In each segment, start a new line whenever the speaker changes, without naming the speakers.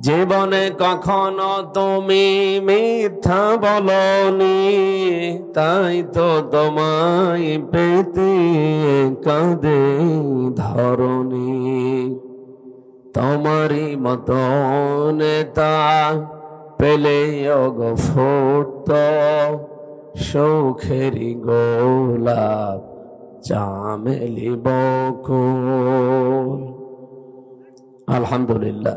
জীবনে কখনো তুমি মিথ্যা বলনি, তাই তো তোমায় পেতে কাঁদে ধরনি। তোমারই মতো নেতা পেলে গো ফুটত সুখেরি গোলাপ চামেলি বকুল। আলহামদুলিল্লাহ।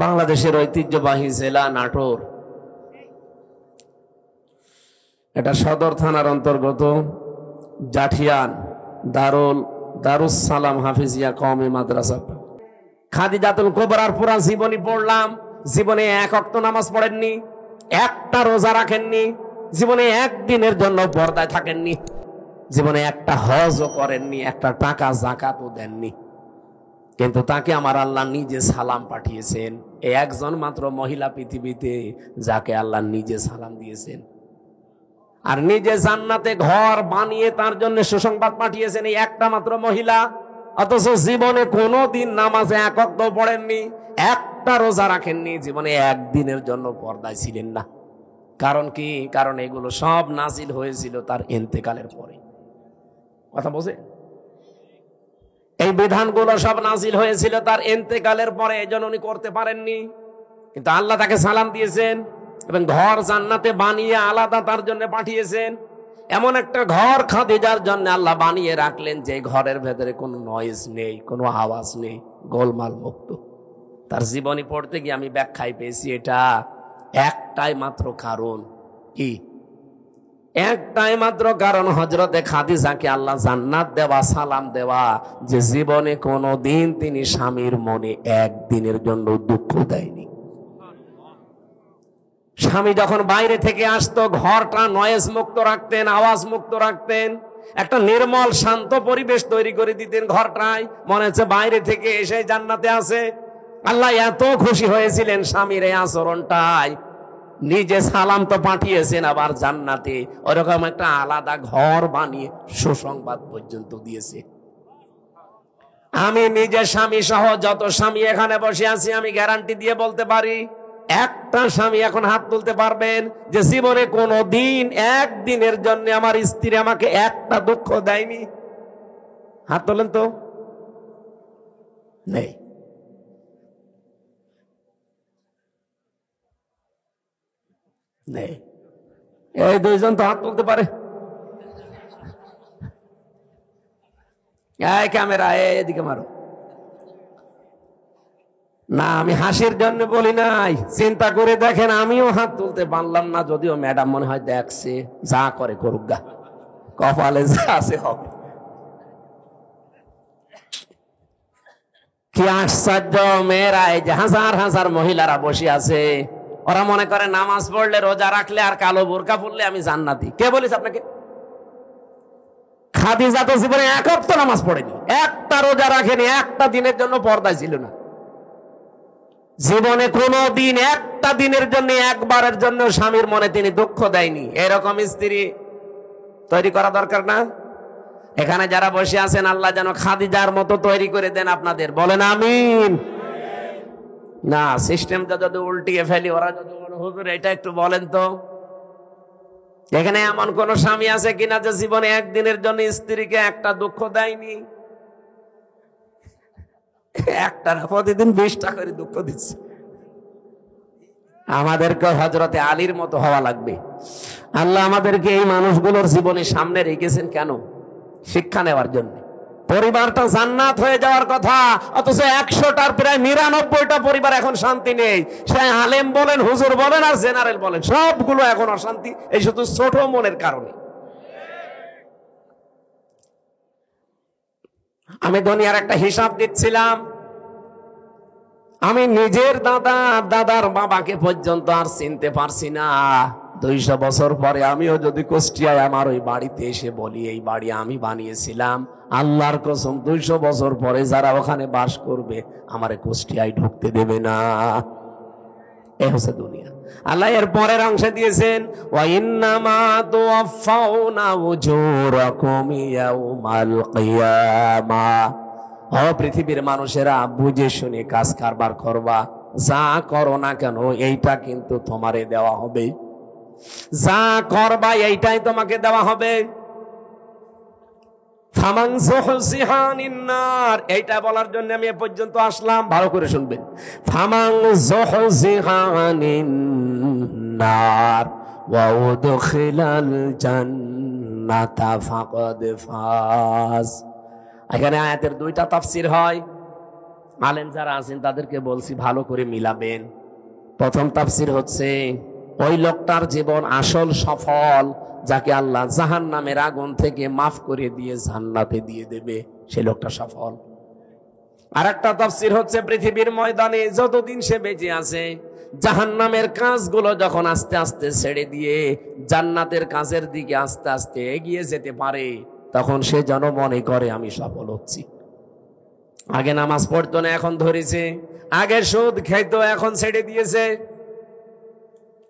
বাংলাদেশের ঐতিহ্যবাহী জেলা নাটোর, এটা সদর থানার অন্তর্গত জাঠিয়ান দারুস সালাম হাফিজিয়া কওমি মাদ্রাসা। খাদিজাতুল কুবরার পুরা জীবনী পড়লাম। জীবনে এক ওয়াক্ত নামাজ পড়েননি, একটা রোজা রাখেননি, জীবনে একদিনের জন্য পর্দায় থাকেননি, জীবনে একটা হজও করেননি, একটা টাকা যাকাতও দেননি। কিন্তু তাকে আমার আল্লাহ নিজে সালাম পাঠিয়েছেন। এই একজন মাত্র মহিলা পৃথিবীতে যাকে আল্লাহ নিজে সালাম দিয়েছেন, আর নিজে জান্নাতে ঘর বানিয়ে তার জন্য সুসংবাদ পাঠিয়েছেন এই একটা মাত্র মহিলা। অথচ জীবনে কোনোদিন নামাজে এক ওয়াক্ত পড়েননি, একটা রোজা রাখেননি, জীবনে একদিনের জন্য পর্দায় ছিলেন না। কারণ কি? কারণ এগুলো সব নাজিল হয়েছিল তার ইন্তেকালের পরে। কথা বোঝে? এই বিধানগুলো সব নাজিল হয়েছিল তার ইন্তেকালের পরে, এজন্য উনি করতে পারেননি। কিন্তু আল্লাহ তাকে সালাম দিয়েছেন এবং ঘর জান্নাতে বানিয়ে আলাদা তার জন্য পাঠিয়েছেন। এমন একটা ঘর খাদিজার জন্য আল্লাহ বানিয়ে রাখলেন যে ঘরের ভেতরে কোনো নয়েজ নেই, কোনো আওয়াজ নেই, গোলমাল মুক্ত। তার জীবনী পড়তে গিয়ে আমি ব্যাখ্যায় পেয়েছি এটা একটাই মাত্র কারণ। কি? একটাই মাত্র কারণ, হযরতে খাদিজাকে আল্লাহ জান্নাত দেওয়া, সালাম দেওয়া, যে জীবনে কোনো দিন তিনি স্বামীর মনে একদিনের জন্য দুঃখ দেয়নি। স্বামী যখন বাইরে থেকে আসতো ঘরটা নয়েজ মুক্ত রাখতেন, আওয়াজ মুক্ত রাখতেন, একটা নির্মল শান্ত পরিবেশ তৈরি করে দিতেন ঘরটায়, মনে হচ্ছে বাইরে থেকে এসে জান্নাতে আছে। আল্লাহ এত খুশি হয়েছিলেন স্বামীর এই আচরণটাই, নিজে সালাম তো পাঠিয়েছেন, আবার জান্নাতে ওরকম একটা আলাদা ঘর বানিয়ে সুসংবাদ পর্যন্ত দিয়েছে। আমি নিজে স্বামী সহ যত স্বামী এখানে বসে আছি, আমি গ্যারান্টি দিয়ে বলতে পারি, একটা স্বামী এখন হাত তুলতে পারবেন যে জীবনে কোনো দিন একদিনের জন্য আমার স্ত্রী আমাকে একটা দুঃখ দেয়নি? হাত তোলেন তো। নেই। নেই। এই দুইজন তো হাত তুলতে পারে। এই ক্যামেরা এদিকে মারো না, আমি হাসির জন্য বলি নাই, চিন্তা করে দেখেন আমিও হাত তুলতে পারলাম না, যদিও ম্যাডাম মনে হয় দেখছে, যা করে করুক গা, কপালে যা আছে হবে। কি আশ্চর্য! মেয়েরা, এই যে হাজার হাজার মহিলারা বসে আছে, ওরা মনে করে নামাজ পড়লে, রোজা রাখলে আর কালো বোরকা পরলে আমি জান্নাতি। কে বলিস আপনাকে? খাদিজা তো জীবনে এক ওয়াক্ত নামাজ পড়েনি, একটা রোজা রাখেনি, একটা দিনের জন্য পর্দায় ছিল না। জীবনে কোনো দিন একটা দিনের জন্য, একবারের জন্য স্বামীর মনে তিনি দুঃখ দেয়নি। এরকম স্ত্রী তৈরি করা দরকার না? এখানে যারা বসে আছেন, আল্লাহ যেন খাদিজার মতো তৈরি করে দেন আপনাদের। বলেন আমিন। না, সিস্টেমটা যদি উল্টিয়ে ফেলি, ওরা যদি হুজুর এটা একটু বলেন তো, এখানে এমন কোন স্বামী আছে কিনা যে জীবনে একদিনের জন্য স্ত্রীকে একটা দুঃখ দেয়নি? একটা প্রতিদিন 20টা করে দুঃখ দিচ্ছে। আমাদেরকে হযরতে আলীর মতো হওয়া লাগবে। আল্লাহ আমাদেরকে এই মানুষগুলোর জীবনে সামনে রেখেছেন কেন? শিক্ষা নেওয়ার জন্য। পরিবারটা জান্নাত হয়ে যাওয়ার কথা, অথচ 100টার প্রায় 99টা পরিবার এখন শান্তি নেই। সে আলেম বলেন, হুজুর বলেন আর জেনারেল বলেন, সবগুলো এখন অশান্তি, এই শুধু ছোট মনের কারণে। আমি দুনিয়ার একটা হিসাব দিচ্ছিলাম, আমি নিজের দাদার বাবাকে পর্যন্ত আর চিনতে পারছি না। 200 বছর পরে আমিও যদি কুষ্টিয়ায় আমার ওই বাড়িতে এসে বলি এই বাড়ি আমি বানিয়েছিলাম, আল্লাহর কসম 200 বছর পরে যারা ওখানে বাস করবে আমারে কুষ্টিয়ায় ঢুকতে দেবে না। এই হচ্ছে দুনিয়া। আল্লাহ এর পরের অংশে দিয়েছেন, ওয়া ইন্নামা তুওয়াফাউনা উজুরাকুম ইয়াউমাল কিয়ামা। ও পৃথিবীর মানুষেরা, বুঝে শুনে কাজ কারবার করবা, যা করো না কেন এইটা কিন্তু তোমারে দেওয়া হবে, যা করবা এইটাই তোমাকে দেওয়া হবে। ফামান যুহজিহা আনিন নার, এইটা বলার জন্য আমি এ পর্যন্ত আসলাম, ভালো করে শুনবেন। ফামান যুহজিহা আনিন নার ওয়া উদখিলাল জান্নাতা ফাকাদ ফাজ। এখানে আয়াতের দুইটা তাফসীর হয়, আলেম যারা আছেন তাদেরকে বলছি ভালো করে মিলাবেন। প্রথম তাফসীর হচ্ছে ওই লোকটার জীবন আসল সফল, যাকে আল্লাহ জাহান্নামের আগুন থেকে মাফ করে দিয়ে জান্নাতে দিয়ে দেবে, সে লোকটা সফল। আর একটা তাফসীর হচ্ছে পৃথিবীর ময়দানে যতদিন সে বেঁচে আছে, জাহান্নামের কাজগুলো যখন আস্তে আস্তে ছেড়ে দিয়ে জান্নাতের কাজের দিকে আস্তে আস্তে এগিয়ে যেতে পারে, তখন সে যেন মনে করে আমি সফল হচ্ছি। আগে নামাজ পড়তো না, এখন ধরেছে, আগে সুদ খাইতো, এখন ছেড়ে দিয়েছে।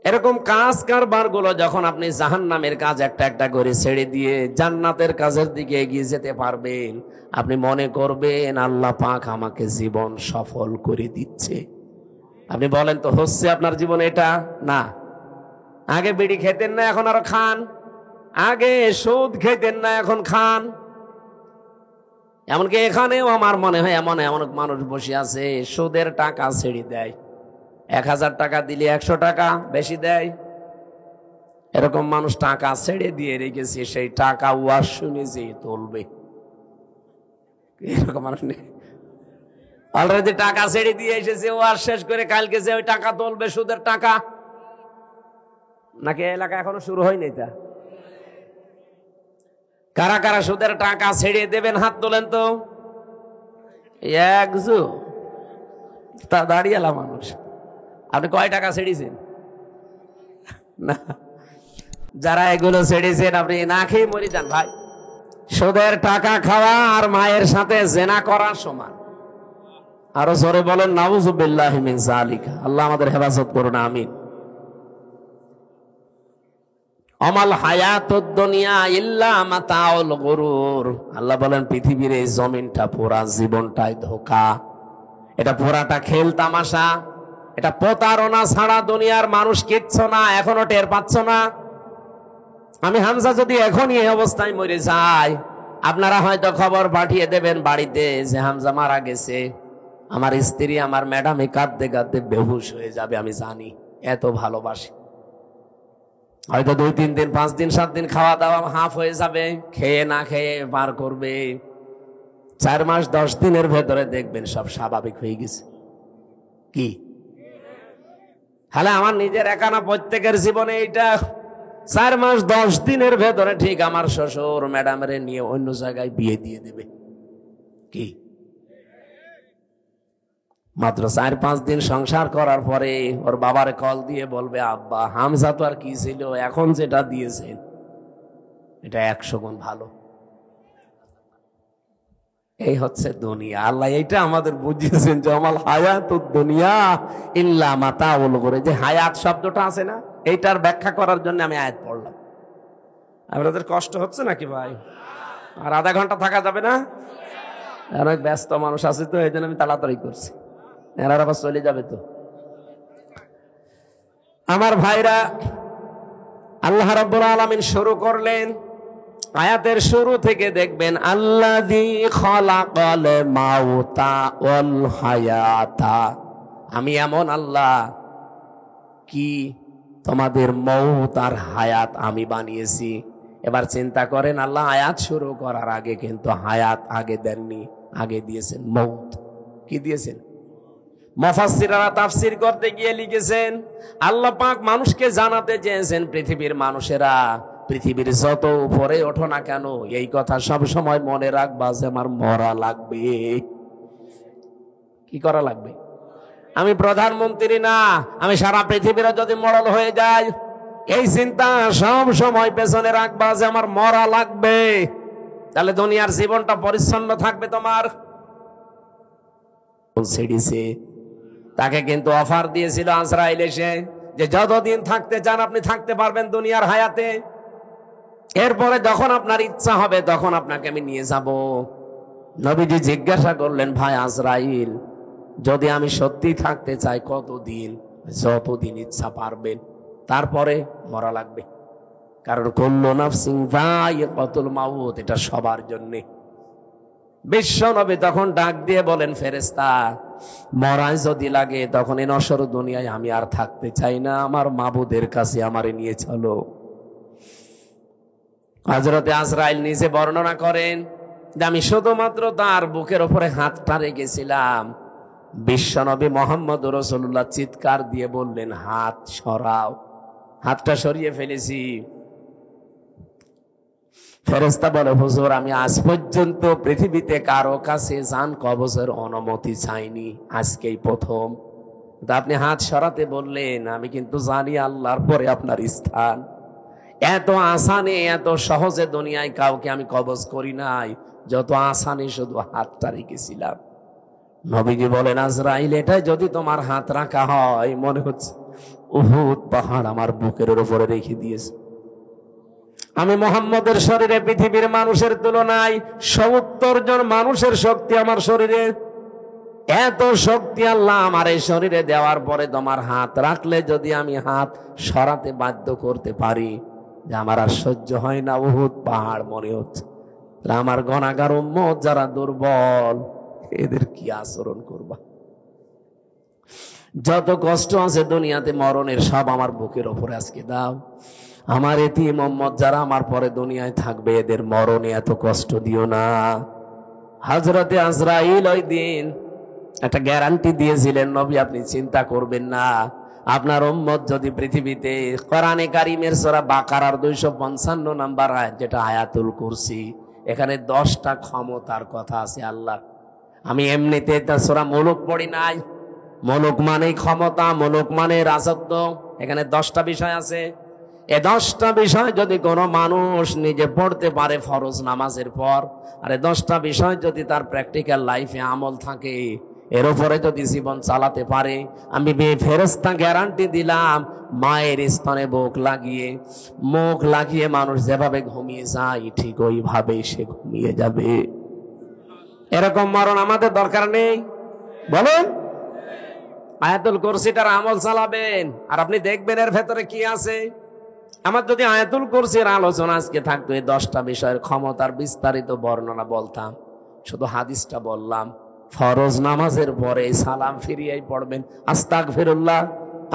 এরকম কাজ কারবার গুলো যখন আপনি জাহান্নামের কাজ একটা একটা করে ছেড়ে দিয়ে জান্নাতের কাজের দিকে এগিয়ে যেতে পারবেন, আপনি মনে করবেন আল্লাহ পাক আমাকে জীবন সফল করে দিচ্ছে। আপনি বলেন তো হচ্ছে আপনার জীবন এটা? না। আগে বিড়ি খেতেন না, এখন আরো খান। আগে সুদ খেতেন না, এখন খান। এমনকি এখানেও আমার মনে হয় এমন এমন মানুষ বসে আছে সুদের টাকা ছেড়ে দেয়, 1000 টাকা দিলে 100 টাকা বেশি দেয়। এরকম মানুষ টাকা ছেড়ে দিয়ে রেখেছে, সেই টাকা ওয়াজ শুনে যে তুলবে, এরকম মানুষ নেই। অলরেডি টাকা ছেড়ে দিয়ে এসেছে, ওয়াজ শেষ করে কালকে যে ওই টাকা তুলবে সুদের টাকা। নাকি এলাকা এখনো শুরু হয়নি? তা কারা কারা সুদের টাকা ছেড়ে দেবেন হাত তোলেন তো। একজু তা দাঁড়িয়েলা মানুষ। আপনি কয় টাকা ছেড়েছেন? না, যারা এগুলো ছেড়েছেন আপনি না খেয়ে মরে যান ভাই। সুদের টাকা খাওয়া আর মায়ের সাথে জেনা করা সমান। আরো জোরে বলেন নাউযুবিল্লাহি মিন যালিকা। আল্লাহ আমাদের হেফাজত করুন, আমিন। আমাল হায়াতুদ দুনিয়া ইল্লা মাতাউল গুরুর। আল্লাহ বলেন পৃথিবীর এই জমিনটা পুরা জীবনটাই ধোঁকা, এটা পুরাটা খেল তামাশা, এটা প্রতারণা ছাড়া দুনিয়ার মানুষ কিচ্ছু না। এখনো টের পাচ্ছ না? আমি হামজা যদি এখনই এই অবস্থায় মরে যাই, আপনারা হয়তো খবর পাঠিয়ে দেবেন বাড়িতে যে হামজা মারা গেছে। আমার স্ত্রী আমার ম্যাডামে কাঁদতে কাঁদতে বেহুশ হয়ে যাবে, আমি জানি, এত ভালোবাসি। হয়তো 2, 3 দিন, 5 দিন, 7 দিন খাওয়া দাওয়া হাফ হয়ে যাবে, খেয়ে না খেয়ে পার করবে। 4 মাস 10 দিনের ভেতরে দেখবেন সব স্বাভাবিক হয়ে গেছে। কি তাহলে আমার নিজের একা না, প্রত্যেকের জীবনে এইটা 4 মাস 10 দিনের ভেতরে ঠিক আমার শ্বশুর ম্যাডামের নিয়ে অন্য জায়গায় বিয়ে দিয়ে দেবে। কি মাত্র 4-5 দিন সংসার করার পরে ওর বাবারে কল দিয়ে বলবে, আব্বা হামজা তো আর কি ছিল, এখন যেটা দিয়েছেন এটা 100 গুণ ভালো। এই হচ্ছে দুনিয়া। আল্লাহ এইটা আমাদের বুঝিয়েছেন যে আমাল হায়াতুদ দুনিয়া ইল্লা মাতাউল গুরুর। যে হায়াত শব্দটা আছে না, এইটার ব্যাখ্যা করার জন্য আমি আয়াত পড়লাম। আপনাদের কষ্ট হচ্ছে নাকি ভাই? আর আধা ঘন্টা থাকা যাবে না? অনেক ব্যস্ত মানুষ আছে তো, এই জন্য আমি তাড়াতাড়ি করছি, এরা আবার চলে যাবে তো। আমার ভাইরা, আল্লাহ রাব্বুল আলামিন শুরু করলেন আয়াতের শুরু থেকে দেখবেন আল্লাযী খালাকাল মাউতা ওয়াল হায়াতা। আমি এমন আল্লাহ কি তোমাদের মউত আর হায়াত আমি বানিয়েছি। এবার চিন্তা করেন, আল্লাহ আয়াত শুরু করার আগে কিন্তু হায়াত আগে দেননি, আগে দিয়েছেন মউত। কি দিয়েছেন? মুফাসসিররা তাফসীর করতে গিয়ে লিখেছেন আল্লাহ পাক মানুষকে জানাতে চেয়েছেন, পৃথিবীর মানুষেরা পৃথিবীর যত উপরে ওঠো না কেন, এই কথা সব সময় মনে রাখবা যে আমার মরা লাগবে। কি করা লাগবে? আমি প্রধানমন্ত্রী না, আমি সারা পৃথিবীর যদি মরল হয়ে যায়, এই চিন্তা সব সময় পেছনে রাখবা যে আমার মরা লাগবে। তাহলে দুনিয়ার জীবনটা পরিচ্ছন্ন থাকবে তোমার। ছেড়েছে তাকে কিন্তু অফার দিয়েছিল আজরাইল এসে যে যতদিন থাকতে চান আপনি থাকতে পারবেন দুনিয়ার হায়াতে, এরপরে যখন আপনার ইচ্ছা হবে তখন আপনাকে আমি নিয়ে যাব। নবীজি জিজ্ঞাসা করলেন, ভাই আজরাইল যদি আমি সত্যি থাকতে চাই কতদিন? যতদিন ইচ্ছা পারবেন, তারপরে মরা লাগবে। কারণ কুল্লু নাফসিন যায়িকাতুল মাউত, এটা সবার জন্যে। বিশ্ব নবী তখন ডাক দিয়ে বলেন, ফেরেশতা, মরায় যদি লাগে তখন এই নশ্বর দুনিয়ায় আমি আর থাকতে চাই না, আমার মাবুদের কাছে আমারে নিয়ে চলো। হযরতে আজরাইল নিজে বর্ণনা করেন যে আমি শুধুমাত্র তার বুকের উপরে হাতটা রেখেছিলাম, বিশ্বনবী মুহাম্মদ রাসূলুল্লাহ চিৎকার দিয়ে বললেন, হাত সরাও। হাতটা সরিয়ে ফেলেছি। ফেরেশতা বলে, হুজুর, আমি আজ পর্যন্ত পৃথিবীতে কারো কাছে জান কবজের অনুমতি চাইনি, আজকেই প্রথম। আপনি হাত সরাতে বললেন, আমি কিন্তু জানি আল্লাহর পরে আপনার স্থান। এত আসানে, এত সহজে দুনিয়ায় কাউকে আমি কবজ করি নাই, যত আসানে শুধু হাতটা রেখেছিলাম। নবীজি বলেন, আজরাইল, এটাই যদি তোমার হাত রাখা হয়, মনে হচ্ছে উহুদ পাহাড় আমার বুকের উপরে রেখে দিয়েছে। আমি মুহাম্মদের শরীরে পৃথিবীর মানুষের তুলনায় ৭০ জন মানুষের শক্তি আমার শরীরে। এত শক্তি আল্লাহ আমার এই শরীরে দেওয়ার পরে তোমার হাত রাখলে যদি আমি হাত সরাতে বাধ্য করতে পারি, যে আমার আর সহ্য হয় না, উহুদ পাহাড় মনে হচ্ছে। আমার গুনাহগার উম্মত যারা দুর্বল, এদের কি আচরণ করবা? যত কষ্ট আছে দুনিয়াতে মরণের, সব আমার বুকের ওপরে আজকে দাও। আমার এতিম উম্মত যারা আমার পরে দুনিয়ায় থাকবে, এদের মরণে এত কষ্ট দিও না। হযরতে আজরাইল ওই দিন একটা গ্যারান্টি দিয়েছিলেন, নবী আপনি চিন্তা করবেন না, আপনার উম্মত যদি পৃথিবীতে কোরআনে কারীমের সূরা বাকারার 255 নাম্বার আয়াত, যেটা আয়াতুল কুরসি, এখানে 10টা ক্ষমতার কথা আছে আল্লাহ। আমি এমনিতে সূরা মুলুক পড়ি নাই। মুলুক মানে ক্ষমতা, মুলুক মানে রাজত্ব। এখানে 10টা বিষয় আছে। এই 10টা বিষয় যদি কোনো মানুষ নিজে পড়তে পারে ফরজ নামাজের পর, আর এই 10টা বিষয় যদি তার প্র্যাকটিক্যাল লাইফে আমল থাকে, এর উপরে যদি জীবন চালাতে পারে, আমি ফেরেশতা গ্যারান্টি দিলাম, মায়ের স্তনে মুখ লাগিয়ে মানুষ যেভাবে ঘুমিয়ে যায়, ঠিক ওইভাবেই সে ঘুমিয়ে যাবে। এরকম মরণ আমাদের দরকার নেই, বলুন? আয়াতুল কুরসিটার আমল চালাবেন, আর আপনি দেখবেন এর ভেতরে কি আছে। আমার যদি আয়াতুল কুরসির আলোচনা আজকে থাকতো, এই 10টা বিষয়ের ক্ষমতার বিস্তারিত বর্ণনা বলতাম। শুধু হাদিসটা বললাম, ফরজ নামাজের পরে সালাম ফিরিয়েই পড়বেন, আস্তাগফিরুল্লাহ,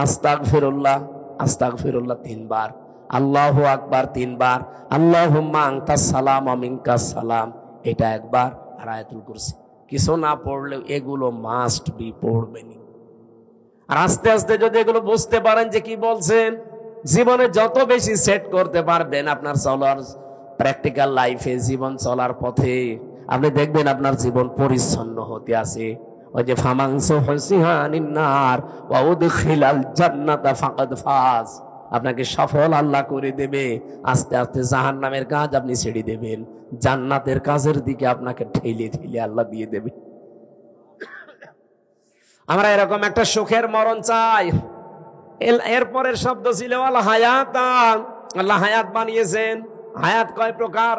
আস্তাগফিরুল্লাহ, আস্তাগফিরুল্লাহ 3 বার, আল্লাহু আকবার 3 বার, আল্লাহুম্মা আনতাস সালাম ওয়া মিনকাস সালাম, এটা একবার, আর আয়াতুল কুরসি। কিছু না পড়লেও এগুলো মাস্ট বি পড়বেনই। আর আস্তে আস্তে যদি এগুলো বুঝতে পারেন যে কি বলছেন, জীবনে যত বেশি সেট করতে পারবেন আপনার চলার প্র্যাকটিক্যাল লাইফে, জীবন চলার পথে, আপনি দেখবেন আপনার জীবন পরিচ্ছন্ন হতে আছে। ওই যে ফামানসু হুসিহানিন নার ওয়া উদখিলাল জান্নাতা ফাকাদ ফাজ, আপনাকে সফল আল্লাহ করে দেবে। আস্তে আস্তে জাহান্নামের কাজ আপনি ছেড়ে দেবেন, জান্নাতের কাজের দিকে আপনাকে ঠেলে ঠেলে আল্লাহ দিয়ে দেবে। আমরা এরকম একটা সুখের মরণ চাই। এরপরের শব্দ ছিল আল হায়াত। আল্লাহ হায়াত বানিয়েছেন। হায়াত কয় প্রকার?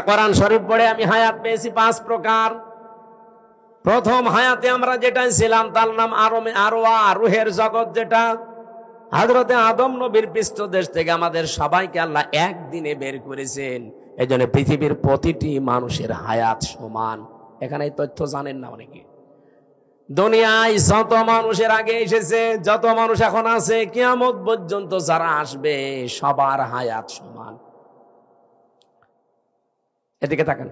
কোরআন শরীফ পড়ে আমি হায়াত পেয়েছি 5 প্রকার। প্রথম হায়াতে আমরা যেটা ছিলাম তার নাম আরওয়া, রুহের জগৎ, যেটা হযরতে আদম নবীর পৃষ্ঠদেশ থেকে আমাদের সবাইকে আল্লাহ একদিনে বের করেছেন। এজন্য পৃথিবীর প্রতিটি মানুষের হায়াত সমান। এখানে এই তথ্য জানেন না অনেকে। দুনিয়ায় যত মানুষের আগে এসেছে, যত মানুষ এখন আছে, কিয়ামত পর্যন্ত যারা আসবে, সবার হায়াত সমান। এদিকে তাকান,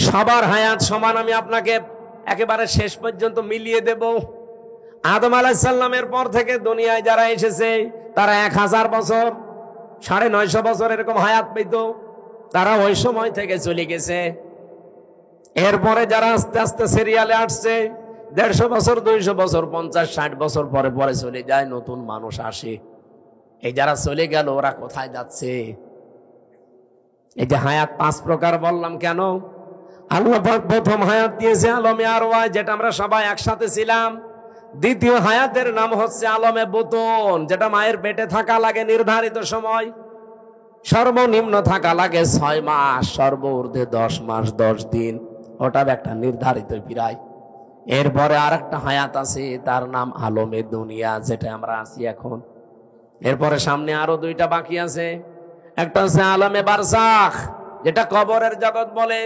সবার হায়াত সমান। আমি আপনাকে একেবারে শেষ পর্যন্ত মিলিয়ে দেব। আদম আলাইহিস সালামের পর থেকে দুনিয়ায় যারা এসেছে, তারা 1000 বছর, 950 বছর এরকম হায়াত পেত। তারা ওই সময় থেকে চলে গেছে। এরপরে যারা আস্তে আস্তে সিরিয়ালে আসছে, 150 বছর, 200 বছর, 50, 60 বছর পরে পরে চলে যায়, নতুন মানুষ আসে। এই যারা চলে গেল, ওরা কোথায় যাচ্ছে? এই যে হায়াত 5 প্রকার বললাম কেন? আল্লাহ পাক প্রথম হায়াত দিয়েছে আলমে আরওয়া, যেটা আমরা সবাই একসাথে ছিলাম। দ্বিতীয় হায়াতের নাম হচ্ছে আলমে বুতুন, যেটা মায়ের পেটে থাকা লাগে নির্ধারিত সময়। সর্বনিম্ন থাকা লাগে 6 মাস, সর্বোর্ধ্বে 10 মাস 10 দিন। ওটা একটা নির্ধারিত প্রায়। এরপরে আর একটা হায়াত আছে, তার নাম আলমে দুনিয়া, যেটা আমরা আছি এখন। এরপরে সামনে আরো দুইটা বাকি আছে। একটা হচ্ছে আলমে বারজাখ, যেটা কবরের জগৎ বলে।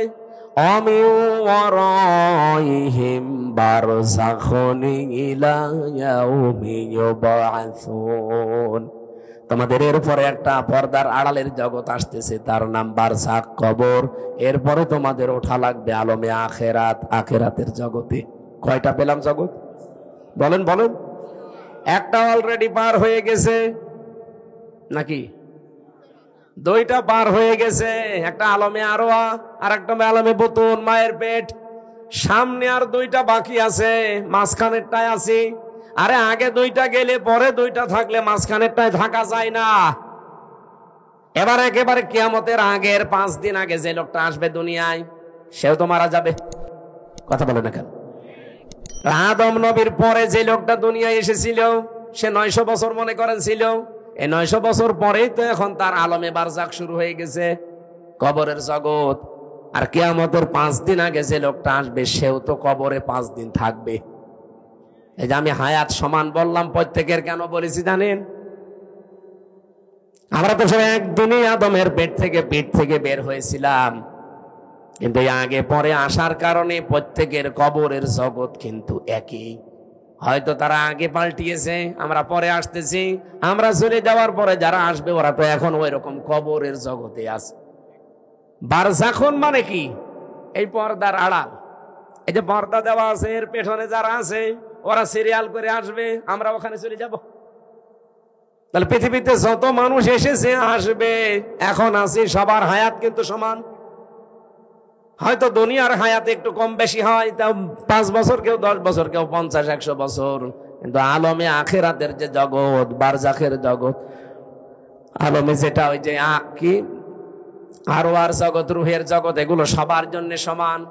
অমিউ ওয়ারাইহিম বারজাখুন ইলা ইয়াউমি ইউবআসুন। তোমাদের এরপরে একটা পর্দার আড়ালের জগৎ আসতেছে, তার নাম বারজাখ, কবর। এরপরে তোমাদের ওঠা লাগবে আলমে আখেরাত, আখেরাতের জগতে। কয়টা পেলাম জগৎ? বলেন বলেন। একটা অলরেডি পার হয়ে গেছে নাকি? দুইটা পার হয়ে গেছে। একটা আলমে আরোয়া, আর একটা আলমে বুতুন, মায়ের পেট। সামনে আর দুইটা বাকি আছে, মাঝখানেরটায় আছি। আরে আগে দুইটা গেলে পরে দুইটা থাকলে মাঝখানেরটায় থাকা যায় না। এবার একেবারে কিয়ামতের আগের 5 দিন আগে যে লোকটা আসবে দুনিয়ায়, সেও তো মারা যাবে। কথা বলে না কেন? আদম নবীর পরে যে লোকটা দুনিয়ায় এসেছিল, সে 900 বছর মনে করেন ছিল। এই 900 বছর পরেই তো এখন তার আলমে বারজাখ শুরু হয়ে গেছে, কবরের জগৎ। আর কিয়ামতের 5 দিন আগে যে লোকটা আসবে, সেও তো কবরে 5 দিন থাকবে। এই যে আমি হায়াত সমান বললাম, প্রত্যেকের কেন বলেছি জানেন? আমরা তো সব একদিনই আদমের পিঠ থেকে বের হয়েছিলাম, কিন্তু আগে পরে আসার কারণে প্রত্যেকের কবরের জগৎ কিন্তু একই। হয়তো তারা আগে পাল্টিয়েছে, আমরা পরে আসতেছি। আমরা চলে যাওয়ার পরে যারা আসবে, ওরা তো এখন ওই রকম কবরের জগতে আছে। বারজাখুন মানে কি? এই পর্দার আড়াল। এই যে পর্দা দেওয়া আছে, এর পেছনে যারা আছে, ওরা সিরিয়াল করে আসবে, আমরা ওখানে চলে যাব। তাহলে পৃথিবীতে যত মানুষ এসেছে আসবে, এখন আছে, সবার হায়াত কিন্তু সমান। হয়তো দুনিয়ার হায়াত একটু কম বেশি হয়, তাও 5 বছর, কেউ 10 বছর, কেউ 50-100 বছর। কিন্তু আলমে আখেরাতের যে জগৎ, বারজাখের জগৎ, আলমে যেটা ওই যে কি আরওয়ার জগৎ, রুহের জগৎ, এগুলো সবার জন্য সমান।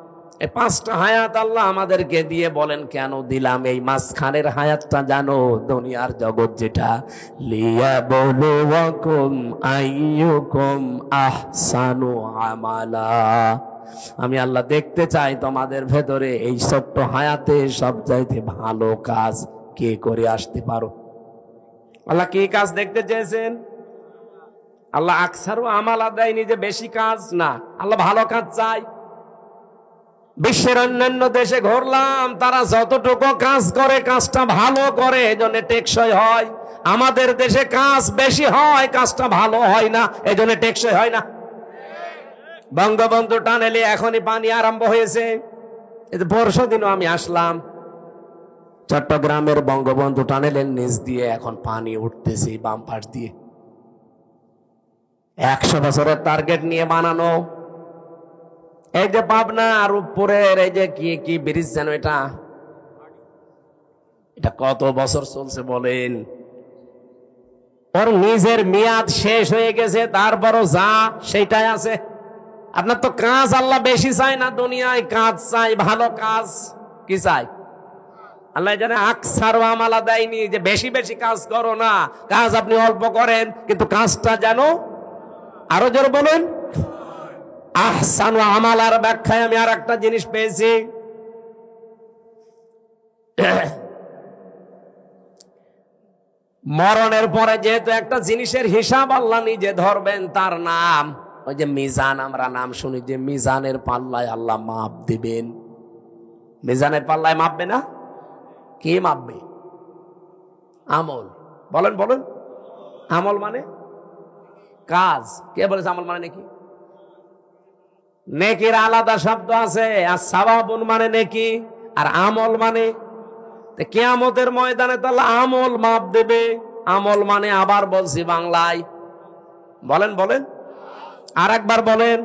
এই 5টা হায়াত আল্লাহ আমাদেরকে দিয়ে বলেন কেন দিলাম? এই মাঝখানের হায়াতটা জানো, দুনিয়ার জগৎ যেটা, লিয়াবলুয়াকুম আইয়ুকুম আহসানু আমালা। আমি আল্লাহ দেখতে চাই তোমাদের ভেতরে এই ছোট্ট হায়াতে সবচাইতে ভালো কাজ কে করে আসতে পারো। আল্লাহ কি কাজ দেখতে চেয়েছেন? আল্লাহ আকসারু আমালা দেয়নি যে বেশি কাজ, না, আল্লাহ ভালো কাজ চাই। বিশ্বের অন্যান্য দেশে ঘুরলাম, তারা যতটুকু কাজ করে কাজটা ভালো করে, এজন্য টেকসই হয়। আমাদের দেশে কাজ বেশি হয়, কাজটা ভালো হয় না, এজন্য টেকসই হয় না। বঙ্গবন্ধু টানেলে এখনই পানি আরম্ভ হয়েছে। পরশু দিনও আমি আসলাম, চট্টগ্রামের বঙ্গবন্ধু টানেলের নিচ দিয়ে এখন পানি উঠতেছে বাম পাশ দিয়ে। 100 বছরের টার্গেট নিয়ে বানানো। এই যে পাবনা আর উপরের এই যে কি ব্রিজ যেন, এটা কত বছর চলছে বলেন? ওর নিজের মেয়াদ শেষ হয়ে গেছে, তারপরও যা সেইটাই আছে। আপনার তো কাজ আল্লাহ বেশি চাই না, দুনিয়ায় কাজ চাই, ভালো কাজ। কি চাই? আল্লাহ জানে আকসার আমালা দেয়নি যে বেশি বেশি কাজ করো না, কাজ আপনি অল্প করেন, কিন্তু কাজটা যেন আরো জোর বলেন। আহসান আমালার ব্যাখ্যায় আমি আর একটা জিনিস পেয়েছি। মরণের পরে যেহেতু একটা জিনিসের হিসাব আল্লাহ নিজে ধরবেন, তার নাম ওই যে মিজান। আমরা নাম শুনি যে মিজানের পাল্লায় আল্লাহ মাপ দিবেন। মিজানের পাল্লায় মাপবে না? কে মাপবে? আমল। বলেন বলেন। আমল মানে কাজ। কে বলেছে আমল মানে নাকি? নেকির আলাদা শব্দ আছে, আর সাওয়াবুন মানে নেকি, আর আমল মানে। কিয়ামতের ময়দানে তাহলে আমল মাপ দেবে। আমল মানে, আবার বলছি বাংলায়, বলেন বলেন, আর একবার বলেন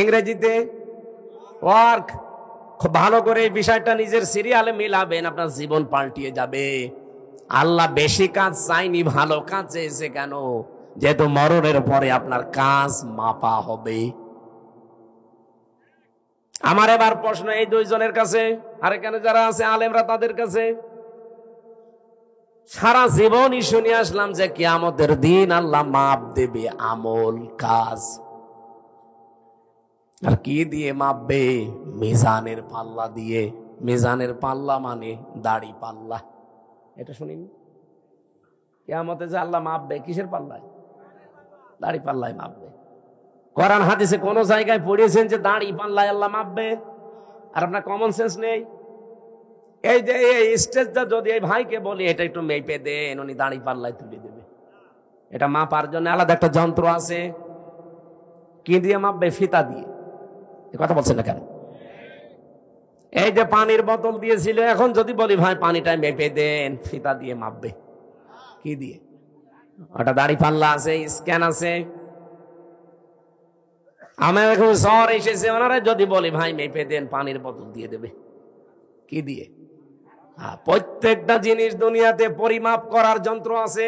ইংরেজিতে, ওয়ার্ক। খুব ভালো করে এই বিষয়টা নিজের সিরিয়ালে মিলাবেন, আপনার জীবন পাল্টিয়ে যাবে। আল্লাহ বেশি কাজ চাইনি, ভালো কাজ চেয়েছে। কেন? যেহেতু মরণের পরে আপনার কাজ মাপা হবে। আমার এবার প্রশ্ন এই দুইজনের কাছে, আর এখানে যারা আছে আলেমরা তাদের কাছে। সারা জীবনই শুনে আসলাম যে কিয়ামতের দিন আল্লাহ মাপ দেবে আমল, কাজ। আর কি দিয়ে মাপবে? মিজানের পাল্লা দিয়ে। মিজানের পাল্লা মানে দাড়ি পাল্লা। এটা শুনিনি? কিয়ামতে যে আল্লাহ মাপবে কিসের পাল্লায়? দাড়ি পাল্লায় মাপবে। কোরআন হাদিসে কোন জায়গায় পড়িয়েছেন যে দাড়ি পাল্লায় আল্লাহ মাপবে? আর আপনার কমন সেন্স নেই? এই যে এই স্টেজটা যদি এই ভাইকে বলি এটা একটু মেপে দেন, উনি দাড়ি পাল্লায় তুলে দেবে। এটা মাপার জন্য আলাদা একটা যন্ত্র আছে। কি দিয়ে মাপবে? ফিতা দিয়ে। কথা বলছেন না কেন? এই যে পানির বোতল দিয়েছিল, এখন যদি বলি ভাই পানিটা মেপে দেন, ফিতা দিয়ে মাপবে। কি দিয়ে? ওটা দাড়ি পাল্লা আছে, স্ক্যান আছে। আমার এখন শহর এসেছে, ওনারা যদি বলি ভাই মেপে দেন, পানির বোতল দিয়ে দেবে। কি দিয়ে? প্রত্যেকটা জিনিস দুনিয়াতে পরিমাপ করার যন্ত্র আছে।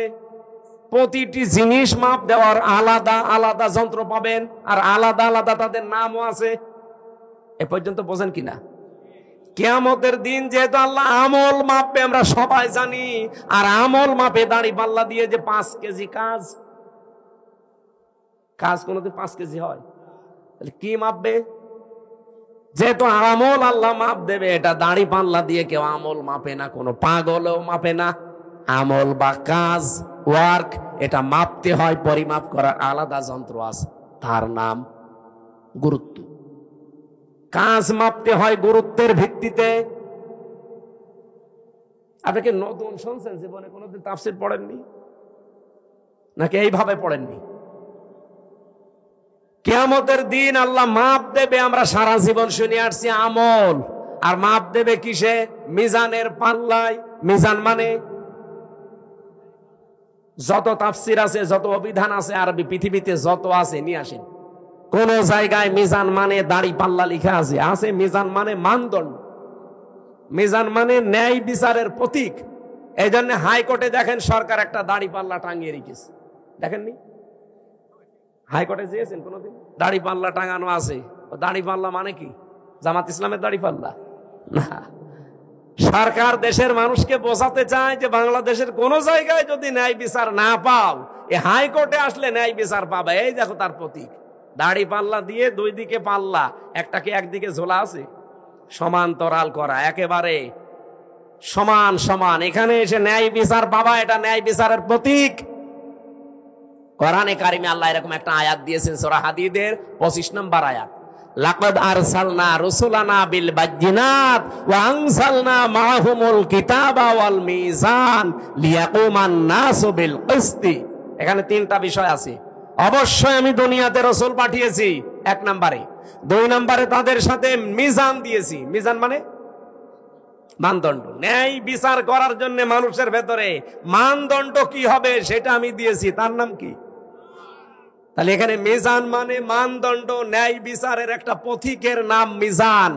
প্রতিটি জিনিস মাপ দেওয়ার আলাদা আলাদা যন্ত্র পাবেন, আর আলাদা আলাদা তাদের নামও আছে। এ পর্যন্ত বোঝেন কিনা? কিয়ামতের দিন যেহেতু আল্লাহ আমল মাপবে আমরা সবাই জানি, আর আমল মাপে দাড়ি পাল্লা দিয়ে যে 5 কেজি কাজ কোনোদিন 5 কেজি হয়? তাহলে কি মাপবে? যেহেতু আমল আল্লাহ মাপ দেবে, এটা দাড়ি পাল্লা দিয়ে কেউ আমল মাপে না, কোনো পাগলও মাপে না। আমল বা কাজ, ওয়ার্ক, এটা মাপতে হয়, পরিমাপ করার আলাদা যন্ত্র আছে, তার নাম গুরুত্ব। কাজ মাপতে হয় গুরুত্বের ভিত্তিতে। আপনি কি নতুন শুনছেন? জীবনে কোনোদিন তাফসীর পড়েননি নাকি এইভাবে পড়েননি? কিয়ামতের দিন আল্লাহ মাপ দেবে, আমরা সারা জীবন শুনে আসছি আমল, আর মাপ দেবে কিসে? মিজানের পাল্লায়। মিজান মানে যত তাফসীর আছে, যত অভিধান আছে আরবি পৃথিবীতে যত আছে নিয়ে আসেন। কোন জায়গায় মিজান মানে দাড়ি পাল্লা লিখা আছে? আছে। মিজান মানে মানদণ্ড, মিজান মানে ন্যায় বিচারের প্রতীক। এই জন্য হাইকোর্টে দেখেন সরকার একটা দাড়ি পাল্লা টাঙিয়ে রেখেছে, দেখেননি? হাইকোর্টে যেয়েছেন কোনোদিন? দাড়ি পাল্লা টাঙানো আছে। ও দাড়ি পাল্লা মানে কি? জামাত ইসলামের দাড়ি পাল্লা না। সরকার দেশের মানুষকে বোঝাতে চায় যে বাংলাদেশের কোন জায়গায় যদি ন্যায় বিচার না পাও, এ হাইকোর্টে আসলে ন্যায় বিচার পাবে। এই দেখো তার প্রতীক, দাড়ি পাল্লা দিয়ে দুই দিকে পাল্লা, একটাকে একদিকে ঝোলা আছে, সমান্তরাল করা, একেবারে সমান সমান। এখানে এসে ন্যায় বিচার পাবা, এটা ন্যায় বিচারের প্রতীক। কোরআনে কারিমে আল্লাহ এরকম একটা আয়াত দিয়েছেন, সূরা হাদীদের 25 নম্বর আয়াত। লাকাদ আরসালনা রুসুলানা বিল বাজ্জিনাত ওয়া আনসালনা মাআহুমুল কিতাবা ওয়াল মিজান লিয়াকুমান নাসু বিল কিসতি। এখানে 3টা বিষয় আছে। অবশ্যই আমি দুনিয়াতে রাসূল পাঠিয়েছি, 1 নম্বরে। 2 নম্বরে তাদের সাথে মিজান দিয়েছি। মিজান মানে মানদণ্ড, ন্যায় বিচার করার জন্য মানুষের ভেতরে মানদণ্ড কি হবে সেটা আমি দিয়েছি, তার নাম কি? তাহলে এখানে মিজান মানে মানদণ্ড, ন্যায় বিচারের একটা পথিকের নাম মিজান।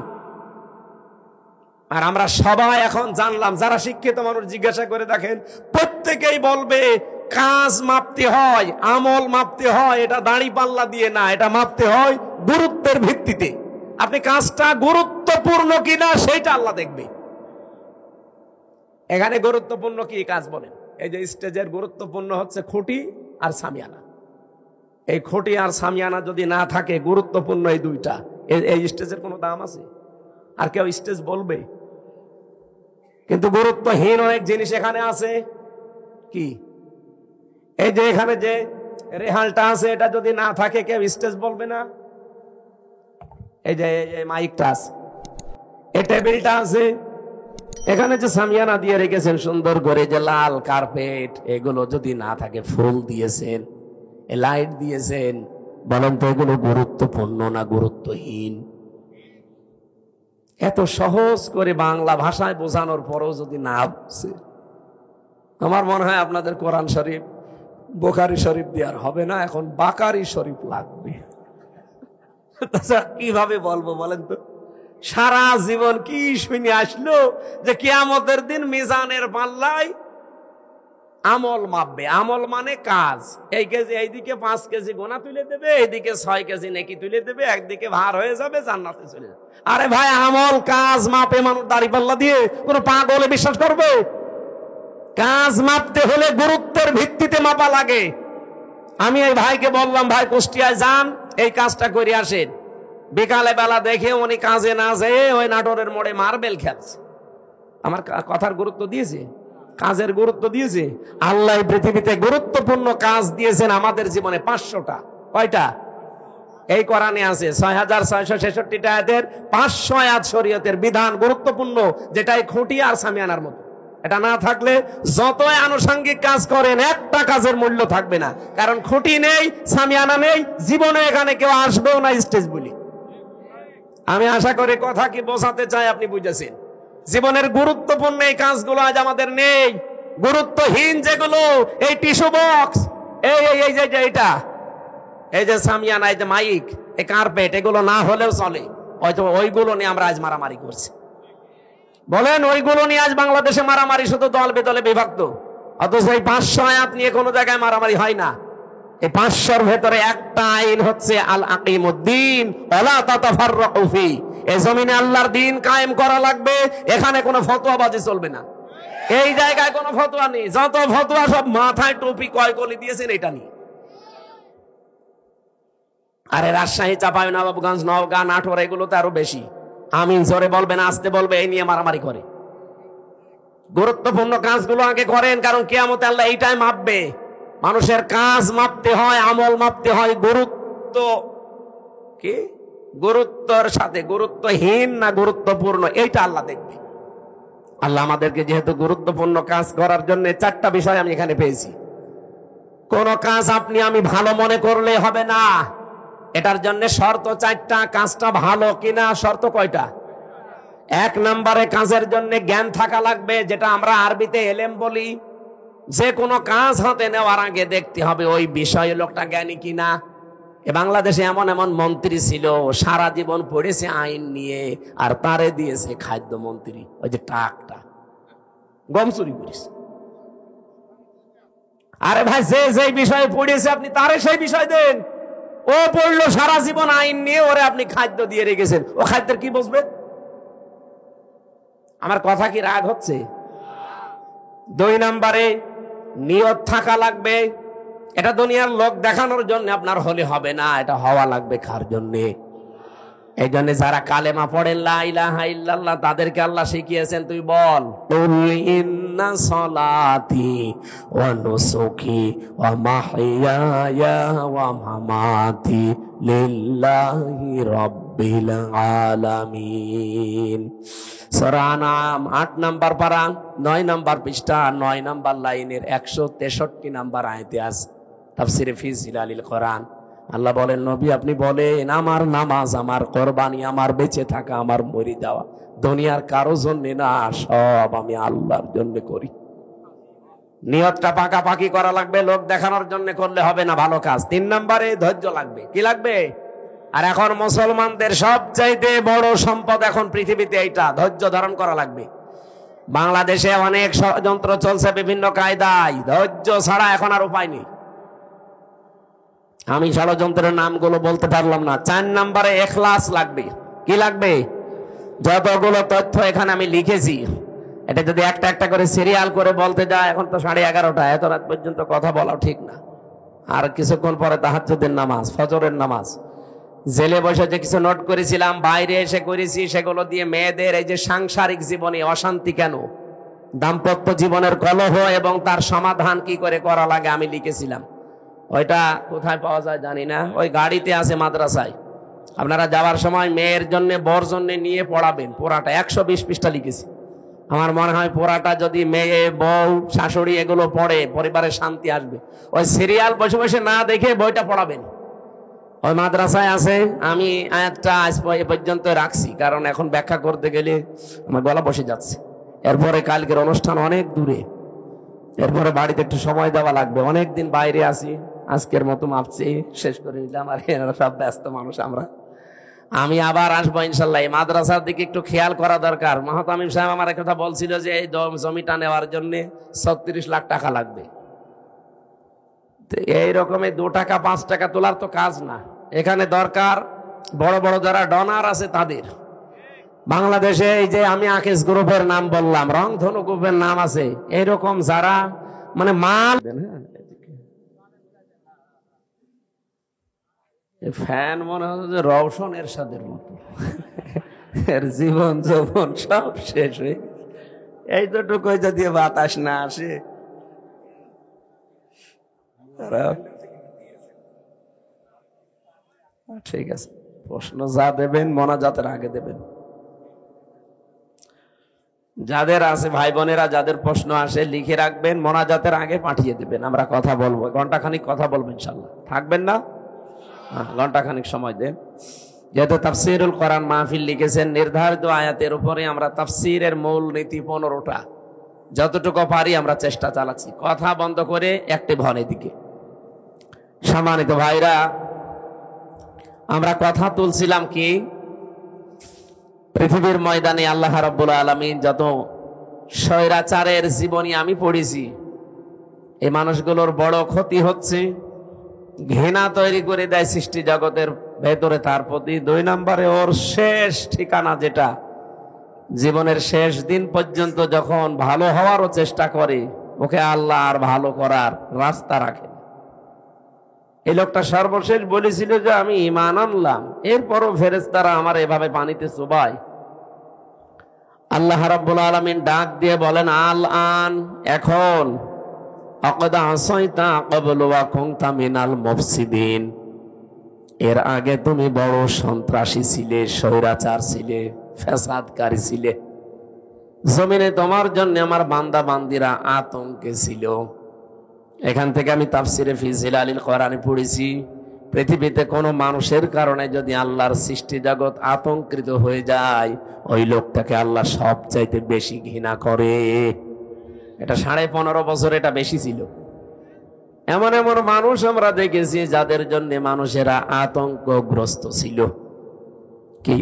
আর আমরা সবাই এখন জানলাম, যারা শিক্ষিত মানুষ জিজ্ঞাসা করে দেখেন, প্রত্যেকেই বলবে কাজ মাপতে হয়, আমল মাপতে হয়, এটা দাড়ি পাল্লা দিয়ে না, এটা মাপতে হয় গুরুত্বের ভিত্তিতে। আপনি কাজটা গুরুত্বপূর্ণ কিনা সেটা আল্লাহ দেখবে। এখানে গুরুত্বপূর্ণ কি কাজ বলেন? এই যে স্টেজের গুরুত্বপূর্ণ হচ্ছে খুঁটি আর সামিয়ানা। এই খুঁটি আর সামিয়ানা যদি না থাকে, গুরুত্বপূর্ণ এই 2টা, এই স্টেজের কোনো দাম আছে? আর কেউ স্টেজ বলবে? কিন্তু গুরুত্বহীন অনেক জিনিস এখানে আছে। কি? এই যে এখানে যে রেহালটা আছে, এটা যদি না থাকে কেউ স্টেজ বলবে না। এই যে মাইকটা আছে, এই টেবিলটা আছে, এখানে যে সামিয়ানা দিয়ে রেখেছেন সুন্দর করে, যে লাল কার্পেট, এগুলো যদি না থাকে, ফুল দিয়েছেন, লাইট দিয়েছেন, বলেন তো এগুলো গুরুত্বপূর্ণ না গুরুত্বহীন? এত সহজ করে বাংলা ভাষায় বোঝানোর পরেও যদি না বুঝে, আমার মনে হয় আপনাদের কোরআন শরীফ, বুখারী শরীফ দিয়ে আর হবে না, এখন বাকারি শরীফ লাগবে। কিভাবে বলবো বলেন তো? সারা জীবন কি শুনে আসলো যে কিয়ামতের দিন মিজানের পাল্লায় আমল মাপবে। আমল মানে কাজ। এই কেজি, এইদিকে 5 কেজি গোনা তুলে দেবে, এইদিকে 6 কেজি নেকি তুলে দেবে, একদিকে ভার হয়ে যাবে, জান্নাতে চলে যাবে। আরে ভাই, আমল কাজ মাপে মানুষ দাড়ি পাল্লা দিয়ে? কোন পাগলে বিশ্বাস করবে? কাজ মাপতে হলে গুরুত্বের ভিত্তিতে মাপা লাগে। আমি এই ভাইকে বললাম, ভাই কুষ্টিয়ায় যান, এই কাজটা করে আসেন। বিকালে বেলা দেখে উনি কাজে না যেয়ে ওই নাটোরের মোড়ে মার্বেল খেলছে। আমার কথার গুরুত্ব দিয়েছে, কাজের গুরুত্ব দিয়েছে। আল্লাহ পৃথিবীতে গুরুত্বপূর্ণ কাজ দিয়েছেন আমাদের জীবনে 500টা। কয়টা? এই কোরআনে আছে 6666টা আয়াতের 500 আয়াত শরীয়তের বিধান গুরুত্বপূর্ণ, যেটাই খুঁটি আর সামিয়ানার মতো। এটা না থাকলে যতই আনুষঙ্গিক কাজ করেন একটা কাজের মূল্য থাকবে না, কারণ খুঁটি নেই, সামিয়ানা নেই, জীবনে এখানে কেউ আসবেও না স্টেজ বলি। আমি আশা করি কথা কি বোঝাতে চাই আপনি বুঝেছেন। জীবনের গুরুত্বপূর্ণ এই কাজগুলো আজ আমাদের নেই। গুরুত্বহীন যেগুলো, এই টিস্যু বক্স, এই যে এটা, এই যে সামিয়ানা, এই যে মাইক, এই কার্পেট, এগুলো না হলেও চলে। হয়তো ওইগুলো নিয়ে আমরা আজ মারামারি করছি। বলেন ওইগুলো নিয়ে আজ বাংলাদেশে মারামারি, শুধু দল বেদলে বিভক্ত। অথচ এই 500 আয়াত নিয়ে কোনো জায়গায় মারামারি হয় না। এই 500র ভেতরে একটা আইন হচ্ছে আল আকিমুদ্দিন ওয়ালা তাতাফাররাকু ফি। এই জমিনে আল্লাহর দ্বীন কায়েম করা লাগবে, এখানে কোনো ফতোয়াবাজি চলবে না। এই জায়গায় কোনো ফতোয়া নেই, যত ফতোয়া সব মাথায় টুপি কয়কলি দিয়েছেন এটা নিয়ে। আরে রাজশাহী, চাঁপাইনবাবগঞ্জ, নওগাঁ, নাটোর এগুলোতে আরো বেশি। আমিন জোরে বলবেন, আসতে বলবে, এই নিয়ে মারামারি করে। গুরুত্বপূর্ণ কাজগুলো আগে করেন, কারণ কিয়ামতে আল্লাহ এইটাই মাপবে। মানুষের কাজ মাপতে হয়, আমল মাপতে হয় গুরুত্ব কি, গুরুত্বর সাথে গুরুত্বহীন না গুরুত্বপূর্ণ, এইটা আল্লাহ দেখবে। আল্লাহ আমাদেরকে যেহেতু গুরুত্বপূর্ণ কাজ করার জন্য 4টা বিষয় আমি এখানে পেয়েছি। কোন কাজ আপনি আমি ভালো মনে করলে হবে না, এটার জন্য শর্ত 4টা। কাজটা ভালো কিনা শর্ত কয়টা? 1 নম্বরে কাজের জন্য জ্ঞান থাকা লাগবে, যেটা আমরা আরবিতে এলেম বলি। যে কোনো কাজ হাতে নেওয়ার আগে দেখতে হবে ওই বিষয়ে লোকটা জ্ঞানী কিনা। বাংলাদেশে এমন এমন মন্ত্রী ছিল, সারা জীবন পড়েছে আইন নিয়ে, আর তারে দিয়েছে খাদ্য মন্ত্রী, ওই যে টাকটা গম চুরি করেছে। আরে ভাই, যে বিষয়ে পড়েছে আপনি তারে সেই বিষয় দেন। ও পড়লো সারা জীবন আইন নিয়ে, ওরে আপনি খাদ্য দিয়ে রেখেছেন, ও খাদ্যের কি বুঝবে? আমার কথা কি রাগ হচ্ছে? 2 নম্বরে নিয়ত থাকা লাগবে। এটা দুনিয়ার লোক দেখানোর জন্য আপনার হলে হবে না, এটা হওয়া লাগবে কার জন্যে? এই জন্য যারা কালেমা পড়েন লা ইলাহা ইল্লাল্লাহ, তাদেরকে আল্লাহ শিখিয়েছেন, তুই বল কুল ইন্না সলাতি ওয়া নুসুকি ওয়া মাহইয়ায়া ওয়া মামাতি লিল্লাহি রাব্বিল আলামিন। সূরা আনআম 8 নম্বর পারা 9 নম্বর পৃষ্ঠা 9 নম্বর লাইনের 163 নম্বর আয়াতে আছে তাফসিরে ফি জিলালিল কোরআন। আল্লাহ বলেন, নবী আপনি বলেন, আমার নামাজ, আমার কোরবানি, আমার বেঁচে থাকা, আমার মরে যাওয়া দুনিয়ার কারো জন্য না, সব আমি আল্লাহর জন্য করি। নিয়তটা পাকাপাকি করা লাগবে, লোক দেখানোর জন্য করলে হবে না ভালো কাজ। 3 নম্বরে ধৈর্য লাগবে। কি লাগবে? আর এখন মুসলমানদের সবচাইতে বড় সম্পদ এখন পৃথিবীতে এইটা, ধৈর্য ধারণ করা লাগবে। বাংলাদেশে অনেক ষড়যন্ত্র চলছে বিভিন্ন কায়দায়, ধৈর্য ছাড়া এখন আর উপায় নেই। আমি ষড়যন্ত্রের নামগুলো বলতে পারলাম না। 4 নম্বরে ইখলাস লাগবে। কি লাগবে? যতগুলো তথ্য এখানে আমি লিখেছি, এটা যদি একটা একটা করে সিরিয়াল করে বলতে যায়, এখন তো 11:30, এত রাত পর্যন্ত কথা বলাও ঠিক না। আর কিছুক্ষণ পরে তাহাজ্জুদের নামাজ, ফজরের নামাজ। জেলে বসে যে কিছু নোট করেছিলাম, বাইরে এসে করেছি, সেগুলো দিয়ে মেয়েদের এই যে সাংসারিক জীবনে অশান্তি কেন, দাম্পত্য জীবনের কলহ এবং তার সমাধান কি করে করা লাগে আমি লিখেছিলাম। ওইটা কোথায় পাওয়া যায় জানি না, ওই গাড়িতে আছে মাদ্রাসায়। আপনারা যাওয়ার সময় মেয়ের জন্য, বর জন্য নিয়ে পড়াবেন। পোড়াটা 120 পৃষ্ঠা লিখেছি। আমার মনে হয় পোড়াটা যদি মেয়ে, বউ, শাশুড়ি এগুলো পড়ে, পরিবারে শান্তি আসবে। ওই সিরিয়াল বসে বসে না দেখে বইটা পড়াবেন, ওই মাদ্রাসায় আছে। আমি আয়াতটা আজ পর্যন্ত রাখছি, কারণ এখন ব্যাখ্যা করতে গেলে আমার গলা বসে যাচ্ছে। এরপরে কালকের অনুষ্ঠান অনেক দূরে, এরপরে বাড়িতে একটু সময় দেওয়া লাগবে। অনেকদিন বাইরে আছি, আজকের মতো মাপছি, শেষ করে নিলাম। আর এরা সব ব্যস্ত মানুষ আমরা। আমি আবার আসবো ইনশাল্লাহ। এই মাদ্রাসার দিকে একটু খেয়াল করা দরকার। মাহতামিম সাহেব আমার কথা বলছিল যে এই জমিটা নেওয়ার জন্য 36 লাখ টাকা লাগবে। এই রকমের 2 টাকা 5 টাকা তোলার তো কাজ না। এখানে দরকার বড় বড় যারা ডনার আছে তাদের। বাংলাদেশে এই যে আমি আকিস গ্রুপের নাম বললাম, রংধনু গ্রুপের নাম আছে, এইরকম যারা মানে মাল, ফ্যান মনে হচ্ছে যে রওশন এরশাদের মতো, এর জীবন যৌবন সব শেষ হয়ে গেছে। এই দুটুকু যদি বাতাস না আসে, ঠিক আছে, প্রশ্ন যা দেবেন মোনাজাতের আগে দেবেন। যাদের আছে ভাই বোনেরা, যাদের প্রশ্ন আসে লিখে রাখবেন, মোনাজাতের আগে পাঠিয়ে দেবেন, আমরা কথা বলবো, ঘন্টাখানিক কথা বলবো ইনশাল্লাহ। থাকবেন না? ঘন্টাখানিক সময় দেন। যেহেতু তাফসীরুল কোরআন মাহফিল লিখেছেন, নির্ধারিত আয়াতের উপরে আমরা তাফসীরের মূল নীতি 15টা, যতটুকু পারি আমরা চেষ্টা চালাচ্ছি। কথা বন্ধ করে অ্যাক্টিভ হন এদিকে। সম্মানিত ভাইরা, আমরা কথা তুলছিলাম কি, পৃথিবীর ময়দানে আল্লাহ রাব্বুল আলামিন যত স্বৈরাচারের জীবনী আমি পড়েছি, এই মানুষগুলোর বড় ক্ষতি হচ্ছে, ঘৃণা তৈরি করে দেয় সৃষ্টি জগতের ভেতরে তার প্রতি। 2 নম্বরে ওর শেষ ঠিকানা, যেটা জীবনের শেষ দিন পর্যন্ত যখন ভালো হওয়ারও চেষ্টা করে, ওকে আল্লাহ আর ভালো করার রাস্তা রাখে। এই লোকটা সর্বশেষ বলেছিল যে আমি ঈমান আনলাম, এরপরও ফেরেশতারা আমার এভাবে পানিতে চুবায়। আল্লাহ রাব্বুল আলামিন ডাক দিয়ে বলেন, আল আন, এখন, আকাদ আসাইতা ক্বাবলু ওয়া কুনতা মিনাল মুফসিদিন, এর আগে তুমি বড় সন্ত্রাসী ছিলে, স্বৈরাচার ছিলে, ফ্যাসাদকারী ছিলে, জমিনে তোমার জন্য আমার বান্দা বান্দিরা আতঙ্কে ছিল। এখান থেকে আমি তাফসিরে ফি জিলালিল কোরআনে পড়েছি, পৃথিবীতে কোনো মানুষের কারণে যদি আল্লাহর সৃষ্টি জগৎ আতঙ্কিত হয়ে যায়, ওই লোকটাকে আল্লাহ সবচাইতে বেশি ঘৃণা করে। এটা 15.5 বছর এটা বেশি ছিল। এমন এমন মানুষ আমরা দেখেছি যাদের জন্য মানুষেরা আতঙ্কগ্রস্ত ছিল। কি,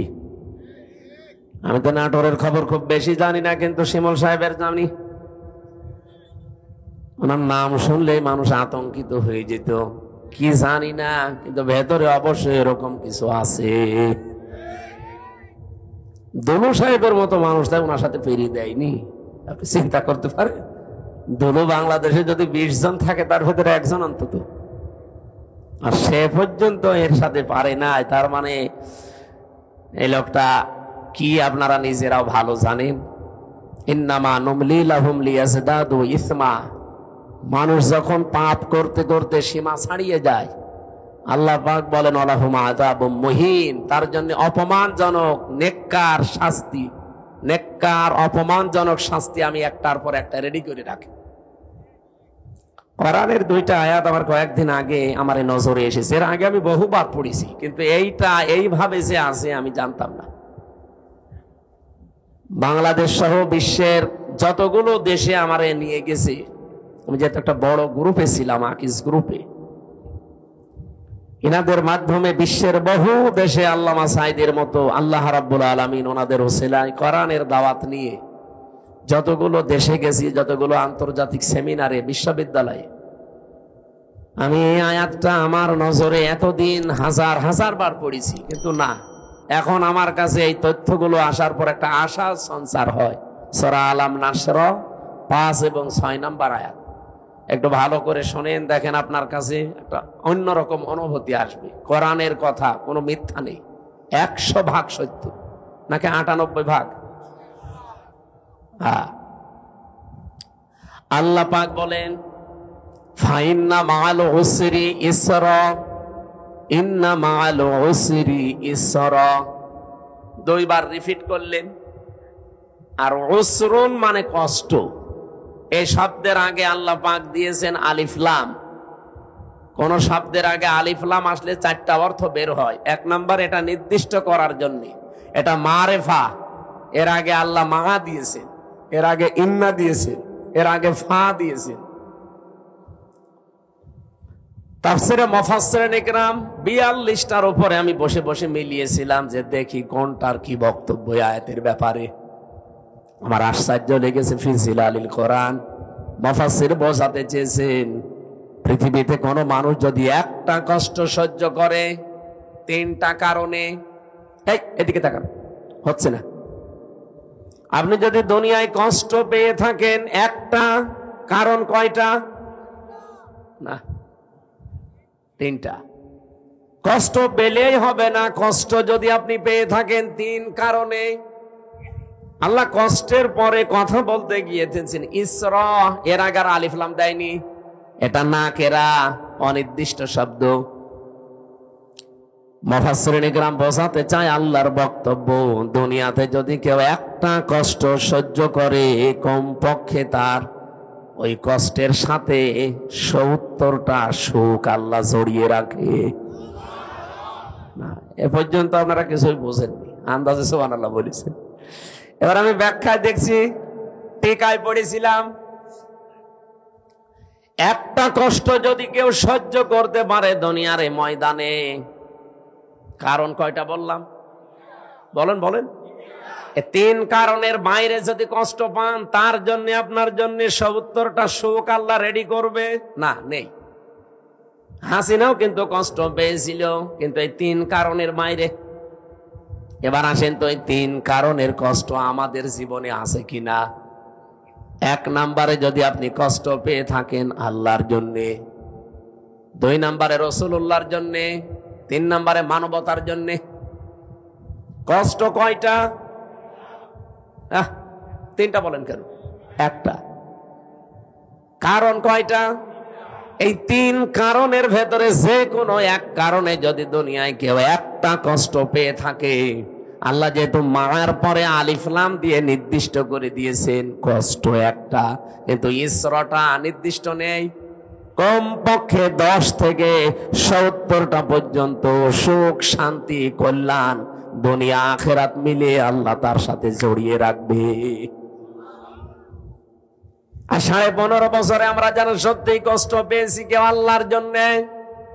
আমি তো নাটোরের খবর খুব বেশি জানি না, কিন্তু শিমুল সাহেবের জানি। ওনার নাম শুনলেই মানুষ আতঙ্কিত হয়ে যেত, কি জানি না, কিন্তু ভেতরে অবশ্যই এরকম কিছু আছে। দোলো সাহেবের মতো মানুষ তাই ওনার সাথে পেরিয়ে দেয়নি। আপনি চিন্তা করতে পারেন, দোলো বাংলাদেশে যদি 20 জন থাকে, তার ভেতরে একজন অন্তত, আর সে পর্যন্ত এর সাথে পারে না। তার মানে এই লোকটা কি আপনারা নিজেরাও ভালো জানেন। ইন্নামা নুমলি লাহুম লিয়াজদাদু ইসমা, মানুষ যখন পাপ করতে করতে সীমা ছাড়িয়ে যায়, আল্লাহ পাক বলেন ওয়ালাহুম আযাবুম মুহিন, তার জন্য অপমানজনক নেককার শাস্তি, নেককার অপমানজনক শাস্তি আমি একটার পর একটা রেডি করে রাখি। কোরআনের 2টা আয়াত আমার কয়েকদিন আগে আমার নজরে এসেছে, এর আগে আমি বহুবার পড়েছি, কিন্তু এইটা এইভাবে যে আছে আমি জানতাম না। বাংলাদেশ সহ বিশ্বের যতগুলো দেশে আমারে নিয়ে গেছে, আমি যেহেতু একটা বড় গ্রুপে ছিলাম, আকিস গ্রুপে, এনাদের মাধ্যমে বিশ্বের বহু দেশে আল্লামা সাঈদের মতো আল্লাহ রাব্বুল আলামিন ওনাদের ওসিলায় কোরআনের দাওয়াত নিয়ে যতগুলো দেশে গেছি, যতগুলো আন্তর্জাতিক সেমিনারে, বিশ্ববিদ্যালয়ে, আমি এই আয়াতটা আমার নজরে এতদিন হাজার হাজার বার পড়েছি, কিন্তু না, এখন আমার কাছে এই তথ্যগুলো আসার পর একটা আশা সঞ্চার হয়। সূরা আলাম নাসর 5 এবং 6 নম্বর আয়াত একটু ভালো করে শোনেন, দেখেন আপনার কাছে একটা অন্যরকম অনুভূতি আসবে। কোরআনের কথা কোনো মিথ্যা নেই, 100% সত্য, নাকি 98%? হ্যাঁ, আল্লাহ পাক বলেন ফাইন্না মাআল উসরি ইসরা, ইন্না মাআল উসরি ইসরা, 2 বার রিপিট করলেন। আর উসরুন মানে কষ্ট, এই শব্দের আগে আল্লাহ পাক দিয়েছেন আলিফ লাম। কোন শব্দের আগে আলিফ লাম আসলে 4টা অর্থ বের হয়। 1 নাম্বার, এটা নির্দিষ্ট করার জন্য, এটা মারেফা, এর আগে আল্লাহ মা দিয়েছেন, এর আগে ইন্না দিয়েছেন, এর আগে ফা দিয়েছেন। তাফসিরে মুফাসসিরিন ইকরাম 42টার উপরে আমি বসে বসে মিলিয়েছিলাম যে দেখি কোনটার কি বক্তব্য আয়াতের ব্যাপারে। আমার আশ্চর্য লেগেছে। ফি জিলালিল কোরআন মুফাসসির বোঝাতে চেয়েছেন, পৃথিবীতে কোনো মানুষ যদি একটা কষ্ট সহ্য করে 3টা কারণে, এই এদিকে তাকান, হচ্ছে না, আপনি যদি দুনিয়ায় কষ্ট পেয়ে থাকেন একটা কারণ, কয়টা? না, 3টা। কষ্ট পেলেই হবে না, কষ্ট যদি আপনি পেয়ে থাকেন তিন কারণে। আল্লাহ কষ্টের পরে কথা বলতে গিয়েছেন ইসরা, এর আগে আর আলিফ লাম দেয়নি, এটা নাকেরা, অনির্দিষ্ট শব্দ। মুফাসসিরিন ইকরাম বোঝাতে চায় আল্লাহর বক্তব্য, দুনিয়াতে যদি কেউ একটা কষ্ট সহ্য করে, কমপক্ষে তার ওই কষ্টের সাথে ৭০টা সুখ আল্লাহ জড়িয়ে রাখে। না, এ পর্যন্ত আপনারা কিছুই বোঝেননি, আন্দাজে সুবহানাল্লাহ বলেছেন। এবার আমি ব্যাখ্যায় দেখছি, টিকায় পড়েছিলাম, একটা কষ্ট যদি কেউ সহ্য করতে পারে দুনিয়ার এই ময়দানে, কারণ কয়টা বললাম? বলেন বলেন। তিন কারণের বাইরে যদি কষ্ট পান, তার জন্য আপনার জন্য ৭০টা সুখ আল্লাহ রেডি করবে না? নেই। হাসিনাও কিন্তু কষ্ট পেয়েছিল, কিন্তু এই তিন কারণের বাইরে। এবার আসেন তো, এই তিন কারণের কষ্ট আমাদের জীবনে আছে কিনা। এক নম্বরে যদি আপনি কষ্ট পেয়ে থাকেন আল্লাহর জন্যে, ২ নম্বরে রাসূলুল্লাহর জন্যে, ৩ নম্বরে মানবতার জন্যে। কষ্ট কয়টা? তিনটা বলেন কেন? একটা। কারণ কয়টা? এই তিন কারণের ভেতরে যে কোনো এক কারণে যদি দুনিয়ায় কেউ একটা কষ্ট পেয়ে থাকে, আল্লাহ যেহেতু মার পরে আলিফ লাম দিয়ে নির্দিষ্ট করে দিয়েছেন কষ্ট একটা, কিন্তু ইসরাটা নির্দিষ্ট নেই। কমপক্ষে ১০ থেকে ৭০টা পর্যন্ত সুখ, শান্তি, কল্যাণ দুনিয়া আখিরাত মিলে আল্লাহ তার সাথে জড়িয়ে রাখবে। আর ১৫.৫ বছরে আমরা যেন সত্যি কষ্ট পেয়েছি, কেউ আল্লাহর জন্যে,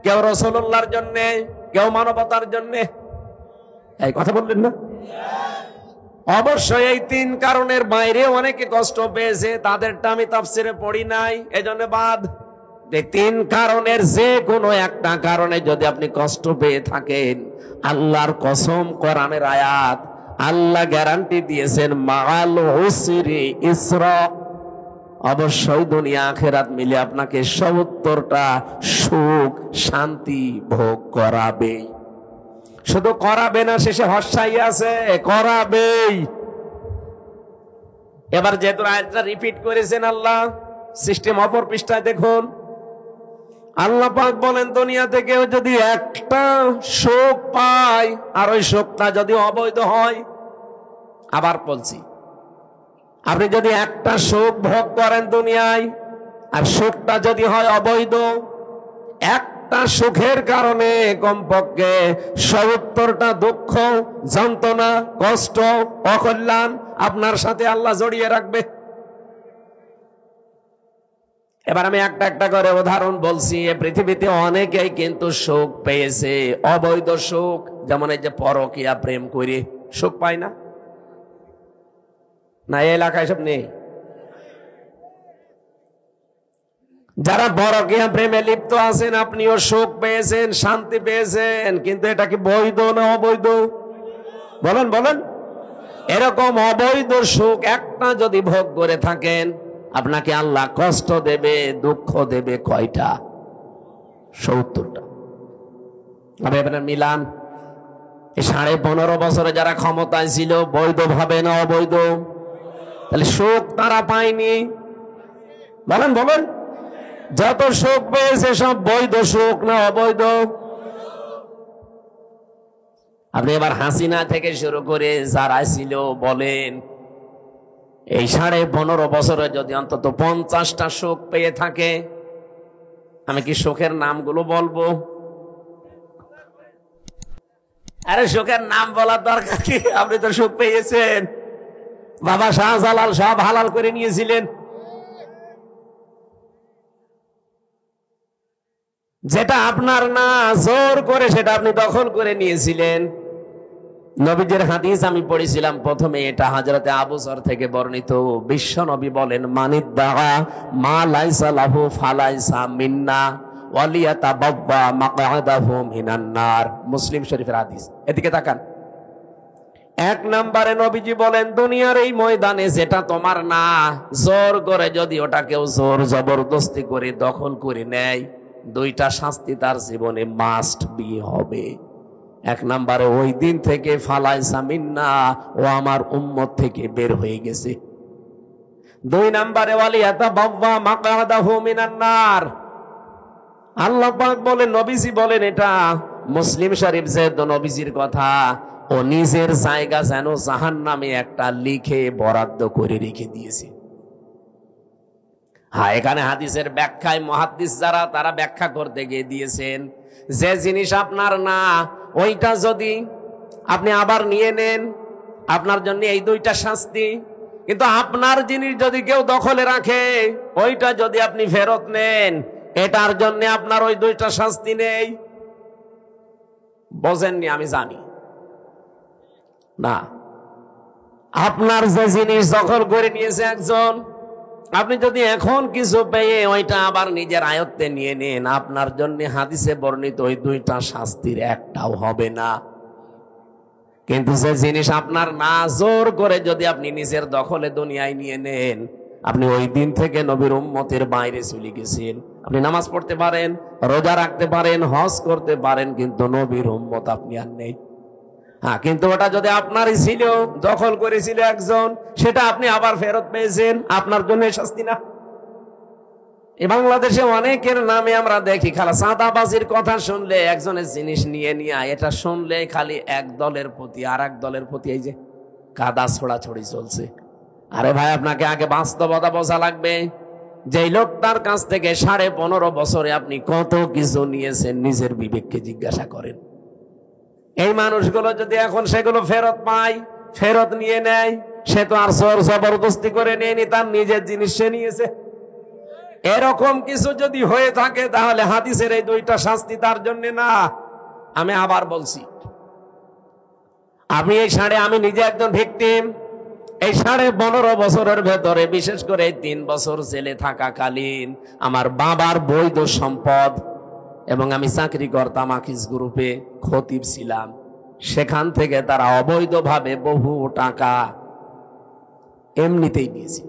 কেউ রাসূলুল্লাহর জন্যে, কেউ মানবতার জন্যে। এই কথা বললেন না? অবশ্যই এই তিন কারণের বাইরে অনেকে কষ্ট পেয়েছে, তাদেরটা আমি তাফসিরে পড়ি নাই, এজন্য বাদ। এই তিন কারণের যে কোনো একটা কারণে যদি আপনি কষ্ট পেয়ে থাকেন, আল্লাহর কসম, কোরআনের আয়াত, আল্লাহ গ্যারান্টি দিয়েছেন মাআল উসরি ইসরা, অবশ্যই দুনিয়া আখিরাত মিলে আপনাকে ৭০টা সুখ, শান্তি ভোগ করাবে। শুধু করাবে না, শেষে হর্ষাই আছে, করাবেই। এবার যেহেতু আয়াতটা রিপিট করেছেন আল্লাহ, সিস্টেম অপর পৃষ্ঠায় দেখুন, আল্লাহ পাক বলেন দুনিয়াতে কেউ যদি একটা সুখ পায়, আর ওই সুখটা যদি অবৈধ হয়, আবার বলছি, আপনি যদি একটা সুখ ভোগ করেন দুনিয়ায়, আর সুখটা যদি হয় অবৈধ, একটা সুখের কারণে কমপক্ষে ৭০টা দুঃখ, যন্ত্রণা, কষ্ট, অকল্যাণ আপনার সাথে আল্লাহ জড়িয়ে রাখবে। এবার আমি একটা একটা করে উদাহরণ বলছি। এ পৃথিবীতে অনেকেই কিন্তু সুখ পেয়েছে, অবৈধ সুখ, যেমন এই যে পরকীয়া প্রেম করে সুখ পায় না, না এই এলাকায় সব নেই? যারা পরকীয়া প্রেমে লিপ্ত আছেন, আপনিও সুখ পেয়েছেন, শান্তি পেয়েছেন, কিন্তু এটা কি বৈধ না অবৈধ? বলেন বলেন। এরকম অবৈধ সুখ একটা যদি ভোগ করে থাকেন, আপনাকে আল্লাহ কষ্ট দেবে, দুঃখ দেবে কয়টা? ৭০টা। আপনি আপনার মিলান, 15.5 বছরে যারা ক্ষমতায় ছিল, বৈধ ভাবে না অবৈধ? তাহলে সুখ তারা পায়নি? বলেন বলেন। যত সুখ পেয়েছে সব বৈধ সুখ না অবৈধ? আপনি এবার হাসিনা থেকে শুরু করে যারা ছিল বলেন, এই 15.5 বছরে যদি অন্তত 50টা সুখ পেয়ে থাকে, আমি কি সুখের নামগুলো বলবো? আরে সুখের নাম বলার দরকার কি? আপনি তো সুখ পেয়েছেন, বাবা শাহজালাল সব হালাল করে নিয়েছিলেন। যেটা আপনার না, জোর করে সেটা আপনি দখল করে নিয়েছিলেন। নবীজির হাদিস আমি পড়েছিলাম প্রথমে, এটা হযরতে আবু যর থেকে বর্ণিত। বিশ্ব নবী বলেন, মানিদ্দাআ মা লাইসা লাহু ফালাইসা মিন্না ওয়ালিয়াতাবাওয়া মাকআদাহু মিনান নার। মুসলিম শরীফের হাদিস। এদিকে তাকান। এক নম্বরে নবীজি বলেন, দুনিয়ার এই ময়দানে যেটা তোমার না, জোর করে যদি ওটা কেউ জোর জবরদস্তি করে দখল করে নেয়, দুইটা শাস্তি তার জীবনে মাস্ট বি হবে। এক নম্বরে ওই দিন থেকে ফালাইসা মিন্না, ও আমার উম্মত থেকে বের হয়ে গেছে। দুই নম্বরে ওয়ালিয়াতাবাওয়া মাকআদাহু মিনান নার। আল্লাহ পাক বলেন, নবীজি বলেন, এটা মুসলিম শরীফ যেহেতু নবীজির কথা, ও নিজের জায়গা যেন জাহান্নামে একটা লিখে বরাদ্দ করে রেখে দিয়েছে। হ্যাঁ, এখানে হাদিসের ব্যাখ্যায় মুহাদ্দিস যারা, তারা ব্যাখ্যা করতে গিয়ে দিয়েছেন যে জিনিস আপনার না, ওইটা যদি আপনি আবার নিয়ে নেন, আপনার জন্য এই দুইটা শাস্তি। কিন্তু আপনার জিনিস যদি কেউ দখলে রাখে, ওইটা যদি আপনি ফেরত নেন, এটার জন্য আপনার ওই দুইটা শাস্তি নেই। বোঝেননি? আমি জানি না। আপনার যে জিনিস দখল করে নিয়েছে একজন, আপনি যদি এখন কিছু পেয়ে ওইটা আবার নিজের আয়ত্তে নিয়ে নেন, আপনার জন্য হাদিসে বর্ণিত ওই দুইটা শাস্তির একটাও হবে না। কিন্তু যে জিনিস আপনার না, জোর করে যদি আপনি নিজের দখলে দুনিয়ায় নিয়ে নেন, আপনি ওই দিন থেকে নবীর উম্মতের বাইরে চলে গেছেন। আপনি নামাজ পড়তে পারেন, রোজা রাখতে পারেন, হজ করতে পারেন, কিন্তু নবীর উম্মত আপনি আর নেই। হ্যাঁ, কিন্তু ওটা যদি আপনারই ছিল, দখল করেছিল একজন, সেটা আপনি আবার ফেরত পেয়েছেন, আপনার জন্য শাস্তি না। এই বাংলাদেশে অনেকের নামে আমরা দেখি, খালি চাঁদাবাজির কথা শুনলে, একজনের জিনিস নিয়ে নিয়ে, এটা শুনলে খালি এক দলের প্রতি আর এক দলের প্রতি এই যে কাদা ছোড়াছড়ি চলছে। আরে ভাই, আপনাকে আগে বাস্তবতা বোঝা লাগবে। যেই লোকটার কাছ থেকে 15.5 বছরে আপনি কত কিছু নিয়েছেন, নিজের বিবেককে জিজ্ঞাসা করেন। এই মানুষগুলো যদি এখন সেগুলো ফেরত পায়, ফেরত নিয়ে নেয়, সে তো আর জোর জবরদস্তি করে নেয়নি, তার নিজের জিনিস সে নিয়েছে। এরকম কিছু যদি হয়ে থাকে, তাহলে হাদিসের এই দুইটা শাস্তি তার জন্য না। আমি আবার বলছি, আমি নিজে একজন ভিকটিম। এই 15.5 বছরের ভেতরে, বিশেষ করে 3 বছর জেলে থাকাকালীন, আমার বাবার বৈধ সম্পদ, এবং আমি চাকরি করতাম আকিস গ্রুপে, খতিব ছিলাম, সেখান থেকে তারা অবৈধভাবে বহু টাকা এমনিতেই নিয়েছিল।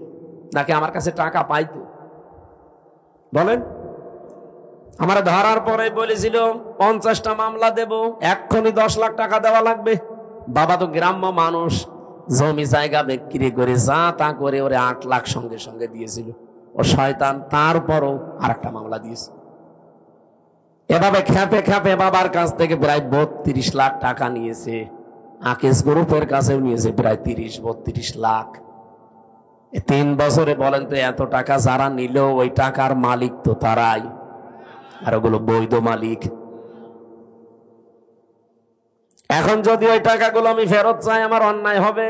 নাকি আমার কাছে টাকা পাইতো? বলেন। আমার ধরার পরে বলেছিল 50টা মামলা দেব, এক্ষুনি 10 লাখ টাকা দেওয়া লাগবে। বাবা তো গ্রাম্য মানুষ, জমি জায়গা বিক্রি করে যা তা করে ওরে 8 লাখ সঙ্গে সঙ্গে দিয়েছিল। ও শয়তান, তারপরও আর একটা মামলা দিয়েছে। এভাবে খেপে খেপে বাবার কাছ থেকে প্রায় 32 লাখ টাকা নিয়েছে। আকিস গ্রুপের কাছেও নিয়েছে প্রায় 30-32 লাখ। 3 বছরে বলেন তো, এত টাকা যারা নিল, ওই টাকার মালিক তো তারাই, আর ওগুলো বৈধ মালিক। এখন যদি ওই টাকাগুলো আমি ফেরত চাই, আমার অন্যায় হবে,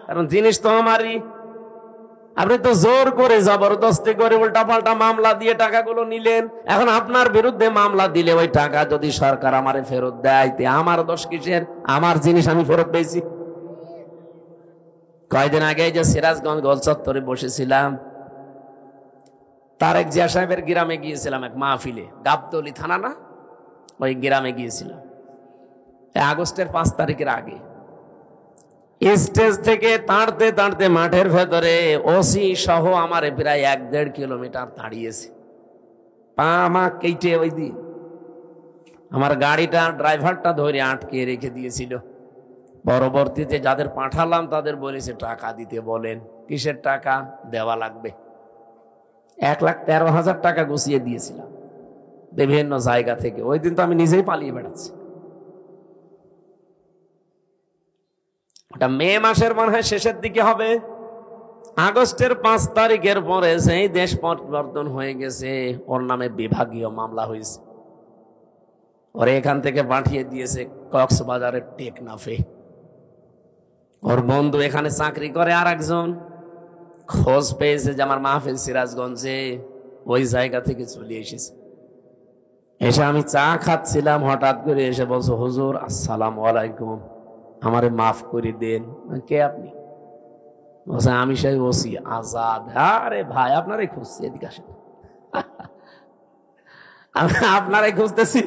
কারণ জিনিস তো আমারই। আপনি তো জোর করে জবরদস্তি করে উল্টাপাল্টা মামলা দিয়ে টাকাগুলো নিলেন। এখন আপনার বিরুদ্ধে মামলা দিলে ওই টাকা যদি সরকার আমারে ফেরত দেয়, আমার দোষ কিসের? আমার জিনিস আমি ফেরত পেয়েছি। কয়েকদিন আগে যে সিরাজগঞ্জ গোল চত্বরে বসেছিলাম, তারেক জিয়া সাহেবের গ্রামে গিয়েছিলাম এক মাহফিলে, গাবতলী থানা না, ওই গ্রামে গিয়েছিলাম আগস্টের 5 তারিখের আগে। স্টেজ থেকে তাড়তে তাড়তে মাঠের ভেতরে ওসি সহ আমার প্রায় 1-1.5 কিলোমিটার দাঁড়িয়েছে। পা মা কেটে ওই দিন আমার গাড়িটা ড্রাইভারটা ধরে আটকে রেখে দিয়েছিল। পরবর্তীতে যাদের পাঠালাম তাদের বলেছে টাকা দিতে বলেন। কিসের টাকা? দেওয়া লাগবে। 1,13,000 টাকা গুছিয়ে দিয়েছিলাম বিভিন্ন জায়গা থেকে। ওই দিন তো আমি নিজেই পালিয়ে বেড়াচ্ছি। ওটা মে মাসের মনে হয় শেষের দিকে হবে। আগস্টের 5 তারিখের পরে সেই দেশ পরিবর্তন হয়ে গেছে, ওর নামে বিভাগীয় মামলা হয়েছে। ওরে এখান থেকে পাঠিয়ে দিয়েছে কক্সবাজারের টেকনাফে। ওর বন্ধু এখানে চাকরি করে, আর একজন খোঁজ পেয়েছে যে আমার মাহফিল সিরাজগঞ্জে, ওই জায়গা থেকে চলে এসেছে। এসে আমি চা খাচ্ছিলাম, হঠাৎ করে এসে বলছো, হুজুর আসসালামু আলাইকুম, আমারে মাফ করে দেন। কে আপনি? বলছে আমি সেই ওসি আজাদ। আরে ভাই, আপনারাই খুঁজছি, এদিকে আসেন। আপনারাই খুঁজতেছি।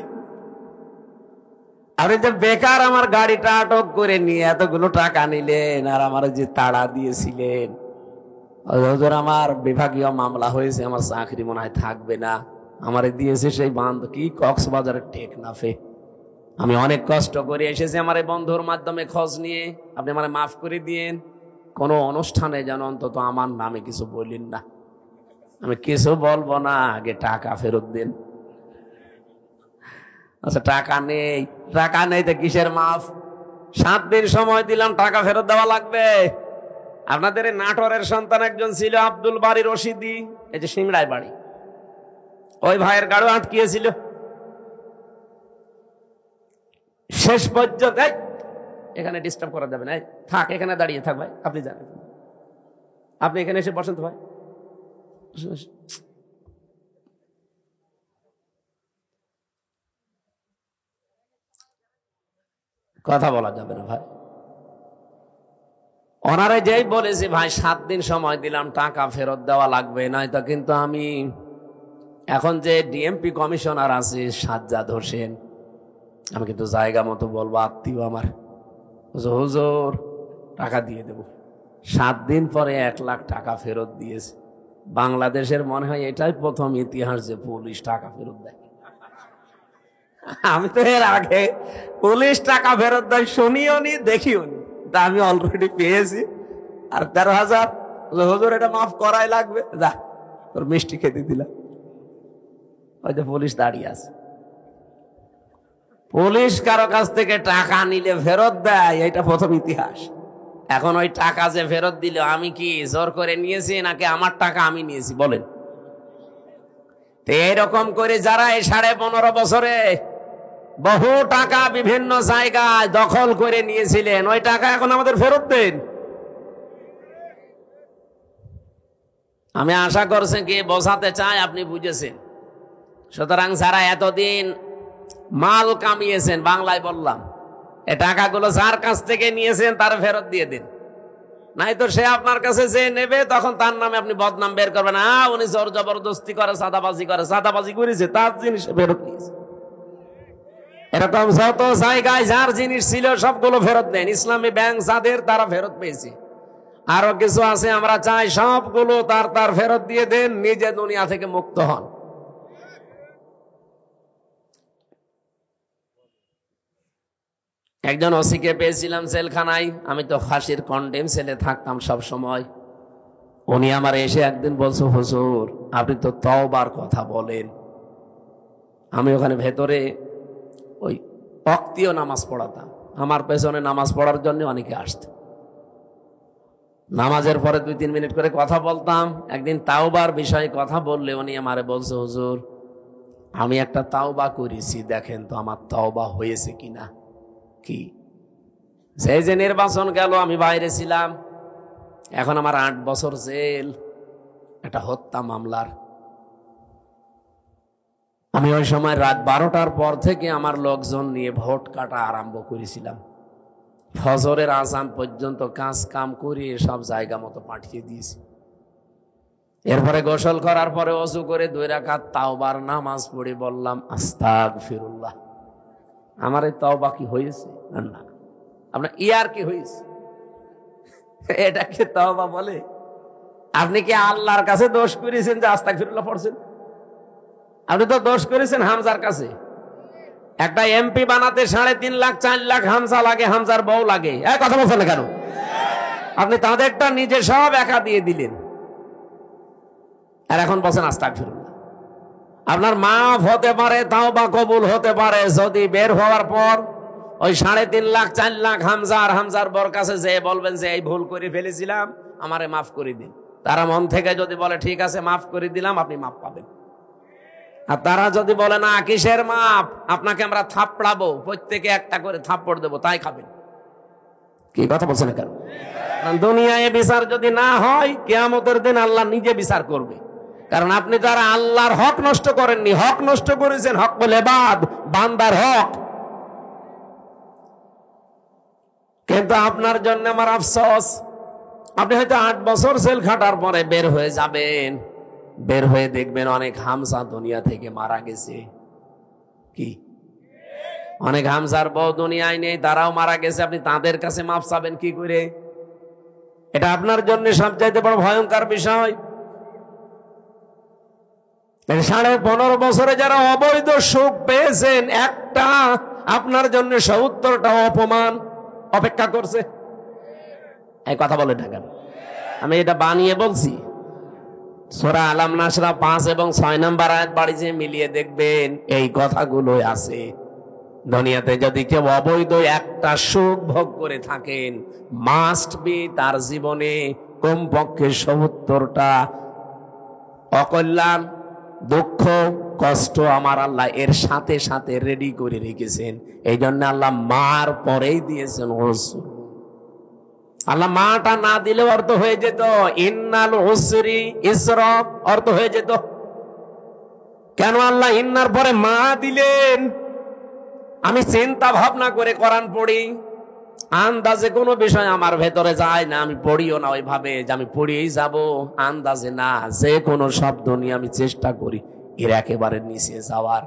আপনি যে বেকার আমার গাড়িটা আটক করে নিয়ে এতগুলো টাকা নিলেন, আর আমার যে তাড়া দিয়েছিলেন, হুজুর আমার বিভাগীয় মামলা হয়েছে, আমার চাকরি মনে হয় থাকবে না। আমারে দিয়েছে সেই বান্ধ কি কক্সবাজারের টেকনাফে। আমি অনেক কষ্ট করে এসেছি আমার এই বন্ধুর মাধ্যমে খোঁজ নিয়ে, আপনি আমারে মাফ করে দিয়েন। কোনো অনুষ্ঠানে যেন অন্তত আমার নামে কিছু বললেন না। আমি কিছু বলবো না, আগে টাকা ফেরত দিন। আচ্ছা টাকা নেই, টাকা নেই তো কিসের মাফ? 7 দিন সময় দিলাম, টাকা ফেরত দেওয়া লাগবে। আপনাদের এই নাটোরের সন্তান একজন ছিল আব্দুল বারী রশিদি, এই যে সিংড়ায় বাড়ি, ওই ভাইয়ের গাড়ি আটকিয়েছিল। শেষ পর্যন্ত এখানে ডিস্টার্ব করা যাবে না, থাক এখানে দাঁড়িয়ে থাক ভাই, আপনি জানেন, আপনি এখানে এসে বসেন তো ভাই। কথা বলা যাবে না ভাই। ওনারে যেই বলেছি ভাই 7 দিন সময় দিলাম, টাকা ফেরত দেওয়া লাগবে, নয়তো কিন্তু আমি এখন যে ডিএমপি কমিশনার আছে সাজ্জাদ হোসেন, আমি কিন্তু জায়গা মতো বলবো, আত্মীয় আমার, হুজুর টাকা দিয়ে দেব। 7 দিন পরে 1 লাখ টাকা ফেরত দিয়েছে। বাংলাদেশের মনে হয় এটাই প্রথম ইতিহাস যে পুলিশ টাকা ফেরত দেয়। আমি তো এর আগে পুলিশ টাকা ফেরত দেয় শুনিও নি, দেখিও নি, তা আমি অলরেডি পেয়েছি। আর 13,000 হুজুর এটা মাফ করাই লাগবে, যা তোর মিষ্টি খেতে দিলাম। ওই যে পুলিশ দাঁড়িয়ে আছে। পুলিশ কারো কাছ থেকে টাকা নিলে ফেরত দেয়, এটা প্রথম ইতিহাস। এখন ওই টাকা যে ফেরত দিল, আমি কি জোর করে নিয়েছি নাকি আমার টাকা আমি নিয়েছি বলেন? তো এইরকম করে যারা এই 15.5 বছরে বহু টাকা বিভিন্ন জায়গায় দখল করে নিয়েছিলেন, ওই টাকা এখন আমাদের ফেরত দেন। আমি আশা করছি কি বোঝাতে চাই আপনি বুঝেছেন। সুতরাং যারা এতদিন মাল কামিয়েছেন, বাংলায় বললাম, এই টাকাগুলো যার কাছ থেকে নিয়েছেন তার ফেরত দিয়ে দিন, নাই তো সে আপনার কাছে যে নেবে তখন তার নামে আপনি বদনাম বের করবেন। উনি জোর জবরদস্তি করে, সাদাবাজি করে, সাদাবাজি করেছে, তার জিনিস ফেরত নিয়েছে। এরকম যত জায়গায় যার জিনিস ছিল সবগুলো ফেরত দেন। ইসলামী ব্যাংক যাদের, তারা ফেরত পেয়েছে। আরো কিছু আছে, আমরা চাই সবগুলো তার ফেরত দিয়ে দেন, নিজে দুনিয়া থেকে মুক্ত হন। একজন ওসিকে পেয়েছিলাম জেলখানায়, আমি তো ফাঁসির কন্ডেম সেলে থাকতাম সব সময়। উনি আমার এসে একদিন বলছো, হুজুর আপনি তো তওবার কথা বলেন। আমি ওখানে ভেতরে ওই ওয়াক্তীয় নামাজ পড়াতাম, আমার পেছনে নামাজ পড়ার জন্য অনেকে আসতো। নামাজের পরে 2-3 মিনিট করে কথা বলতাম। একদিন তাওবার বিষয়ে কথা বললে উনি আমারে বলছে, হুজুর আমি একটা তাওবা করেছি, দেখেন তো আমার তাওবা হয়েছে কিনা। কি? সেই যে নির্বাচন গেল, আমি বাইরে ছিলাম, এখন আমার 8 বছর জেল, একটা হত্যা মামলার। আমি ওই সময় রাত 12টার পর থেকে আমার লোকজন নিয়ে ভোট কাটা আরম্ভ করেছিলাম। ফজরের আজান পর্যন্ত কাজ কাম করে সব জায়গা মতো পাঠিয়ে দিয়েছি। এরপরে গোসল করার পরে ওযু করে 2 রাকাত তাওবার নামাজ পড়ে বললাম, আস্তাগফিরুল্লাহ। আমার এই তাওবা কি হয়েছে? না, আপনার ইয়ার কি হয়েছে? এটাকে তাওবা বলে? আপনি কি আল্লাহর কাছে দোষ করেছেন যে আস্তাগফিরুল্লাহ পড়ছেন? আপনি তো দোষ করেছেন হামজার কাছে। একটা এমপি বানাতে 3.5 লাখ 4 লাখ হামজা লাগে, হামজার বউ লাগে। কথা বলছেন না কেন? আপনি তাদেরটা নিজে সব একা দিয়ে দিলেন, আর এখন বলছেন আস্তাগফিরুল্লাহ। আপনার মাফ হতে পারে, তাওবা কবুল হতে পারে যদি বের হওয়ার পর ওই 3.5 লাখ 4 লাখ হামজার বর কাছে যে বলবেন যে এই ভুল করে ফেলেছিলাম, আমারে মাফ করে দিন। তারা মন থেকে যদি বলে ঠিক আছে মাফ করে দিলাম, আপনি মাফ পাবেন। আর তারা যদি বলে না কিসের মাপ, আপনাকে আমরা থাপড়াবো, প্রত্যেকে একটা করে থাপ্পড় দেবো, তাই খাবেন। কি কথা বলছেন কেন? দুনিয়ায় বিচার যদি না হয়, কিয়ামতের দিন আল্লাহ নিজে বিচার করবে। কারণ আপনি যারা আল্লাহর হক নষ্ট করেননি, হক নষ্ট করেছেন, হক বলে বান্দার হক। কিন্তু আপনার জন্য আমার আফসোস, আপনি হয়তো 8 বছর জেল খাটার পরে বের হয়ে যাবেন, বের হয়ে দেখবেন অনেক হামজা দুনিয়া থেকে মারা গেছে। কি? অনেক হামজার বউ দুনিয়ায় নেই, তারাও মারা গেছে। আপনি তাদের কাছে মাফ চাবেন কি করে? এটা আপনার জন্য সবচাইতে বড় ভয়ঙ্কর বিষয়। 15.5 বছরে যারা অবৈধ সুখ পেয়েছেন, একটা আপনার জন্য 70টা অপমান অপেক্ষা করছে। এই কথা বলে থাকেন, আমি এটা বানিয়ে বলছি। সূরা আলাম নাসরা 5 এবং 6 নম্বর আয়াত বাড়িতে মিলিয়ে দেখবেন এই কথাগুলো আছে। দুনিয়াতে যদি কেউ অবৈধ একটা সুখ ভোগ করে থাকেন, মাস্ট বি তার জীবনে কমপক্ষে 70টা অকল্যাণ, দুঃখ, কষ্ট আমার আল্লাহ এর সাথে সাথে রেডি করে রেখেছেন। এই জন্য আল্লাহ মার পরেই দিয়েছেন উসর। আল্লাহ মাটা না দিলে অর্থ হয়ে যেত ইন্নাল উসরি ইসরা, অর্থ হয়ে যেত। কেন আল্লাহ ইন্নার পরে মা দিলেন? আমি চিন্তা ভাবনা করে কোরআন পড়ি, আন্দাজে কোনো বিষয় আমার ভেতরে যায় না, আমি পড়িও না ওইভাবে যে আমি পড়িয়েই যাব, আন্দাজে না, যে কোনো শব্দ নিয়ে আমি চেষ্টা করি এর একেবারে নিচে যাওয়ার।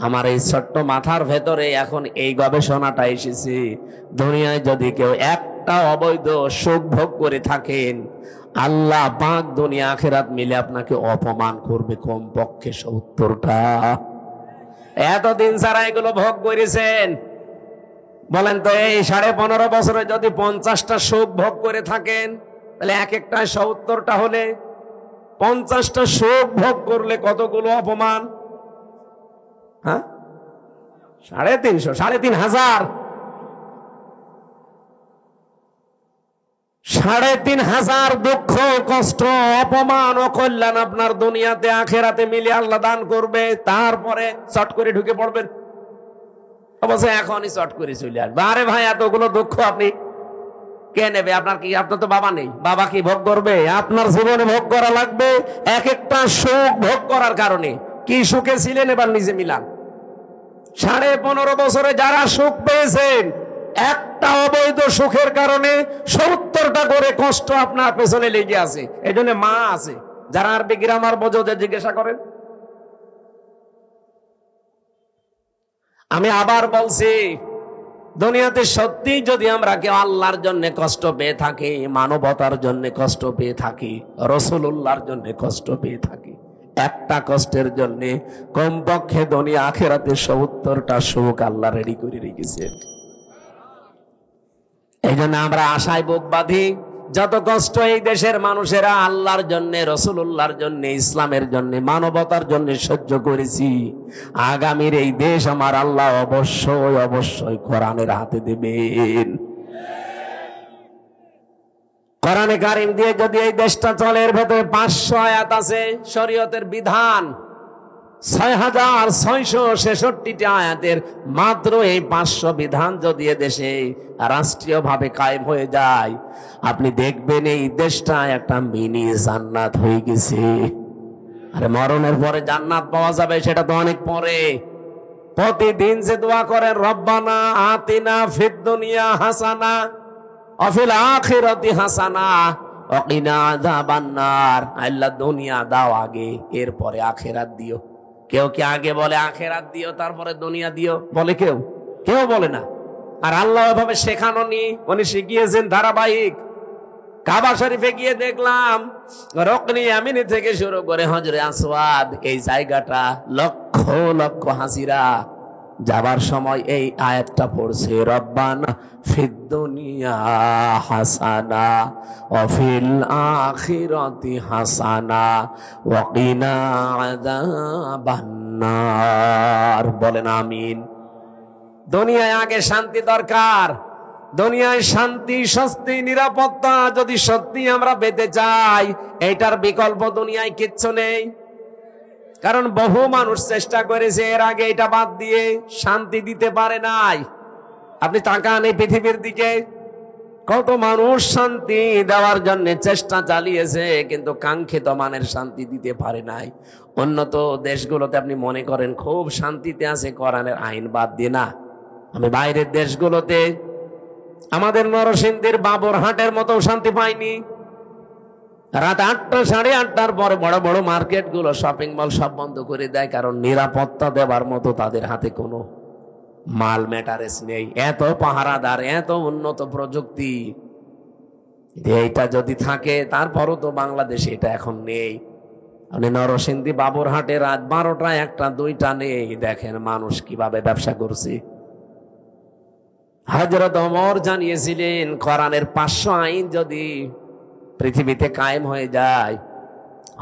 আমার এই ছোট্ট মাথার ভেতরে এখন এই গবেষণাটা এসেছে, দুনিয়ায় যদি কেউ একটা অবৈধ সুখ ভোগ করে থাকেন, আল্লাহ পাক দুনিয়া আখিরাত মিলে আপনাকে অপমান করবে কমপক্ষে 70টা। এতদিন ছাড়া এগুলো ভোগ করেছেন, বলেন তো এই 15.5 বছরে যদি 50টা সুখ ভোগ করে থাকেন, তাহলে এক একটা 70টা হলে 50টা সুখ ভোগ করলে কতগুলো অপমান? হ্যাঁ, 350, 3,500, 3,500 দুঃখ, কষ্ট, অপমান, অকল্যাণ আপনার দুনিয়াতে আখেরাতে মিলে আল্লাহ দান করবে। তারপরে চট করে ঢুকে পড়বেন, অবশ্যই এখনই চট করে চলে আসবে। আরে ভাই, এতগুলো দুঃখ আপনি কে নেবে? আপনার কি, আপনার তো বাবা নেই, বাবা কি ভোগ করবে? আপনার জীবনে ভোগ করা লাগবে। এক একটা সুখ ভোগ করার কারণে কি সুখে ছিলেন এবার নিজে মিলান। 15.5 বছরে যারা সুখ পেয়েছেন, একটা অবৈধ সুখের কারণে 70টা করে কষ্ট আপনার পেছনে লেগে আছে। এই জন্য মা আছে, যারা আরবি গ্রামার বোঝো যে জিজ্ঞাসা করেন। আমি আবার বলছি, দুনিয়াতে সত্যি যদি আমরা কেউ আল্লাহর জন্য কষ্ট পেয়ে থাকি, মানবতার জন্য কষ্ট পেয়ে থাকি, রাসূলুল্লাহর জন্য কষ্ট পেয়ে থাকি, একটা কষ্টের জন্য কমপক্ষে দুনিয়া আখিরাতে 70টা সুখ আল্লাহ রেডি করে রেখেছেন। এই জন্য আমরা আশায় বুক বাঁধি, যত কষ্ট এই দেশের মানুষেরা আল্লাহর জন্য, রাসূলুল্লাহর জন্য, ইসলামের জন্য, মানবতার জন্য সহ্য করেছি, আগামীর এই দেশ আমার আল্লাহ অবশ্যই অবশ্যই কোরআনের হাতে দেবেন। কোরআনে কারিম দিয়ে যদি এই দেশটা চলে, এর ভেতরে 500 আয়াত আছে শরীয়তের বিধান, 6,666টা আয়াতের মাত্র এই 500 বিধান যদি দেশে রাষ্ট্রীয় ভাবে কায়েম হয়ে যায়, আপনি দেখবেন এই দেশটা একটা মিনি জান্নাত হয়ে গেছে। আরে মরণের পরে জান্নাত পাওয়া যাবে সেটা তো অনেক পরে। প্রতিদিন যে দোয়া করেন, রব্বানা আতিনা ফিদ দুনিয়া হাসানা ওয়া ফিল আখিরাতি হাসানা ওয়া কিনা আযাবান্নার, আল্লাহ দুনিয়া দাও আগে, এরপরে আখিরাত দিও। কেউ কি আগে বলে আখিরাত দিও তারপরে দুনিয়া দিও? বলে কেউ? কেউ বলে না। আর আল্লাহ এভাবে শেখানো নি, উনি শিখিয়েছেন ধারাবাহিক। কাবা শরীফে গিয়ে দেখলাম রকনি ইয়ামিনি থেকে শুরু করে হজরে আসওয়াদ, এই জায়গাটা লক্ষ লক্ষ হাজিরা যাবার সময় এই আয়াতটা পড়ছে, রব্বানা ফিদ দুনিয়া হাসানা ওয়া ফিল আখিরাতি হাসানা ওয়া কিনা আযাবান্নার। বলেন আমিন। দুনিয়ায় আগে শান্তি দরকার। দুনিয়ায় শান্তি, স্বস্তি, নিরাপত্তা যদি সত্যি আমরা পেতে চাই, এইটার বিকল্প দুনিয়ায় কিচ্ছু নেই। কারণ বহু মানুষ চেষ্টা করেছে এর আগে এটা বাদ দিয়ে, শান্তি দিতে পারে নাই। আপনি তাকান এই পৃথিবীর দিকে, কত মানুষ শান্তি দেওয়ার জন্য চেষ্টা চালিয়েছে, কিন্তু কাঙ্ক্ষিত মানের শান্তি দিতে পারে নাই। উন্নত দেশগুলোতে আপনি মনে করেন খুব শান্তিতে আছে, কোরআনের আইন বাদ দিয়ে না। আমি বাইরের দেশগুলোতে, আমাদের নরসিংদীর বাবুরহাটের মতো শান্তি পাইনি। রাত 8টা, 8:30টার পরে বড় বড় মার্কেট গুলো, শপিং মল সব বন্ধ করে দেয়, কারণ নিরাপত্তা দেবার মতো তাদের হাতে কোনো মাল ম্যাটারেস নেই। এত পাহারাদার, এত উন্নত প্রযুক্তি, এইটা যদি থাকে, তারপরও তো বাংলাদেশে এটা এখন নেই। আপনি নরসিংদী বাবুরহাটে রাত 12টা 1টা 2টা নেই, দেখেন মানুষ কিভাবে ব্যবসা করছে। হযরত ওমর জানিয়েছিলেন কোরআনের 500 আইন যদি পৃথিবীতে কায়েম হয়ে যায়,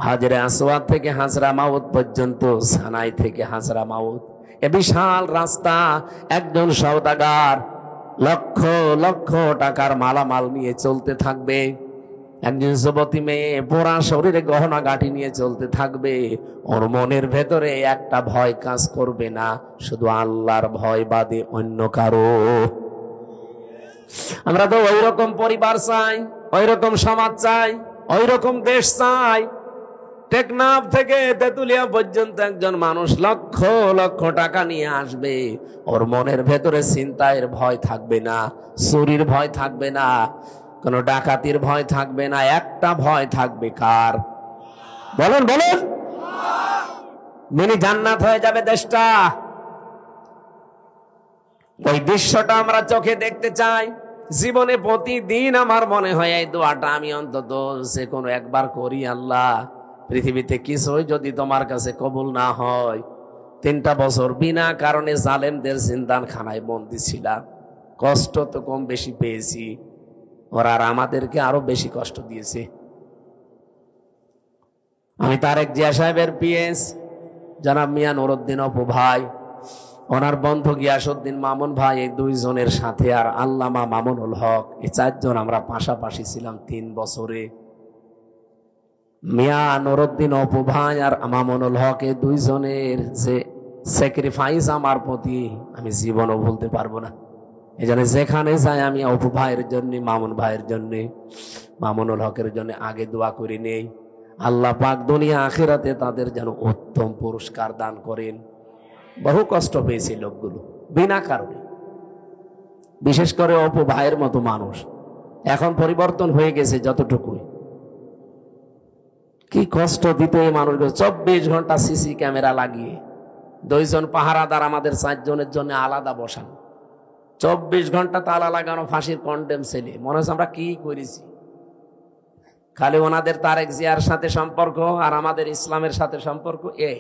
হাজরে আসওয়াদ থেকে হাজরা মাউত পর্যন্ত, সানাই থেকে হাজরা মাউত, এ বিশাল রাস্তা, একজন সওদাগার লক্ষ লক্ষ টাকার মালামাল নিয়ে চলতে থাকবে, একজন যুবতী মেয়ে পোড়া শরীরে গহনা গাঁটি নিয়ে চলতে থাকবে, ওর মনের ভেতরে একটা ভয় কাজ করবে না, শুধু আল্লাহর ভয় বাদে অন্য কারো। আমরা তো ওই রকম পরিবার চাই, ওই রকম সমাজ চাই, ওই রকম দেশ চাই। টেকনাফ থেকে তেতুলিয়া পর্যন্ত একজন মানুষ লক্ষ লক্ষ টাকা নিয়ে আসবে, ওর মনের ভেতরে ছিনতাইয়ের ভয় থাকবে না, চুরির ভয় থাকবে না, কোন ডাকাতির ভয় থাকবে না, একটা ভয় থাকবে কার? বলেন বলেন। মিনি জান্নাত হয়ে যাবে দেশটা। ওই দৃশ্যটা আমরা চোখে দেখতে চাই। জীবনে প্রতিদিন আমার মনে হয় এই দোয়াটা আমি অন্তত যে কোনো একবার করি, আল্লাহ পৃথিবীতে কিছুই যদি তোমার কাছে কবুল না হয়, 3টা বছর বিনা কারণে জালেমদের জিন্দানখানায় বন্দী ছিলাম, কষ্ট তো কম বেশি পেয়েছি, ওরা আর আমাদেরকে আরো বেশি কষ্ট দিয়েছে। আমি তারেক জিয়া সাহেবের পিএস জনাব মিয়া নুরউদ্দিন অপু ভাই, ওনার বন্ধু গিয়াসউদ্দিন মামুন ভাই, এই 2 জনের সাথে আর আল্লামা মামুনুল হক, এই 4 জন আমরা পাশাপাশি ছিলাম 3 বছরে। মিয়া নুরউদ্দিন অপু ভাই আর মামুনুল হক, এই 2 জনের যে স্যাক্রিফাইস আমার প্রতি আমি জীবনও ভুলতে পারবো না। এই জন্য যেখানে যাই আমি অপু ভাইয়ের জন্য, মামুন ভাইয়ের জন্য, মামুনুল হকের জন্য আগে দোয়া করে নেই, আল্লাহ পাক দুনিয়া আখিরাতে তাদের যেন উত্তম পুরস্কার দান করেন। বহু কষ্ট পেয়েছে লোকগুলো বিনা কারণে, বিশেষ করে অপু ভাইয়ের মতো মানুষ। এখন পরিবর্তন হয়ে গেছে যতটুকুই, কি কষ্ট দিত এই মানুষগুলো। 24 ঘন্টা সিসি ক্যামেরা লাগিয়ে, 2 জন পাহারাদার আমাদের 4 জনের জন্য আলাদা বসানো, 24 ঘন্টা তালা লাগানো, ফাঁসির কন্ডেম ছেলে। মনে হচ্ছে আমরা কি করেছি। খালি ওনাদের তারেক জিয়ার সাথে সম্পর্ক আর আমাদের ইসলামের সাথে সম্পর্ক, এই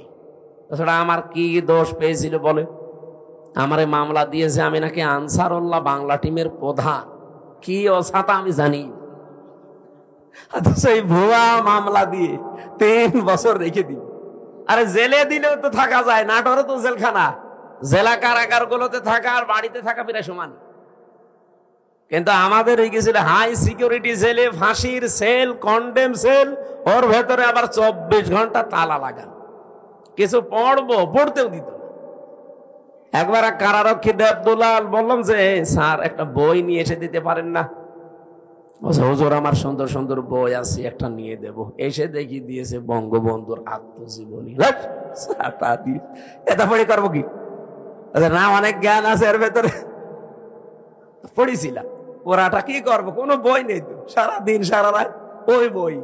তাছাড়া আমার কি দোষ পেয়েছিল বলে? আমারে মামলা দিয়েছে, আমি নাকি আনসারুল্লাহ বাংলা টিমের প্রধান, কি অসাতা আমি জানি। সেই ভুয়া মামলা দিয়ে 3 বছর রেখে দিই। আরে জেলে দিলেও তো থাকা যায়, নাটোরে তো জেলখানা, জেলা কারাগার গুলোতে থাকা আর বাড়িতে থাকা প্রায় সমান। কিন্তু আমাদের হয়ে গেছিল হাই সিকিউরিটি জেলে, ফাঁসির সেল, কন্ডেম সেল, ওর ভেতরে আবার 24 ঘন্টা তালা লাগানো। কিছু পড়তেও দিত না। একবার এক কারারক্ষী দেবদুলাল বললাম যে স্যার একটা বই নিয়ে এসে দিতে পারেন না? হুজুর আমার সুন্দর সুন্দর বই আছে, একটা নিয়ে দেব। এসে দেখি দিয়েছে বঙ্গবন্ধুর আত্মজীবনী। এটা পড়ে করবো কি? না, অনেক জ্ঞান আছে এর ভেতরে। পড়েছিলাম, ওরাটা কি করবো, কোনো বই নেই তো, সারাদিন সারা রাত ওই বই।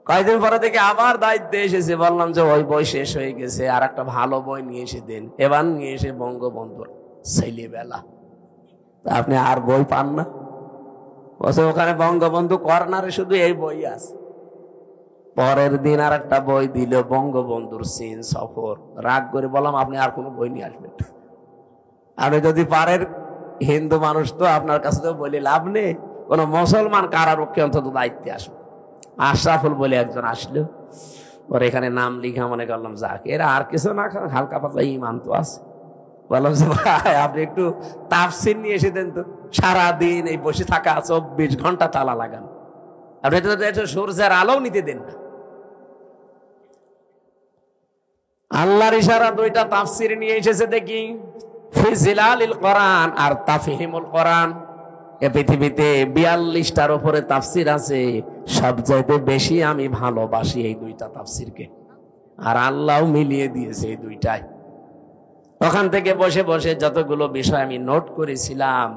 কয়েকদিন পরে থেকে আবার দায়িত্বে এসেছে, বললাম যে ওই বই শেষ হয়ে গেছে, আর একটা ভালো বই নিয়ে এসে দেন। এবার নিয়ে এসে বঙ্গবন্ধুর ছেলেবেলা। আপনি আর বই পান না? ওখানে বঙ্গবন্ধু কর্নারে শুধু এই বই আছে। পরের দিন আর একটা বই দিল, বঙ্গবন্ধুর চীন সফর। রাগ করে বললাম আপনি আর কোনো বই নিয়ে আসবেন, আপনি যদি পারেন, হিন্দু মানুষ তো আপনার কাছে তো বলে লাভ নেই, কোন মুসলমান কারারক্ষী অন্তত দায়িত্বে আসবে। আশরাফুল বলে একজন আসলো, ওর এখানে নাম লিখা, মনে করলাম যাক, এরা আর কিছু না, হালকা পাতলা ইমান তো আছে। বললাম যে ভাই আপনি একটু তাফসীর নিয়ে এসে দেন তো। সারাদিন এই বসে থাকা, 24 ঘন্টা তালা লাগানো, আপনি তো সূর্যের আলো নিতে দেন না। আল্লাহর ইশারা 2টা তাফসীর নিয়ে এসেছে দেখি, ফি জিলালিল কোরআন আর তাফহিমুল কোরআন। এ পৃথিবীতে 42টার উপরে তাফসীর আছে, সবচাইতে বেশি আমি ভালোবাসি এই 2টা তাফসীরকে, আর আল্লাহও মিলিয়ে দিয়েছে এই 2টায়। ওখান থেকে বসে বসে যতগুলো বিষয় আমি নোট করেছিলাম,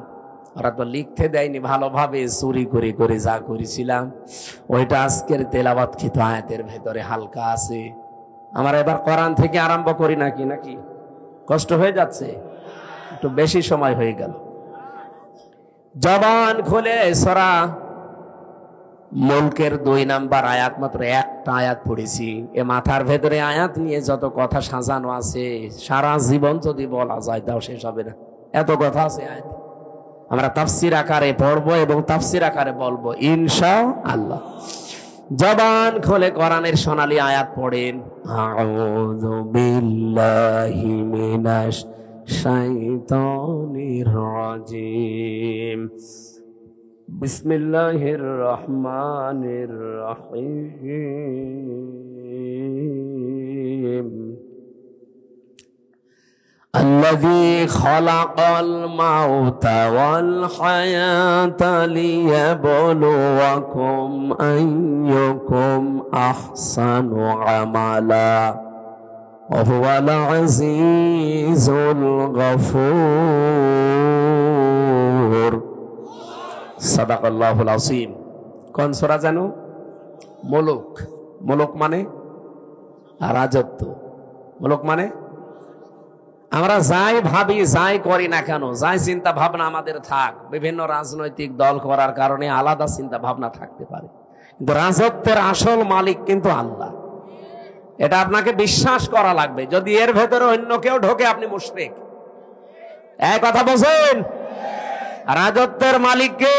ওরা তো লিখতে দেয়নি, ভালোভাবে চুরি করে করে যা করেছিলাম ওইটা আজকের তেলাওয়াতকৃত আয়াতের ভেতরে হালকা আছে। আমরা এবার কোরআন থেকে আরম্ভ করি নাকি নাকি কষ্ট হয়ে যাচ্ছে, একটু বেশি সময় হয়ে গেল। জবান খুলে সূরা মুলকের 2 নাম্বার আয়াত, মাত্র একটা আয়াত পড়েছি। এ মাথার ভেতরে আয়াত নিয়ে যত কথা সাজানো আছে, সারা জীবন যদি বলা যায় তাও শেষ হবে না, এত কথা আছে আয়াত। আমরা তাফসির আকারে পড়বো এবং তাফসির আকারে বলবো ইনশাআল্লাহ। জবান খোলে কোরআনের সোনালী আয়াত পড়েন। আউযু বিল্লাহি মিনাশ শাইতানির রাজিম। বিসমিল্লাহির রহমানির রহিম। الذي خلق الموت والحياة ليبلوكم أيكم أحسن عملا وهو العزيز الغفور صدق الله العظيم। কোন সূরা জানো? মুলক। মুলক মানে রাজত্ব। মুলক মানে আমরা যাই ভাবি, যাই করি না কেন, যাই চিন্তা ভাবনা আমাদের থাক, বিভিন্ন রাজনৈতিক দল করার কারণে আলাদা চিন্তা ভাবনা থাকতে পারে, কিন্তু রাজত্বের আসল মালিক কিন্তু আল্লাহ। এটা আপনাকে বিশ্বাস করা লাগবে। যদি এর ভেতরে অন্য কেউ ঢোকে আপনি মুশরিক। এই কথা বলছেন? রাজত্বের মালিককে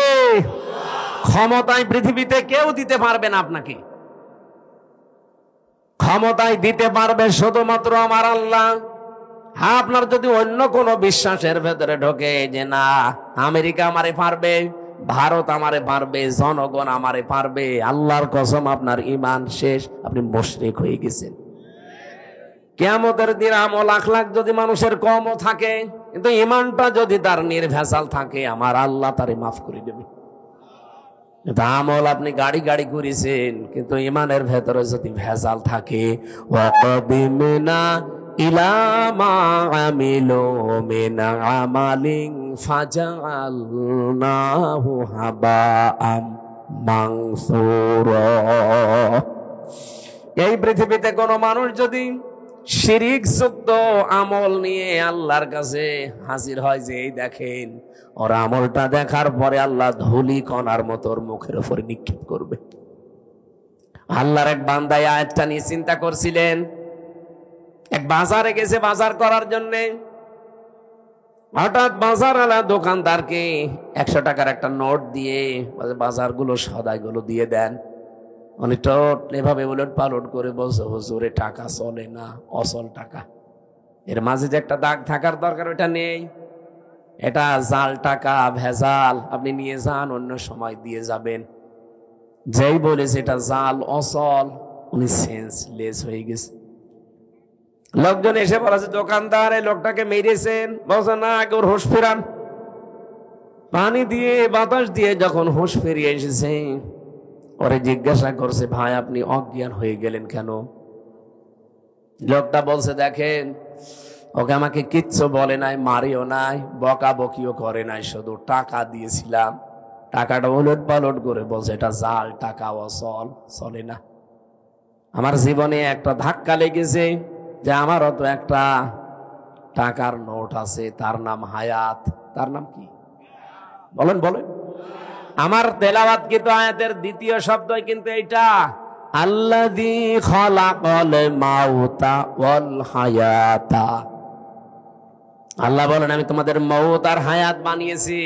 ক্ষমতায় পৃথিবীতে কেউ দিতে পারবে না। আপনাকে ক্ষমতায় দিতে পারবে শুধুমাত্র আমার আল্লাহ। হ্যাঁ, আপনার যদি অন্য কোনো বিশ্বাসের ভেতরে ঢোকে যে না আমেরিকা আমারে পারবে, ভারত আমারে পারবে, জনগণ আমারে পারবে, আল্লাহর কসম আপনার ঈমান শেষ, আপনি মুশরিক হয়ে গেছেন। কিয়ামতের দিন আমল আখলাক যদি মানুষের কমও থাকে, কিন্তু ঈমানটা যদি তার নির্ভেজাল থাকে, আমার আল্লাহ তারে মাফ করে দেবে। আমল আপনি গাড়ি গাড়ি করেছেন, কিন্তু ঈমানের ভেতরে যদি ভেজাল থাকে, ওয়াকাদিমনা ইলা মা আমিলু মিন আমালিন ফাজআলনাহু হাবাআম মানসুরা। এই পৃথিবীতে কোন মানুষ যদি শিরিক যুক্ত আমল নিয়ে আল্লাহর কাছে হাজির হয়, যে এই দেখেন ওর আমলটা দেখার পরে আল্লাহ ধুলি কণার মতো ওর মুখের উপরে নিক্ষেপ করবে। আল্লাহর এক বান্দা আয়াতটা নিয়ে চিন্তা করছিলেন। এক বাজারে গেছে বাজার করার জন্য, হঠাৎ বাজারওয়ালা দোকানদারকে 100 টাকার একটা নোট দিয়ে বাজারগুলো সদাইগুলো দিয়ে দেন। উনি টোট এভাবে উলট পালট করে বলছে, হুজুরে টাকা চলে না, অচল টাকা। এর মাঝে যে একটা দাগ থাকার দরকার ওটা নেই, এটা জাল টাকা, ভেজাল, আপনি নিয়ে যান, অন্য সময় দিয়ে যাবেন। যেই বলেছে এটা জাল অচল, উনি সেন্সলেস হয়ে গেছে। লোকজন এসে বলেছে, দোকানদার এই লোকটাকে মেরেছেন। বলছে না, আগে ওর হুঁশ ফেরান। পানি দিয়ে বাতাস দিয়ে যখন হুঁশ ফিরিয়ে এসেছে, ওরে জিজ্ঞাসা করছে, ভাই আপনি অজ্ঞান হয়ে গেলেন কেন? লোকটা বলছে, দেখেন ওকে আমাকে কিচ্ছু বলে নাই, মারিও নাই, বকা বকিও করে নাই, শুধু টাকা দিয়েছিলাম। টাকাটা উলট পালট করে বলছে এটা জাল টাকা, অচল, চলে না। আমার জীবনে একটা ধাক্কা লেগেছে যে আমারও তো একটা টাকার নোট আছে, তার নাম হায়াত। তার নাম কি বলেন? বলেন। আমার তেলাওয়াত কিন্তু আয়াতের দ্বিতীয় শব্দই কিন্তু এইটা, আল্লাযী খালাকাল মাউতা ওয়াল হায়াতা। আল্লাহ বলেন আমি তোমাদের মউত আর হায়াত বানিয়েছি।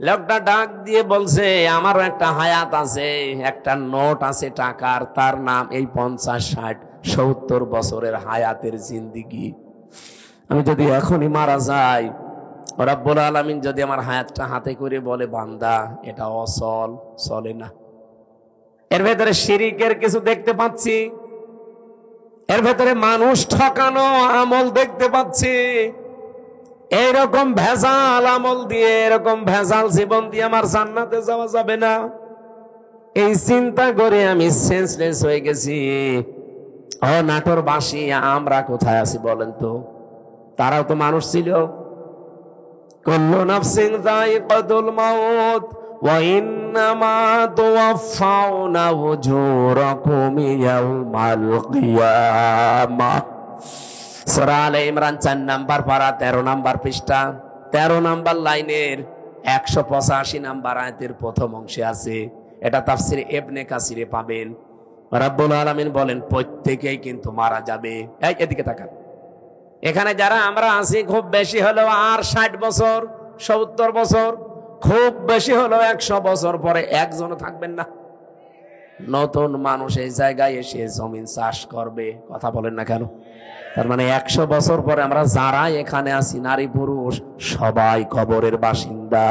লোকটা ডাক দিয়ে বলছে, আমারও একটা হায়াত আছে, একটা নোট আছে টাকার, তার নাম এই 50, 60, 70 বছরের হায়াতের জিন্দিগি। আমি যদি এখনই মারা যাই, রব্বুল আলামিন যদি আমার হায়াতটা হাতে করে বলে, বান্দা এটা অচল, চলে না। এর ভেতরে শিরিকের কিছু দেখতে পাচ্ছি, এর ভেতরে মানুষ ঠকানো আমল দেখতে পাচ্ছি। এইরকম ভেজাল আমল দিয়ে, এরকম ভেজাল জীবন দিয়ে আমার জান্নাতে যাওয়া যাবে না। এই চিন্তা করে আমি সেন্সলেস হয়ে গেছি। ও নাটোরবাসী, আমরা কোথায় আছি বলেন তো? তারাও তো মানুষ ছিল। কুল্লু নাফসিন যায়িকাতুল মাউত ওয়া ইন্নামা তুওয়াফাউনা উজুরাকুম ইয়াউমাল কিয়ামাহ। সূরা আলে ইমরান 4 নাম্বার পারা 13 নাম্বার পৃষ্ঠা 13 নাম্বার লাইনের 185 নাম্বার আয়াতের প্রথম অংশে আছে, এটা তাফসিরে ইবনে কাসিরে পাবেন। রাব্বুল আলামিন বলেন প্রত্যেকেই কিন্তু মারা যাবে। এদিকে তাকান, এখানে যারা আমরা আছি খুব বেশি হলেও আর 60 বছর 70 বছর, খুব বেশি হলেও 100 বছর পরে একজনও থাকবেন না। নতুন মানুষ এই জায়গায় এসে জমিন চাষ করবে, কথা বলেন না কেন? তার মানে 100 বছর পরে আমরা যারা এখানে আছি নারী পুরুষ সবাই কবরের বাসিন্দা,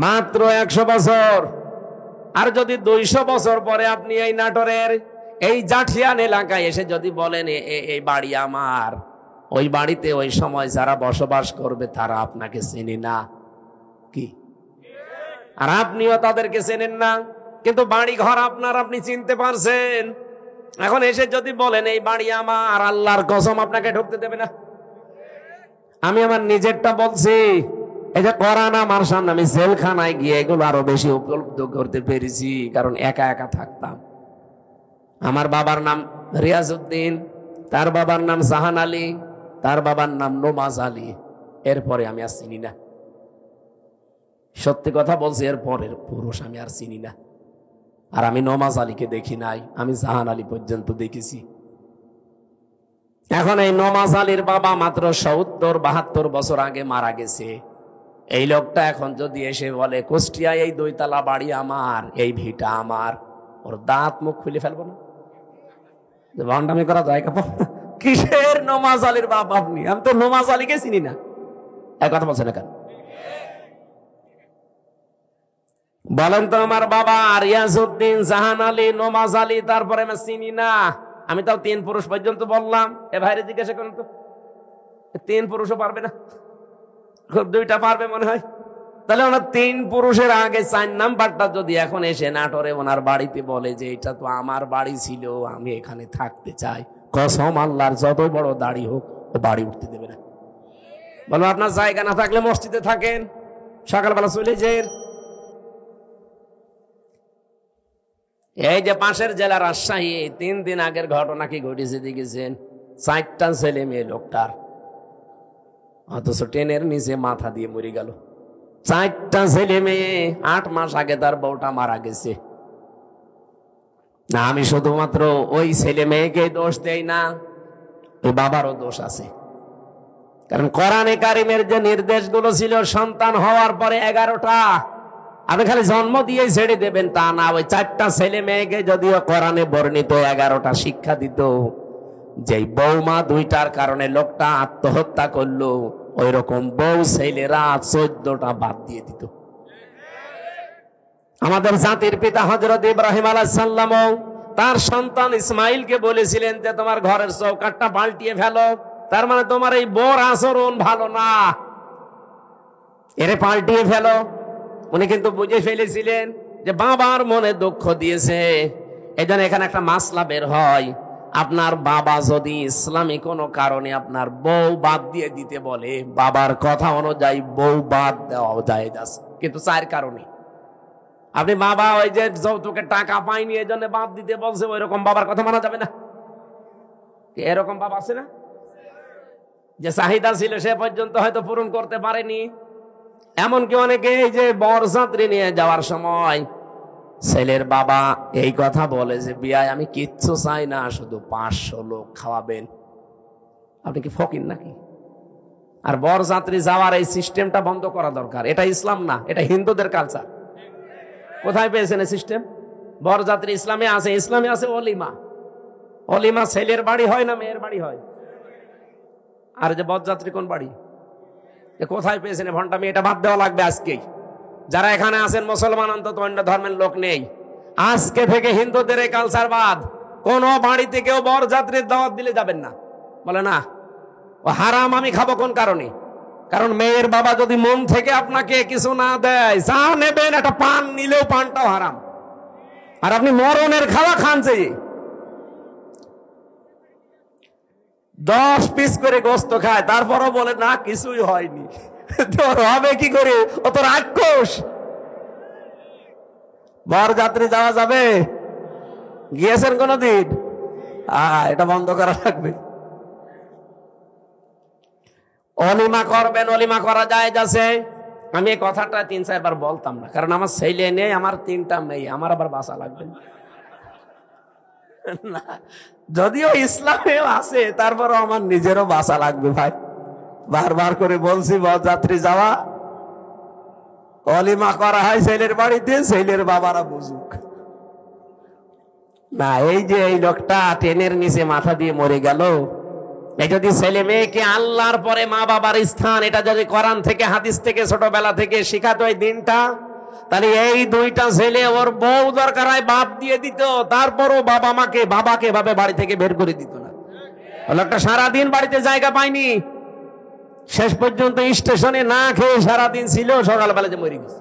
মাত্র 100 বছর। আর যদি 200 বছর পরে আপনি এই নাটোরের এই জাঠিয়ান এলাকায় এসে যদি বলেন এই বাড়ি আমার, ওই বাড়িতে ওই সময় যারা বসবাস করবে তারা আপনাকে চেনে না, কি? আর আপনিও তাদেরকে চেনেন না, কিন্তু বাড়ি ঘর আপনার, আপনি চিনতে পারছেন। এখন এসে যদি বলেন এই বাড়ি আমার, আল্লাহর কসম আপনাকে ঢুকতে দেবে না। আমি আমার নিজেরটা বলছি, এই যে কোরআন আমার সামনে, আমি জেলখানায় গিয়ে এগুলো আরো বেশি উপলব্ধ করতে পেরেছি, কারণ একা একা থাকতাম। আমার বাবার নাম রিয়াজউদ্দিন, তার বাবার নাম জাহান আলী, তার বাবার নাম নোমাজ আলী। এরপরে আমি আর চিনি না, সত্যি কথা বলছি, এরপরের পুরুষ আমি আর চিনি না। আর আমি নোমাজ আলীকে দেখি নাই, আমি জাহান আলী পর্যন্ত দেখেছি। এখন এই নোমাজ আলীর বাবা মাত্র 70-72 বছর আগে মারা গেছে। এই লোকটা এখন যদি এসে বলে কুষ্টিয়ায় এই 2 তলা বাড়ি আমার, এই ভিটা আমার, ওর দাঁত মুখ খুলে ফেলবো না? ভণ্ডামি করা যায়? কিসের নোমাজ আলীর বাপ আপনি? আমি তো নোমাজ আলীকে চিনি না। এক কথা বলছেন না কেন? বলেন তো, আমার বাবা রিয়াজউদ্দিন, জাহান আলী, নোমাজ আলী, তারপরে আমি চিনি না। আমি তাও 3 পুরুষ পর্যন্ত বললাম। এ ভাইরে জিজ্ঞাসা করেন তো, 3 পুরুষও পারবে না? খুব 2টা পারবে মনে হয়। তাহলে ওনার 3 পুরুষের আগে 4 নাম্বারটা যদি এখন এসে নাটোরে ওনার বাড়িতে বলে যে এটা তো আমার বাড়ি ছিল, আমি এখানে থাকতে চাই, কসম আল্লাহর যত বড় দাড়ি হোক ও বাড়ি উঠতে দেবে না। বলো, আপনার জায়গা না থাকলে মসজিদে থাকেন, সকালবেলা চলে যান। এই যে পাশের জেলা রাজশাহী, 3 দিন আগের ঘটনা কি ঘটেছে দেখেছেন? 4টা ছেলে মেয়ে লোকটার, অথচ ট্রেনের নিচে মাথা দিয়ে মরে গেল। 4টা ছেলে মেয়ে, 8 মাস আগে তার বউটা মারা গেছে। না, আমি শুধুমাত্র ওই ছেলে মেয়েকে দোষ দেই না, ওই বাবারও দোষ আছে। কারণ কোরআনে কারিমের যে নির্দেশগুলো ছিল সন্তান হওয়ার পরে 11টা, আপনি খালি জন্ম দিয়ে ছেড়ে দেবেন তা না। ওই 4টা ছেলে মেয়েকে যদিও কোরআনে বর্ণিত 11টা শিক্ষা দিত, যেই বৌমা 2টার কারণে লোকটা আত্মহত্যা করলো, ওই রকম বউ ছেলেরা 14টা বাদ দিয়ে দিত। আমাদের জাতির পিতা হযরত ইব্রাহিম আলাইহিস সালাম তার সন্তান ইসমাইলকে বলেছিলেন যে তোমার ঘরের চৌকাঠটা পাল্টিয়ে ফেলো, তার মানে তোমার এই বউর আচরণ ভালো না, এরে পাল্টিয়ে ফেলো। উনি কিন্তু বুঝে ফেলেছিলেন যে বাবার মনে দুঃখ দিয়েছে। এই জন্য এখানে একটা মাসলা বের হয়, আপনার বাবা যদি ইসলামী কোনো কারণে আপনার বউ বাদ দিয়ে দিতে বলে, বাবার কথা অনুযায়ী বউ বাদ দেওয়া যায়, কিন্তু 4 কারণে। আপনি বাবা ওই যে যৌতুকের টাকা পাইনি এই জন্য বাদ দিতে বলছে, ওই রকম বাবার কথা মানা যাবে না। এরকম বাবা আছে না, যে চাহিদা ছিল সে পর্যন্ত হয়তো পূরণ করতে পারেনি। এমনকি অনেকে এই যে বরযাত্রী নিয়ে যাওয়ার সময় ছেলের বাবা এই কথা বলে যে বিয়ায় আমি কিচ্ছু চাই না, শুধু 500 লোক খাওয়াবেন। আপনি কি ফকির নাকি? আর বরযাত্রী যাওয়ার এই সিস্টেমটা বন্ধ করা দরকার। এটা ইসলাম না, এটা হিন্দুদের কালচার। কোথায় পেয়েছেন এই সিস্টেম? বরযাত্রী ইসলামে আছে, ইসলামে আছে অলিমা। অলিমা ছেলের বাড়ি হয় না মেয়ের বাড়ি হয়? আর যে বরযাত্রী কোন বাড়ি? কোথায় পেয়েছেন ভণ্ডামি? এটা বাদ দেওয়া লাগবে আজকেই। যারা এখানে আছেন মুসলমান, অন্তত অন্য ধর্মের লোক নেই, আজকে থেকে হিন্দুদের এই কালচার বাদ। কোন বাড়িতে কেউ বরযাত্রীর দাওয়াত দিলে যাবেন না। বলে না ও হারাম, আমি খাবো কোন কারণে? কারণ মেয়ের বাবা যদি মন থেকে আপনাকে কিছু না দেয়, যা নেবেন, একটা পান নিলেও পানটাও হারাম। আর আপনি মরণের খাওয়া খান, যে 10 পিস করে গোস্ত খায়, তারপরও বলে না কিছুই হয়নি। তোর হবে কি করে? ও তো রাক্ষস। বরযাত্রী যাওয়া যাবে? গিয়েছেন কোনদিন? এটা বন্ধ করা লাগবে। অলিমা করবেন, অলিমা করা যায় যাচ্ছে, আমি এই কথাটা 3-4 বার বলতাম না, কারণ আমার ছেলে নেই, আমার 3টা মেয়ে, আমার আবার বাঁচা লাগবে না। যদিও ইসলামেও আছে, তারপরও আমার নিজেরও বাঁচা লাগবে ভাই। বারবার করে বলছি, বরযাত্রী যাওয়া অলিমা করা হয় ছেলের বাড়িতে, ছেলের বাবারা বুঝুক না। এই যে এই লোকটা ট্রেনের নিচে মাথা দিয়ে মরে গেল, এই যদি ছেলে মেয়েকে আল্লাহর পরে মা বাবার স্থান, এটা যদি কোরআন থেকে হাদিস থেকে ছোটবেলা থেকে শিখাতো এই দিনটা, তাহলে এই 2টা ছেলে ওর বউ দরকার হয় বাদ দিয়ে দিত, তারপরও বাবাকে ভাবে বাড়ি থেকে বের করে দিত না। লোকটা সারাদিন বাড়িতে জায়গা পায়নি, শেষ পর্যন্ত স্টেশনে না খেয়ে সারাদিন ছিল, সকালবেলা যে মরে গেছে।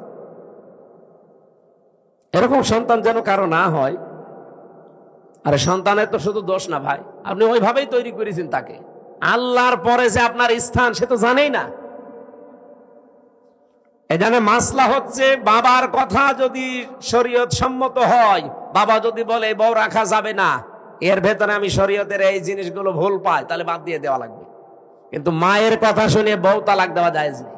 এরকম সন্তান যেন কারো না হয়। আরে সন্তানের তো শুধু দোষ না ভাই, আপনি ওইভাবেই তৈরি করেছেন তাকে। আল্লাহর পরে যে আপনার স্থান সে তো জানেই না। এখানে মাসলা হচ্ছে, বাবার কথা যদি শরীয়ত সম্মত হয়, বাবা যদি বলে বউ রাখা যাবে না, এর ভেতরে আমি শরীয়তের এই জিনিসগুলো ভুল পাই, তাহলে বাদ দিয়ে দেওয়া লাগবে। কিন্তু মায়ের কথা শুনে বউ তালাক দেওয়া জায়েজ নেই।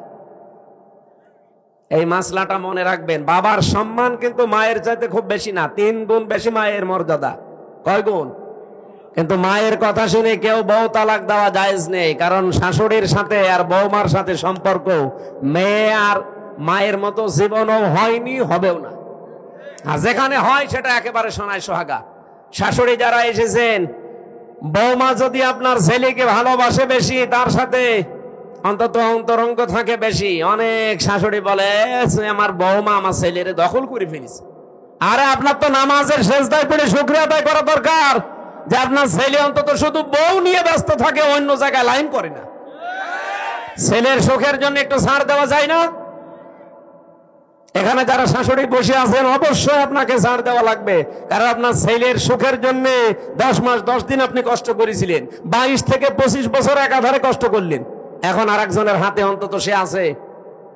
এই মাসলাটা মনে রাখবেন। বাবার সম্মান কিন্তু মায়ের চাইতে খুব বেশি না, 3 গুণ বেশি মায়ের মর্যাদা। কয় গুণ? কিন্তু মায়ের কথা শুনে কেউ বউ তালাক দেওয়া জায়েজ নেই, কারণ শাশুড়ির সাথে আর বৌমার সাথে সম্পর্ক মেয়ে আর মায়ের মতো জীবনও হয়নি, হবেও না। আর যেখানে হয় সেটা একেবারে সোনায় সোহাগা। শাশুড়ি যারা এসেছেন, বৌমা যদি আপনার ছেলেকে ভালোবাসে বেশি, তার সাথে অন্তত অন্তরঙ্গ থাকে বেশি, অনেক শাশুড়ি বলে আমার বৌমা আমার ছেলের দখল করে ফেলেছে। আরে আপনার তো নামাজের সেজদায় পড়ে শুকরিয়া আদায় করা দরকার যে আপনার ছেলে অন্তত শুধু বউ নিয়ে ব্যস্ত থাকে, অন্য জায়গায় লাইন করে না। ছেলের সুখের জন্য একটু ছাড় দেওয়া যায় না? এখানে যারা শাশুড়ি বসে আছেন, অবশ্যই আপনাকে ছাড় দেওয়া লাগবে, কারণ আপনার ছেলের সুখের জন্য 10 মাস 10 দিন আপনি কষ্ট করেছিলেন, 22 থেকে 25 বছর একাধারে কষ্ট করলেন। এখন আরেকজনের হাতে অন্তত সে আছে,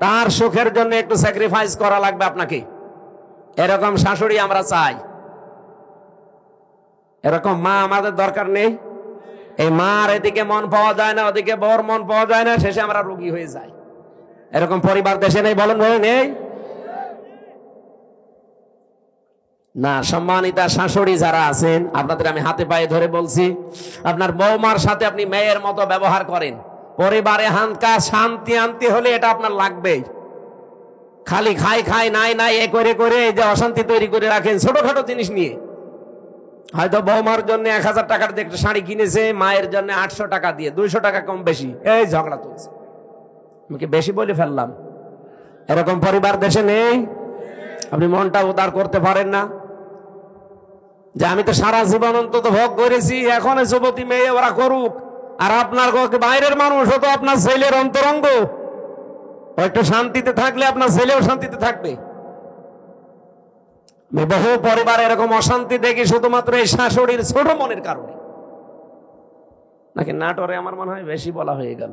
তার সুখের জন্য একটু স্যাক্রিফাইস করা লাগবে আপনাকে। এরকম শাশুড়ি আমরা চাই। এরকম মা আমাদের দরকার নেই। এই মার এদিকে মন পাওয়া যায় না, ওদিকে বর মন পাওয়া যায় না, শেষে আমরা রোগী হয়ে যাই। এরকম পরিবার দেশে নেই, বলেন বলে নেই না। সম্মানিতা শাশুড়ি যারা আছেন, আপনাদের আমি হাতে পায়ে ধরে বলছি, আপনার বৌমার সাথে আপনি মেয়ের মতো ব্যবহার করেন। পরিবারে হানকা শান্তি আনতে হলে এটা আপনার লাগবেই। খালি খাই নাই এ করে করে যে অশান্তি তৈরি করে রাখেন ছোটখাটো জিনিস নিয়ে। হয়তো বৌমার জন্য 1000 টাকার একটা শাড়ি কিনেছে, মায়ের জন্য 800 টাকা দিয়ে, 200 টাকা কম বেশি, এই ঝগড়া চলছে। আমি কি বেশি বলে ফেললাম? এরকম পরিবার দেশে নেই? আপনি মনটা উদার করতে পারেন না যে আমি তো সারা জীবন অন্তত ভোগ করেছি, এখন যুবতী মেয়ে ওরা করুক, আর আপনার বাইরের মানুষ তো আপনার ছেলের অন্তরঙ্গ, একটু শান্তিতে থাকলে আপনার ছেলেও শান্তিতে থাকবে। বহু পরিবার এরকম অশান্তি দেখি শুধুমাত্র এই শাশুড়ির ছোট মনের কারণে। নাকি নাটোরে আমার মনে হয় বেশি বলা হয়ে গেল।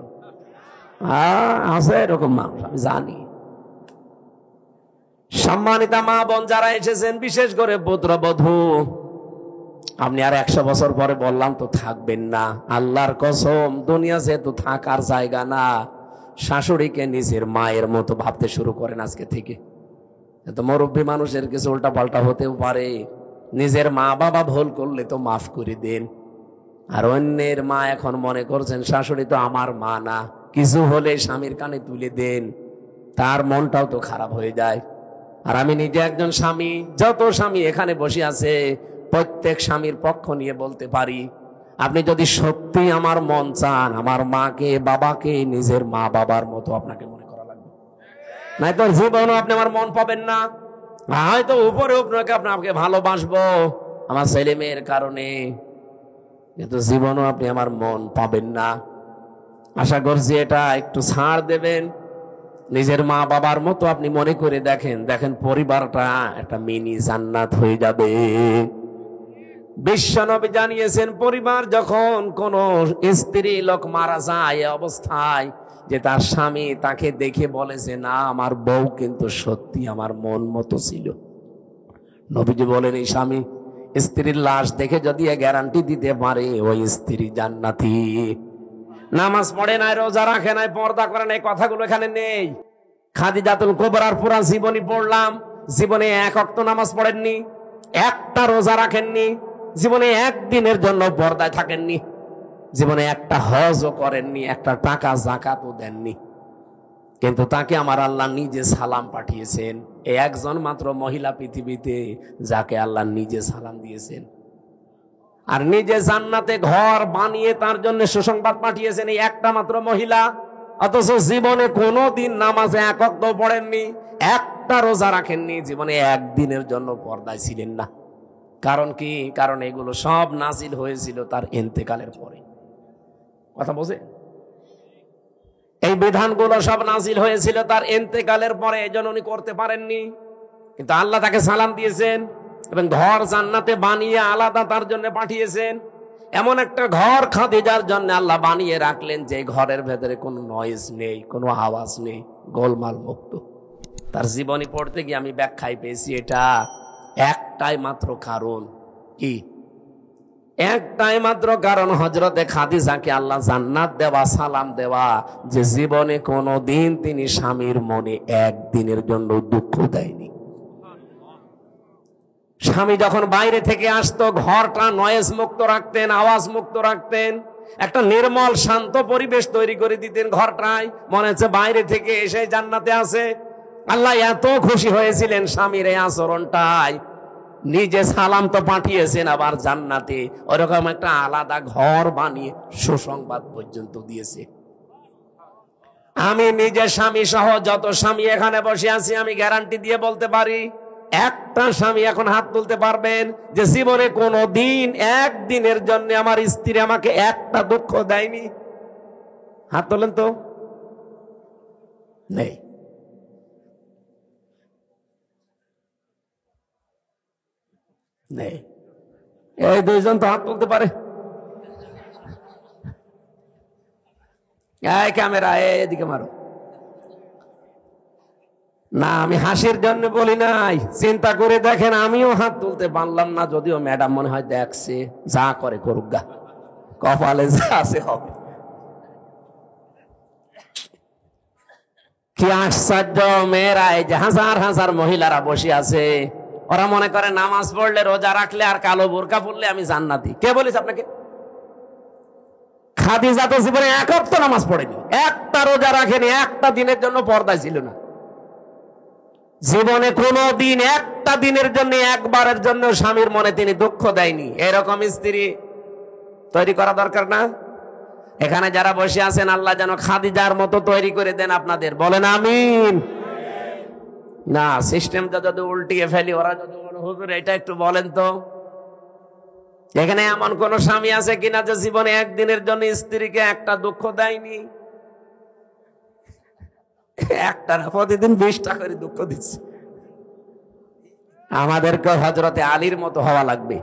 আছে এরকম মানুষ, আমি জানি। সম্মানিতা মা বোন যারা এসেছেন, বিশেষ করে পুত্রবধূ, আপনি আর 100 বছর পরে বললাম তো থাকবেন না, আল্লাহর কসম, দুনিয়া যেহেতু থাকার জায়গা না, শাশুড়িকে নিজের মায়ের মতো ভাবতে শুরু করেন আজকে থেকে। তো মুরব্বী মানুষের কিছু উল্টা পাল্টা হতেও পারে, নিজের মা বাবা ভুল করলে তো মাফ করে দেন। আর অন্যের মা এখন মনে করছেন শাশুড়ি তো আমার মা না, কিছু হলে স্বামীর কানে তুলে দেন, তার মনটাও তো খারাপ হয়ে যায়। আর আমি নিজে একজন স্বামী, যত স্বামী এখানে বসে আছে প্রত্যেক স্বামীর পক্ষ নিয়ে বলতে পারি, আপনি যদি সত্যি আমার মন চান, আমার মাকে বাবাকে নিজের মা বাবার মতো আপনাকে মনে করা লাগবে, নাই তো জীবনও আপনি আমার মন পাবেন না। হয়তো উপরে আপনাকে ভালোবাসবো আমার ছেলে মেয়ের কারণে, কিন্তু জীবনও আপনি আমার মন পাবেন না। আশা করছি এটা একটু ছাড় দেবেন, নিজের মা বাবার মতো আপনি মনে করে দেখেন পরিবারটা একটা মিনি জান্নাত হয়ে যাবে। বিশ্বনবী জানিয়েছেন, পরিবার যখন কোন স্ত্রী লোক মারা যায় অবস্থায় যে তার স্বামী তাকে দেখে বলেছে, না আমার বউ কিন্তু সত্যি আমার মন মতো ছিল, নবীজি বলেন এই স্বামী স্ত্রীর লাশ দেখে যদি গ্যারান্টি দিতে পারে ওই স্ত্রী জান্নাতি। নামাজ পড়ে নাই, রোজা রাখে নাই, পর্দা করে নাই, কথাগুলো এখানে নেই। খাদিজাতুল কুবরার পুরা জীবনী পড়লাম, জীবনে এক ওয়াক্ত নামাজ পড়েননি, একটা রোজা রাখেননি, জীবনে একদিনের জন্য পর্দায় থাকেননি, জীবনে একটা হজও করেননি, একটা টাকা যাকাতও দেননি। কিন্তু তাকে আমার আল্লাহ নিজে সালাম পাঠিয়েছেন। এই একজন মাত্র মহিলা পৃথিবীতে যাকে আল্লাহ নিজে সালাম দিয়েছেন, আর নিজে জান্নাতে ঘর বানিয়ে তার জন্য সুসংবাদ পাঠিয়েছেন এই একটা মাত্র মহিলা। অথচ জীবনে কোনোদিন নামাজে এক ওয়াক্ত পড়েননি, একটা রোজা রাখেননি, জীবনে একদিনের জন্য পর্দায় ছিলেন না। কারণ কি? কারণ এগুলো সব নাজিল হয়েছিল তার ইন্তেকালের পরে। কথা বোঝে? এই বিধানগুলো সব নাজিল হয়েছিল তার ইন্তেকালের পরে, এজন্য উনি করতে পারেননি। কিন্তু আল্লাহ তাকে সালাম দিয়েছেন এবং ঘর জান্নাতে বানিয়ে আলাদা তার জন্য পাঠিয়েছেন। এমন একটা ঘর খাদিজার জন্য আল্লাহ বানিয়ে রাখলেন যে ঘরের ভেতরে কোনো নয়েজ নেই, কোনো আওয়াজ নেই, গোলমাল মুক্ত। তার জীবনী পড়তে গিয়ে আমি ব্যাখ্যায় পেয়েছি এটা একটাই মাত্র কারণ। কি? একটাই মাত্র কারণ, হযরতে খাদিজাকে আল্লাহ জান্নাত দেওয়া, সালাম দেওয়া, যে জীবনে কোনো দিন তিনি স্বামীর মনে একদিনের জন্য দুঃখ দেয়নি। স্বামী যখন বাইরে থেকে আসতো ঘরটা নয়েজ মুক্ত রাখতেন, আওয়াজ মুক্ত রাখতেন, একটা নির্মল শান্ত পরিবেশ তৈরি করে দিতেন ঘরটায়, মনে হচ্ছে বাইরে থেকে এসে জান্নাতে আছে। আল্লাহ এত খুশি হয়েছিলেন স্বামীর এই আচরণটাই, নিজে সালাম তো পাঠিয়েছেন, আবার জান্নাতে ওরকম একটা আলাদা ঘর বানিয়ে সুসংবাদ পর্যন্ত দিয়েছে। আমি নিজে স্বামী সহ যত স্বামী এখানে বসে আছি, আমি গ্যারান্টি দিয়ে বলতে পারি, একটা স্বামী এখন হাত তুলতে পারবেন যে জীবনে কোনো দিন একদিনের জন্য আমার স্ত্রী আমাকে একটা দুঃখ দেয়নি? হাত তোলেন তো। নেই। নেই। এই দুইজন তো হাত তুলতে পারে। এই ক্যামেরা এদিকে মারো না, আমি হাসির জন্য বলি নাই, চিন্তা করে দেখেন আমিও হাত তুলতে পারলাম না, যদিও ম্যাডাম মনে হয় দেখছে, যা করে করুক গা, কপালে যা আছে হবে। কি আশ্চর্য! মেয়েরা, এই যে হাজার হাজার মহিলারা বসে আছে, ওরা মনে করে নামাজ পড়লে, রোজা রাখলে আর কালো বোরকা পড়লে আমি জান্নাতি। কে বলেছে আপনাকে? খাদিজা তো জীবনে এক ওয়াক্ত নামাজ পড়েনি, একটা রোজা রাখেনি, একটা দিনের জন্য পর্দায় ছিল না। জীবনে কোনো দিন একটা দিনের জন্য, একবারের জন্য স্বামীর মনে তিনি দুঃখ দেয়নি। এরকম স্ত্রী তৈরি করা দরকার না? এখানে যারা বসে আছেন, আল্লাহ যেন খাদিজার মতো তৈরি করে দেন আপনাদের। বলেন আমিন। না, সিস্টেমটা যদি উল্টিয়ে ফেলি, ওরা যদি হুজুর এটা একটু বলেন তো, এখানে এমন কোন স্বামী আছে কিনা যে জীবনে একদিনের জন্য স্ত্রীকে একটা দুঃখ দেয়নি? একটা প্রতিদিন 20টা করে দুঃখ দিচ্ছে। আমাদেরকে হযরতে আলীর মতো হওয়া লাগবে।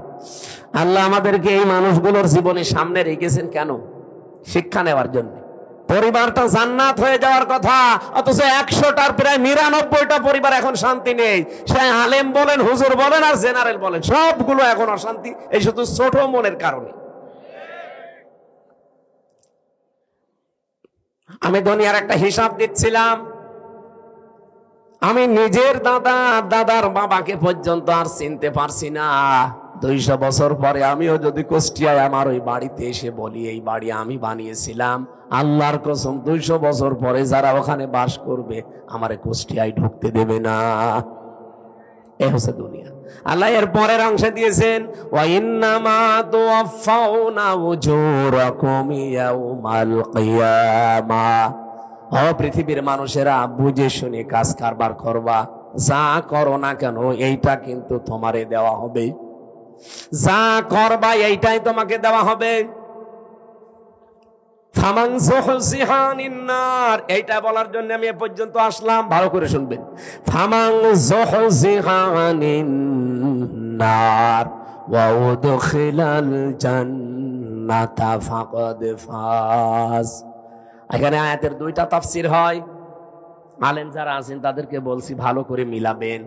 আল্লাহ আমাদেরকে এই মানুষগুলোর জীবনে সামনে রেখেছেন কেন? শিক্ষা নেওয়ার জন্য। পরিবারটা জান্নাত হয়ে যাওয়ার কথা, অথচ 100টার প্রায় 99টা পরিবার এখন শান্তি নেই। সে আলেম বলেন, হুজুর বলেন আর জেনারেল বলেন, সবগুলো এখন অশান্তি, এই শুধু ছোট মনের কারণে। আমি দুনিয়ার একটা হিসাব দিচ্ছিলাম, আমি নিজের দাদার বাবাকে পর্যন্ত আর চিনতে পারছি না। 200 বছর পরে আমিও যদি কুষ্টিয়ায় আমার ওই বাড়িতে এসে বলি এই বাড়ি আমি বানিয়েছিলাম, আল্লাহর কসম 200 বছর পরে যারা ওখানে বাস করবে আমারে কুষ্টিয়ায় ঢুকতে দেবে না। এ হচ্ছে দুনিয়া। আল্লাহ এর পরের অংশে দিয়েছেন, ওয়া ইন্নামা তুওয়াফাউনা উজুরাকুম ইয়াউমাল কিয়ামাহ। ও পৃথিবীর মানুষেরা, বুঝে শুনে কাজ কারবার করবা, যা করো না কেন এইটা কিন্তু তোমারে দেওয়া হবে। যা করবা এইটাই তোমাকে দেওয়া হবে। ফামান যুহজিহা আনিন নার, এইটা বলার জন্য আমি এ পর্যন্ত আসলাম, ভালো করে শুনবেন। ফামান যুহজিহা আনিন নার ওয়া উদখিলাল জান্নাতা ফাকাদ ফাজ। এখানে আয়াতের 2টা তাফসীর হয়। আলেম যারা আছেন তাদেরকে বলছি ভালো করে মিলাবেন।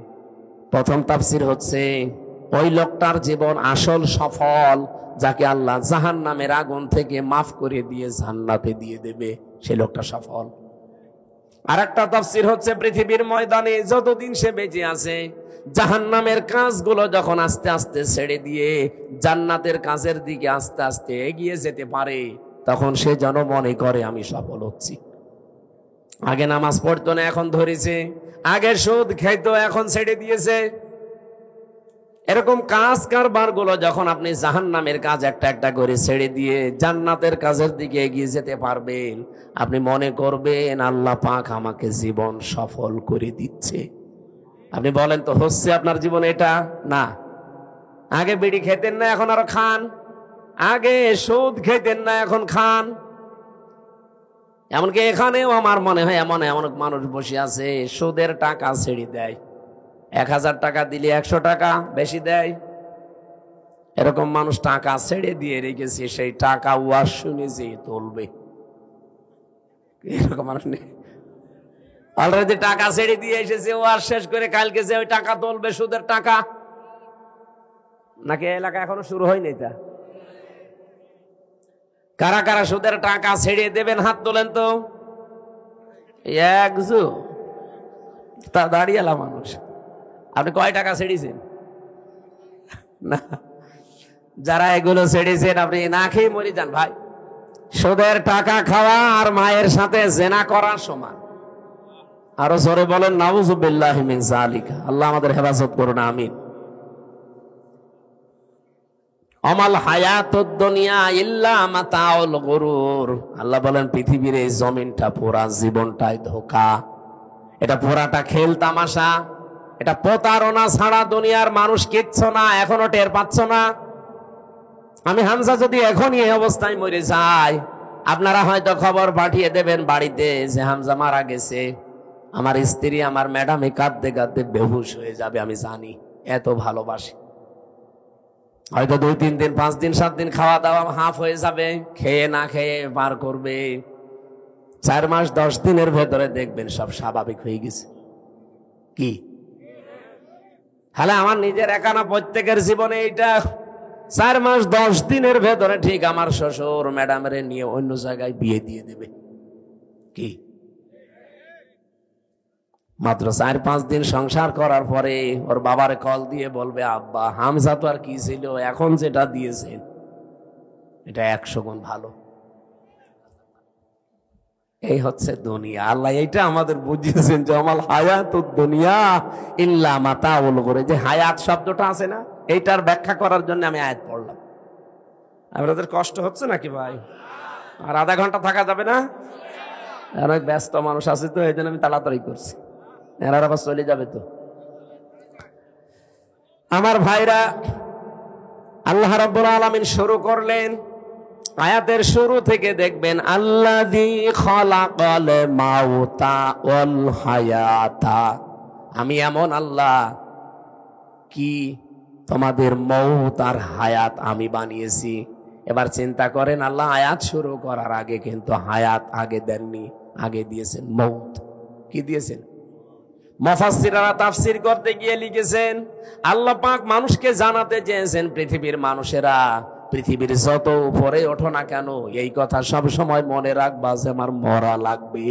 প্রথম তাফসীর হচ্ছে, ওই লোকটার জীবন আসল সফল, যাকে আল্লাহ জাহান্নামের আগুন থেকে মাফ করে দিয়ে জান্নাতে দিয়ে দেবে, সে লোকটা সফল। আর একটা তাফসীর হচ্ছে পৃথিবীর ময়দানে যতদিন সে বেঁচে আছে জাহান্নামের কাজগুলো যখন আস্তে আস্তে ছেড়ে দিয়ে জান্নাতের কাজের দিকে আস্তে আস্তে এগিয়ে যেতে পারে, তখন সে যেন মনে করে আমি সফল হচ্ছি। আগে নামাজ পড়তো না, এখন ধরেছে। আগে সুদ খাইতো, এখন ছেড়ে দিয়েছে। এরকম কাজ কারবার গুলো যখন আপনি জাহান্নামের কাজ একটা একটা করে ছেড়ে দিয়ে জান্নাতের কাজের দিকে এগিয়ে যেতে পারবেন, আপনি মনে করবেন আল্লাহ পাক আমাকে জীবন সফল করে দিচ্ছে। আপনি বলেন তো হচ্ছে আপনার জীবন এটা? না। আগে বিড়ি খেতেন না, এখন আরো খান। আগে সুদ খেতেন না, এখন খান। এমনকি এখানেও আমার মনে হয় এমন এমন মানুষ বসে আছে সুদের টাকা ছেড়ে দেয়। 1000 টাকা দিলে 100 টাকা বেশি দেয়। এরকম মানুষ টাকা ছেড়ে দিয়ে রেখেছে, সেই টাকা ওয়াজ শুনে যে তুলবে। এরকম মানুষ নেই? অলরেডি টাকা ছেড়ে দিয়ে এসেছে, ওয়াজ শেষ করে কালকে যে ওই টাকা তুলবে সুদের টাকা। নাকি এলাকা এখনো শুরু হয়নি? তা কারা কারা সুদের টাকা ছেড়ে দেবেন হাত তোলেন তো। একজু তা দাঁড়িয়েলা মানুষ। আপনি কয় টাকা ছেড়েছেন? না, যারা এগুলো ছেড়েছেন আপনি না খেয়ে মরে যান ভাই। সুদের টাকা খাওয়া আর মায়ের সাথে জেনা করা সমান। আরো জোরে বলেন নাউযুবিল্লাহি মিন যালিকা। আল্লাহ আমাদের হেফাজত করুন, আমিন। আমাল হায়াতুদ দুনিয়া ইল্লা মাতাউল গুরুর। আল্লাহ বলেন পৃথিবীর এই জমিনটা পুরা জীবনটাই ধোঁকা। এটা পুরাটা খেল তামাশা, এটা প্রতারণা ছাড়া দুনিয়ার মানুষ কিচ্ছু না। এখনো টের পাচ্ছ না? আমি হামজা যদি এখনই এই অবস্থায় মরে যাই, আপনারা হয়তো খবর পাঠিয়ে দেবেন বাড়িতে যে হামজা মারা গেছে। আমার স্ত্রী আমার ম্যাডামে কাঁদতে কাঁদতে বেহুশ হয়ে যাবে। আমি জানি, এত ভালোবাসি। হয়তো 2, 3 দিন, 5 দিন, 7 দিন খাওয়া দাওয়া হাফ হয়ে যাবে, খেয়ে না খেয়ে পার করবে। 4 মাস 10 দিনের ভেতরে দেখবেন সব স্বাভাবিক হয়ে গেছে। কি তাহলে আমার নিজের একা না, প্রত্যেকের জীবনে এইটা। 4 মাস 10 দিনের ভেতরে ঠিক আমার শ্বশুর ম্যাডামের নিয়ে অন্য জায়গায় বিয়ে দিয়ে দেবে। কি মাত্র 4-5 দিন সংসার করার পরে ওর বাবারে কল দিয়ে বলবে, আব্বা হামজা তো আর কি ছিল, এখন যেটা দিয়েছেন এটা 100 গুণ ভালো। এই হচ্ছে দুনিয়া। আল্লাহ এইটা আমাদের বুঝিয়েছেন যে আমাল হায়াতুদ দুনিয়া ইল্লা মাতাউল গুরুর। যে হায়াত শব্দটা আছে না, এইটার ব্যাখ্যা করার জন্য আমি আয়াত পড়লাম। আপনাদের কষ্ট হচ্ছে নাকি ভাই? আর আধা ঘন্টা থাকা যাবে না? অনেক ব্যস্ত মানুষ আছে তো, এই জন্য আমি তাড়াতাড়ি করছি। এরা আবার চলে যাবে তো। আমার ভাইরা, আল্লাহ রাব্বুল আলামিন শুরু করলেন আয়াতের শুরু থেকে দেখবেন আল্লাযী খালাকাল মাউতা ওয়াল হায়াতা। আমি এমন আল্লাহ কি তোমাদের মউত আর হায়াত আমি বানিয়েছি। এবার চিন্তা করেন, আল্লাহ আয়াত শুরু করার আগে কিন্তু হায়াত আগে দেননি, আগে দিয়েছেন মউত। কি দিয়েছেন? মুফাসসিররা তাফসীর করতে গিয়ে লিখেছেন আল্লাহ পাক মানুষকে জানাতে চেয়েছেন, পৃথিবীর মানুষেরা পৃথিবীর যত উপরে ওঠো না কেন, এই কথা সব সময় মনে রাখবা যে আমার মরা লাগবে।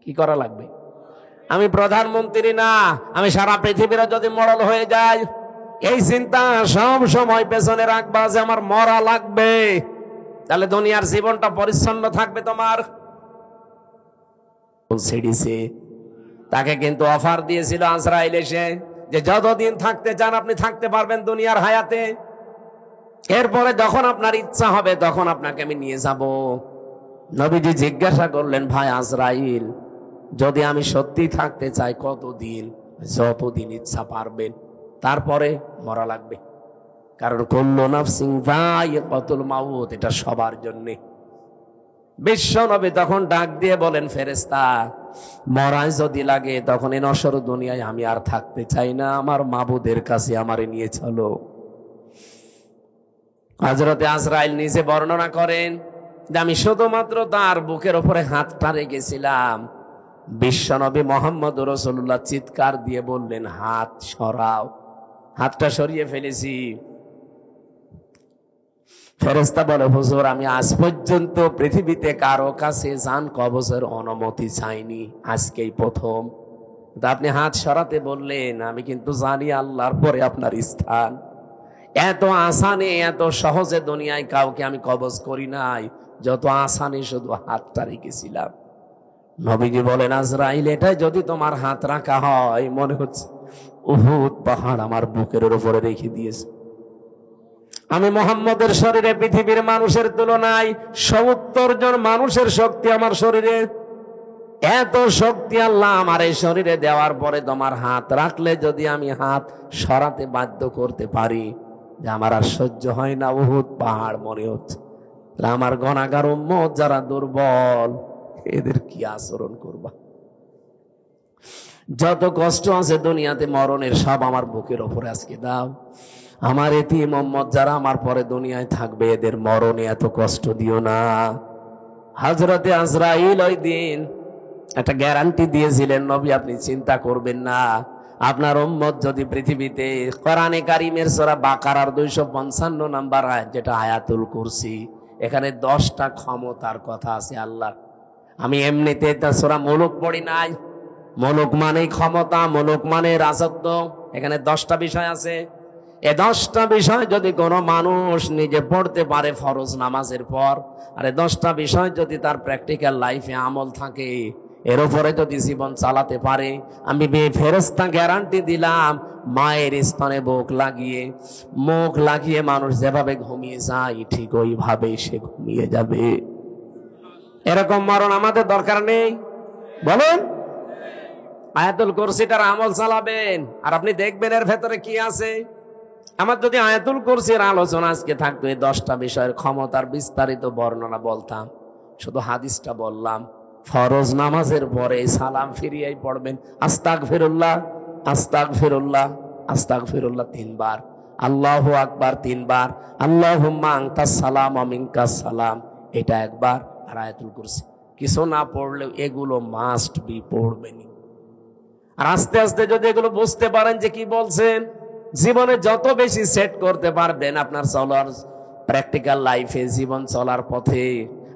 কি করা লাগবে? আমি প্রধানমন্ত্রী না, আমি সারা পৃথিবীর যদি মরল হয়ে যায়, এই চিন্তা সব সময় পেছনে রাখবা যে আমার মরা লাগবে। তাহলে দুনিয়ার জীবনটা পরিচ্ছন্ন থাকবে তোমার। ছেড়েছে তাকে কিন্তু অফার দিয়েছিল আজরাইল এসে যে যতদিন থাকতে চান আপনি থাকতে পারবেন দুনিয়ার হায়াতে। এরপরে যখন আপনার ইচ্ছা হবে তখন আপনাকে আমি নিয়ে যাব। নবীজি জিজ্ঞাসা করলেন, ভাই আজরাইল, যদি আমি সত্যি থাকতে চাই কতদিন? যতদিন ইচ্ছা পারবেন, তারপরে মরা লাগবে। কারণ কুল্লু নাফসিন যায়িকাতুল মাউত, এটা সবার জন্যে। বিশ্ব নবী তখন ডাক দিয়ে বলেন, ফেরেশতা, মরাই যদি লাগে তখন এই নশ্বর দুনিয়ায় আমি আর থাকতে চাই না, আমার মাবুদের কাছে আমারে নিয়ে চলো। হযরতে আজরাইল নিজে বর্ণনা করেন যে আমি শুধুমাত্র তার বুকের উপরে হাতটা রেখেছিলাম, বিশ্বনবী মুহাম্মদুর রাসূলুল্লাহ চিৎকার দিয়ে বললেন, হাত সরাও। হাতটা সরিয়ে ফেলেছি। ফেরেশতা বলে, হুজুর আমি আজ পর্যন্ত পৃথিবীতে কারো কাছে জান কবজের অনুমতি চাইনি, আজকেই প্রথম। আপনি হাত সরাতে বললেন, আমি কিন্তু জানি আল্লাহর পরে আপনার স্থান। এত আসানে এত সহজে দুনিয়ায় কাউকে আমি কবজ করি নাই, যত আসানে শুধু হাতটা রেখেছিলাম। নবীজি বলেন, আজরাইল এটাই যদি তোমার হাত রাখা হয়, মনে হচ্ছে উহুদ পাহাড় আমার বুকের উপরে রেখে দিয়েছে। আমি মুহাম্মদের শরীরে পৃথিবীর মানুষের তুলনায় ৭০ জন মানুষের শক্তি আমার শরীরে। এত শক্তি আল্লাহ আমার এই শরীরে দেওয়ার পরে তোমার হাত রাখলে যদি আমি হাত সরাতে বাধ্য করতে পারি, যে আমার আর সহ্য হয় না, উহুদ পাহাড় মনে হচ্ছে। আমার গুনাহগার উম্মত যারা দুর্বল, এদের কি আচরণ করবা? যত কষ্ট আছে দুনিয়াতে মরণের, সব আমার বুকের ওপরে আজকে দাও। আমার এতিম উম্মত যারা আমার পরে দুনিয়ায় থাকবে, এদের মরণে এত কষ্ট দিও না। হযরতে আজরাইল ওই দিন একটা গ্যারান্টি দিয়েছিলেন, নবী আপনি চিন্তা করবেন না, আপনার উম্মত যদি পৃথিবীতে কোরআনে কারীমের সূরা বাকারার 255 নাম্বার আয়াত, যেটা আয়াতুল কুরসি, এখানে 10টা ক্ষমতার কথা আছে আল্লাহ। আমি এমনিতে সূরা মুলুক পড়ি নাই। মুলুক মানে ক্ষমতা, মুলুক মানে রাজত্ব। এখানে 10টা বিষয় আছে। এই 10টা বিষয় যদি কোনো মানুষ নিজে পড়তে পারে ফরজ নামাজের পর, আর এই 10টা বিষয় যদি তার প্র্যাকটিক্যাল লাইফে আমল থাকে, এর উপরে যদি জীবন চালাতে পারে, আমি ফেরেশতা গ্যারান্টি দিলাম, মায়ের স্তনে মুখ লাগিয়ে মানুষ যেভাবে ঘুমিয়ে যায়, ঠিক ওইভাবেই সে ঘুমিয়ে যাবে। এরকম মরণ আমাদের দরকার নেই, বলুন? আয়াতুল কুরসিটার আমল চালাবেন, আর আপনি দেখবেন এর ভেতরে কি আছে। আমার যদি আয়াতুল কুরসির আলোচনা আজকে থাকতো, এই 10টা বিষয়ের ক্ষমতার বিস্তারিত বর্ণনা বলতাম। শুধু হাদিসটা বললাম, ফরজ নামাজের পরে সালাম ফিরিয়েই পড়বেন, আস্তাগফিরুল্লাহ আস্তাগফিরুল্লাহ আস্তাগফিরুল্লাহ 3 বার, আল্লাহু আকবার 3 বার, আল্লাহুম্মা আনতাস সালাম ওয়া মিনকাস সালাম এটা 1 বার, আর আয়াতুল কুরসি। কিছু না পড়লেও এগুলো মাস্ট বি পড়বেনই। আর আস্তে আস্তে যদি এগুলো বুঝতে পারেন যে কি বলছেন, জীবনে যত বেশি সেট করতে পারবেন আপনার চলার প্র্যাকটিক্যাল লাইফে, জীবন চলার পথে,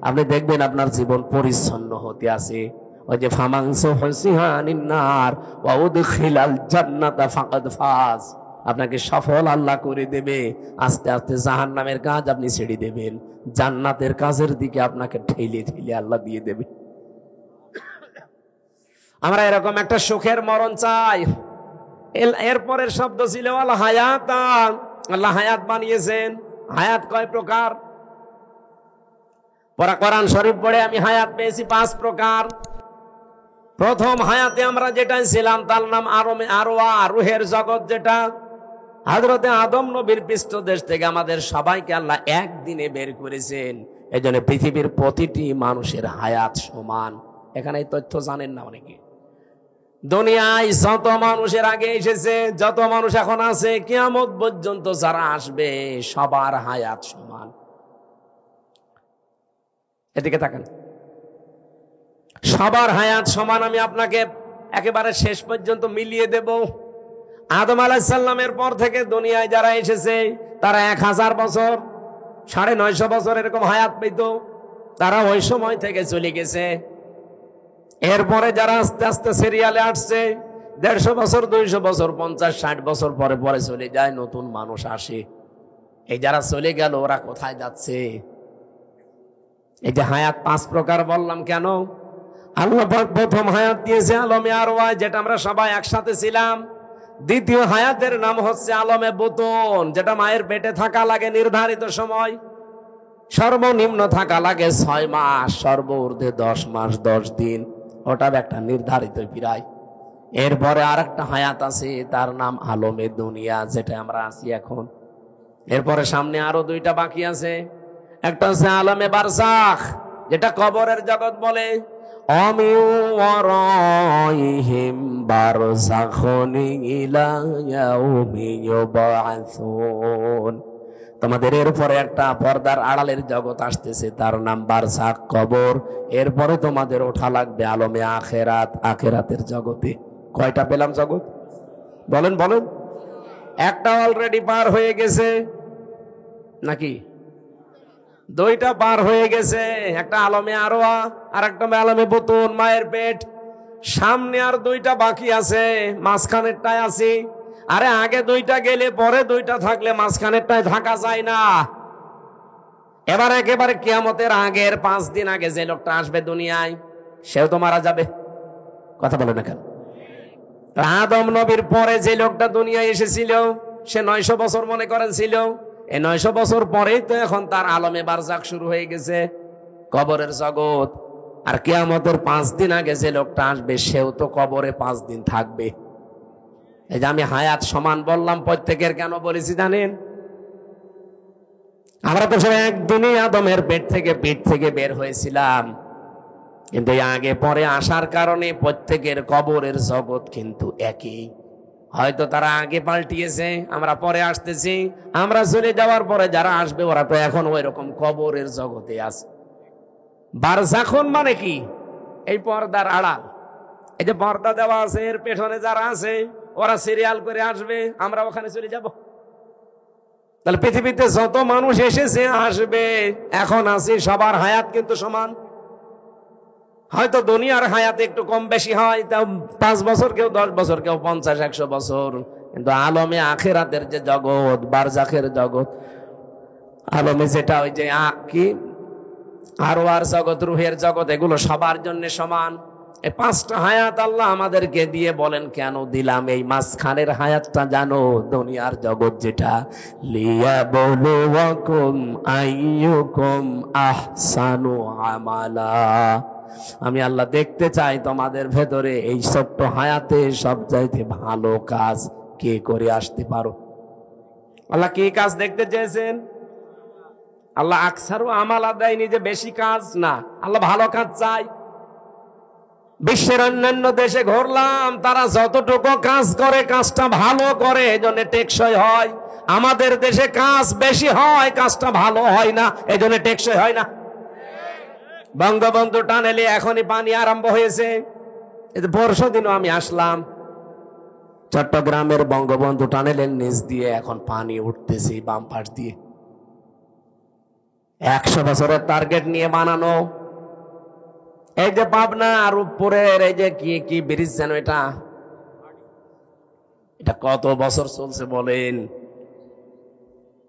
আপনি দেখবেন আপনার জীবন পরিচ্ছন্ন হতে আছে। ওই যে ফামানসু হুসিহানিন নার ওয়া উদখিলাল জান্নাতা ফাকাদ ফাজ, আপনাকে সফল আল্লাহ করে দেবে। আস্তে আস্তে জাহান্নামের কাজ আপনি ছেড়ে দেবেন, জান্নাতের কাজের দিকে আপনাকে ঠেলে ঠেলে আল্লাহ দিয়ে দেবে। আমরা এরকম একটা সুখের মরণ চাই। এরপরের শব্দ ছিল আল হায়াত। আল্লাহ হায়াত বানিয়েছেন। হায়াত কয় প্রকার? কোরআন শরীফ পড়ে আমি হায়াত পেয়েছি 5 প্রকার। প্রথম হায়াতে আমরা যেটা ছিলাম তার নাম আরওয়া, রুহের জগৎ, যেটা হযরতে আদম নবীর পৃষ্ঠদেশ থেকে আমাদের সবাইকে আল্লাহ একদিনে বের করেছেন। এজন্য পৃথিবীর প্রতিটি মানুষের হায়াত সমান। এখানে এই তথ্য জানেন না অনেকে। দুনিয়ায় যত মানুষের আগে এসেছে, যত মানুষ এখন আছে, কিয়ামত পর্যন্ত যারা আসবে, সবার হায়াত সমান। এদিকে তাকান, সবার হায়াত সমান। আমি আপনাকে একেবারে শেষ পর্যন্ত মিলিয়ে দেব। আদম আলাইহিস সালামের পর থেকে দুনিয়ায় যারা এসেছে, তারা 1000 বছর, 950 বছর এরকম হায়াত পেত। তারা ওই সময় থেকে চলে গেছে। এরপরে যারা আস্তে আস্তে সিরিয়ালে আসছে, 150 বছর, 200 বছর, 50, 60 বছর পরে পরে চলে যায়, নতুন মানুষ আসে। এই যারা চলে গেল, ওরা কোথায় যাচ্ছে? এই যে হায়াত 5 প্রকার বললাম কেন? আল্লাহ পাক প্রথম হায়াত দিয়েছে আলমে আরওয়া, যেটা আমরা সবাই একসাথে ছিলাম। দ্বিতীয় হায়াতের নাম হচ্ছে আলমে বুতুন, যেটা মায়ের পেটে থাকা লাগে নির্ধারিত সময়। সর্বনিম্ন থাকা লাগে 6 মাস, সর্বঊর্ধ্বে 10 মাস 10 দিন। ওটা একটা নির্ধারিত পিরায়। এরপরে আর একটা হায়াত আছে, তার নাম আলমে দুনিয়া, যেটা আমরা আছি এখন। এরপরে সামনে আরো 2টা বাকি আছে। একটা হচ্ছে আলমে বারজাখ, যেটা কবরের জগৎ বলে। অমিউ ওয়ারাইহিম বারজাখুন ইলা ইয়াউমি ইউবআসুন। তোমাদের এরপরে একটা পর্দার আড়ালের জগৎ আসতেছে, তার নাম বারজাখ, কবর। এরপরে তোমাদের ওঠা লাগবে আলমে আখেরাত, আখেরাতের জগতে। কয়টা পেলাম জগৎ? বলেন বলেন। একটা অলরেডি পার হয়ে গেছে নাকি? দুইটা পার হয়ে গেছে, একটা আলমে আরোয়া আর একটা আলমে বুতুন, মায়ের পেট। সামনে আর দুইটা বাকি আছে, মাঝখানেরটায় আছি। আরে আগে দুইটা গেলে পরে দুইটা থাকলে মাঝখানেরটায় থাকা যায় না। এবার একেবারে কিয়ামতের আগের 5 দিন আগে যে লোকটা আসবে দুনিয়ায়, সেও তো মারা যাবে। কথা বলে না কেন? আদম নবীর পরে যে লোকটা দুনিয়ায় এসেছিল, সে 900 বছর মনে করেন ছিল। এই 900 বছর পরেই তো এখন তার আলমে বারজাক শুরু হয়ে গেছে, কবরের জগৎ। আর কিয়ামতের 5 দিন আগে যে লোকটা আসবে, সেও তো কবরে 5 দিন থাকবে। এই যে আমি হায়াত সমান বললাম, প্রত্যেকের কেন বলেছি জানেন? আমরা তো সব একদিনই আদমের পিঠ থেকে বের হয়েছিলাম, কিন্তু আগে পরে আসার কারণে প্রত্যেকের কবরের জগৎ কিন্তু একই। হয়তো তারা আগে পাল্টিয়েছে, আমরা পরে আসতেছি। আমরা চলে যাওয়ার পরে যারা আসবে ওরা তো এখন ওই রকম কবরের জগতে আছে। বারজাখুন মানে কি? এই পর্দার আড়াল। এই যে পর্দা দেওয়া আছে, এর পেছনে যারা আছে ওরা সিরিয়াল করে আসবে, আমরা ওখানে চলে যাব। তাহলে পৃথিবীতে যত মানুষ এসেছে আসবে, এখন আছে, সবার হায়াত কিন্তু সমান। হয়তো দুনিয়ার হায়াত একটু কম বেশি হয়, তাও 5 বছর, কেউ 10 বছর, কেউ 50-100 বছর। কিন্তু আলমে আখিরাতের যে জগৎ, বারজাখের জগৎ, আলমে যেটা ওই যে কি আরওয়ার জগৎ, রুহের জগৎ, এগুলো সবার জন্য সমান। এই 5টা হায়াত আল্লাহ আমাদেরকে দিয়ে বলেন কেন দিলাম? এই মাঝখানের হায়াতটা জানো, দুনিয়ার জগৎ যেটা, লিয়াবলুয়াকুম আইয়ুকুম আহসানু আমালা। আমি আল্লাহ দেখতে চাই তোমাদের ভেতরে এই ছোট্ট হায়াতে সবচাইতে ভালো কাজ কে করে আসতে পারো। আল্লাহ কি কাজ দেখতে চেয়েছেন? আল্লাহ আকসারু আমালা দেয়নি যে বেশি কাজ, না, আল্লাহ ভালো কাজ চাই। বিশ্বের অন্যান্য দেশে ঘুরলাম, তারা যতটুকু কাজ করে কাজটা ভালো করে, এজন্য টেকসই হয়। আমাদের দেশে কাজ বেশি হয়, কাজটা ভালো হয় না, এজন্য টেকসই হয় না। বঙ্গবন্ধু টানেলে এখনই পানি আরম্ভ হয়েছে। পরশু দিনও আমি আসলাম, চট্টগ্রামের বঙ্গবন্ধু টানেলের নিচ দিয়ে এখন পানি উঠতেছে বাম পাশ দিয়ে। 100 বছরের টার্গেট নিয়ে বানানো। এই যে পাবনা আর উপরের এই যে কি ব্রিজ যেন, এটা কত বছর চলছে বলেন?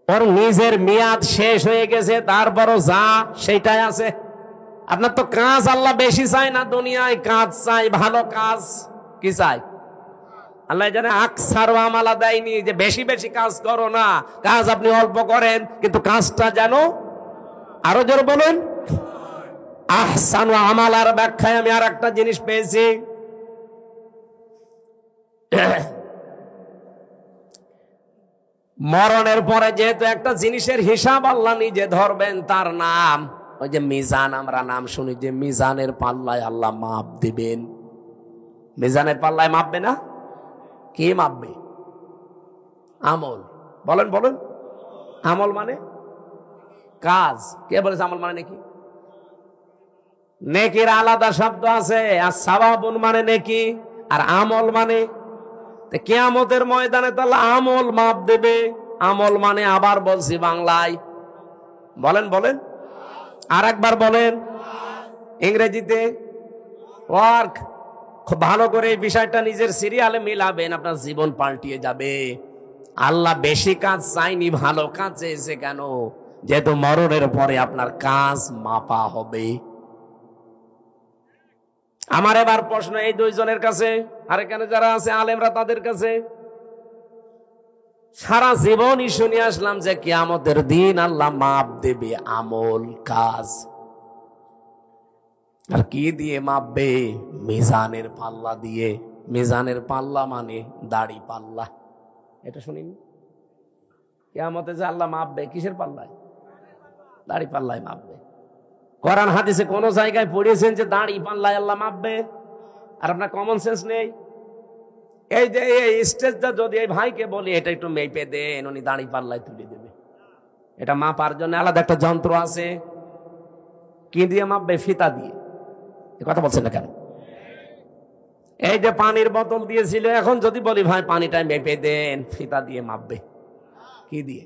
ওর নিজের মেয়াদ শেষ হয়ে গেছে, তারপরও যা সেইটাই আছে। আপনার তো কাজ আল্লাহ বেশি চাই না, দুনিয়ায় কাজ চাই, ভালো কাজ। কি চাই? আল্লাহ জানে আকসার আমালা দেয়নি যে বেশি বেশি কাজ করো না, কাজ আপনি অল্প করেন, কিন্তু কাজটা যেন আরো জোর বলেন। আহসান আমালার ব্যাখ্যায় আমি আর একটা জিনিস পেয়েছি। মরণের পরে যেহেতু একটা জিনিসের হিসাব আল্লাহ নিজে ধরবেন, তার নাম ওই যে মিজান। আমরা নাম শুনি যে মিজানের পাল্লায় আল্লাহ মাপ দিবেন। মিজানের পাল্লায় মাপবে না? কে মাপবে? আমল। বলেন বলেন। আমল মানে কাজ। কে বলেছে আমল মানে নাকি? নেকির আলাদা শব্দ আছে, আর সাওয়াবুন মানে নেকি, আর আমল মানে। কিয়ামতের ময়দানে তাহলে আমল মাপ দেবে। আমল মানে আবার বলছি বাংলায়, বলেন বলেন, আর একবার বলেন ইংরেজিতে ওয়ার্ক। খুব ভালো করে এই বিষয়টা নিজের সিরিয়ালে মিলাবেন, আপনার জীবন পাল্টিয়ে যাবে। আল্লাহ বেশি কাজ চাইনি, ভালো কাজ চেয়েছে। কেন? যেহেতু মরণের পরে আপনার কাজ মাপা হবে। আমার এবার প্রশ্ন এই 2 জনের কাছে, আর এখানে যারা আছে আলেমরা তাদের কাছে। সারা জীবনই শুনে আসলাম যে কিয়ামতের দিন আল্লাহ মাপ দেবে আমল, কাজ। আর কি দিয়ে মাপবে? মিজানের পাল্লা দিয়ে। মিজানের পাল্লা মানে দাড়ি পাল্লা। এটা শুনিনি? কিয়ামতে যে আল্লাহ মাপবে কিসের পাল্লায়? দাড়ি পাল্লায় মাপবে। কোরআন হাদিসে কোন জায়গায় পড়েছেন যে দাড়ি পাল্লায় আল্লাহ মাপবে? আর আপনার কমন সেন্স নেই? এই যে এই স্টেজটা যদি এই ভাইকে বলি এটা একটু মেপে দেন, উনি দাড়ি পাল্লায় তুলে দেবে। এটা মাপার জন্য আলাদা একটা যন্ত্র আছে। কি দিয়ে মাপবে? ফিতা দিয়ে। কথা বলছেন না কেন? এই যে পানির বোতল দিয়েছিল, এখন যদি বলি ভাই পানিটা মেপে দেন, ফিতা দিয়ে মাপবে। কি দিয়ে?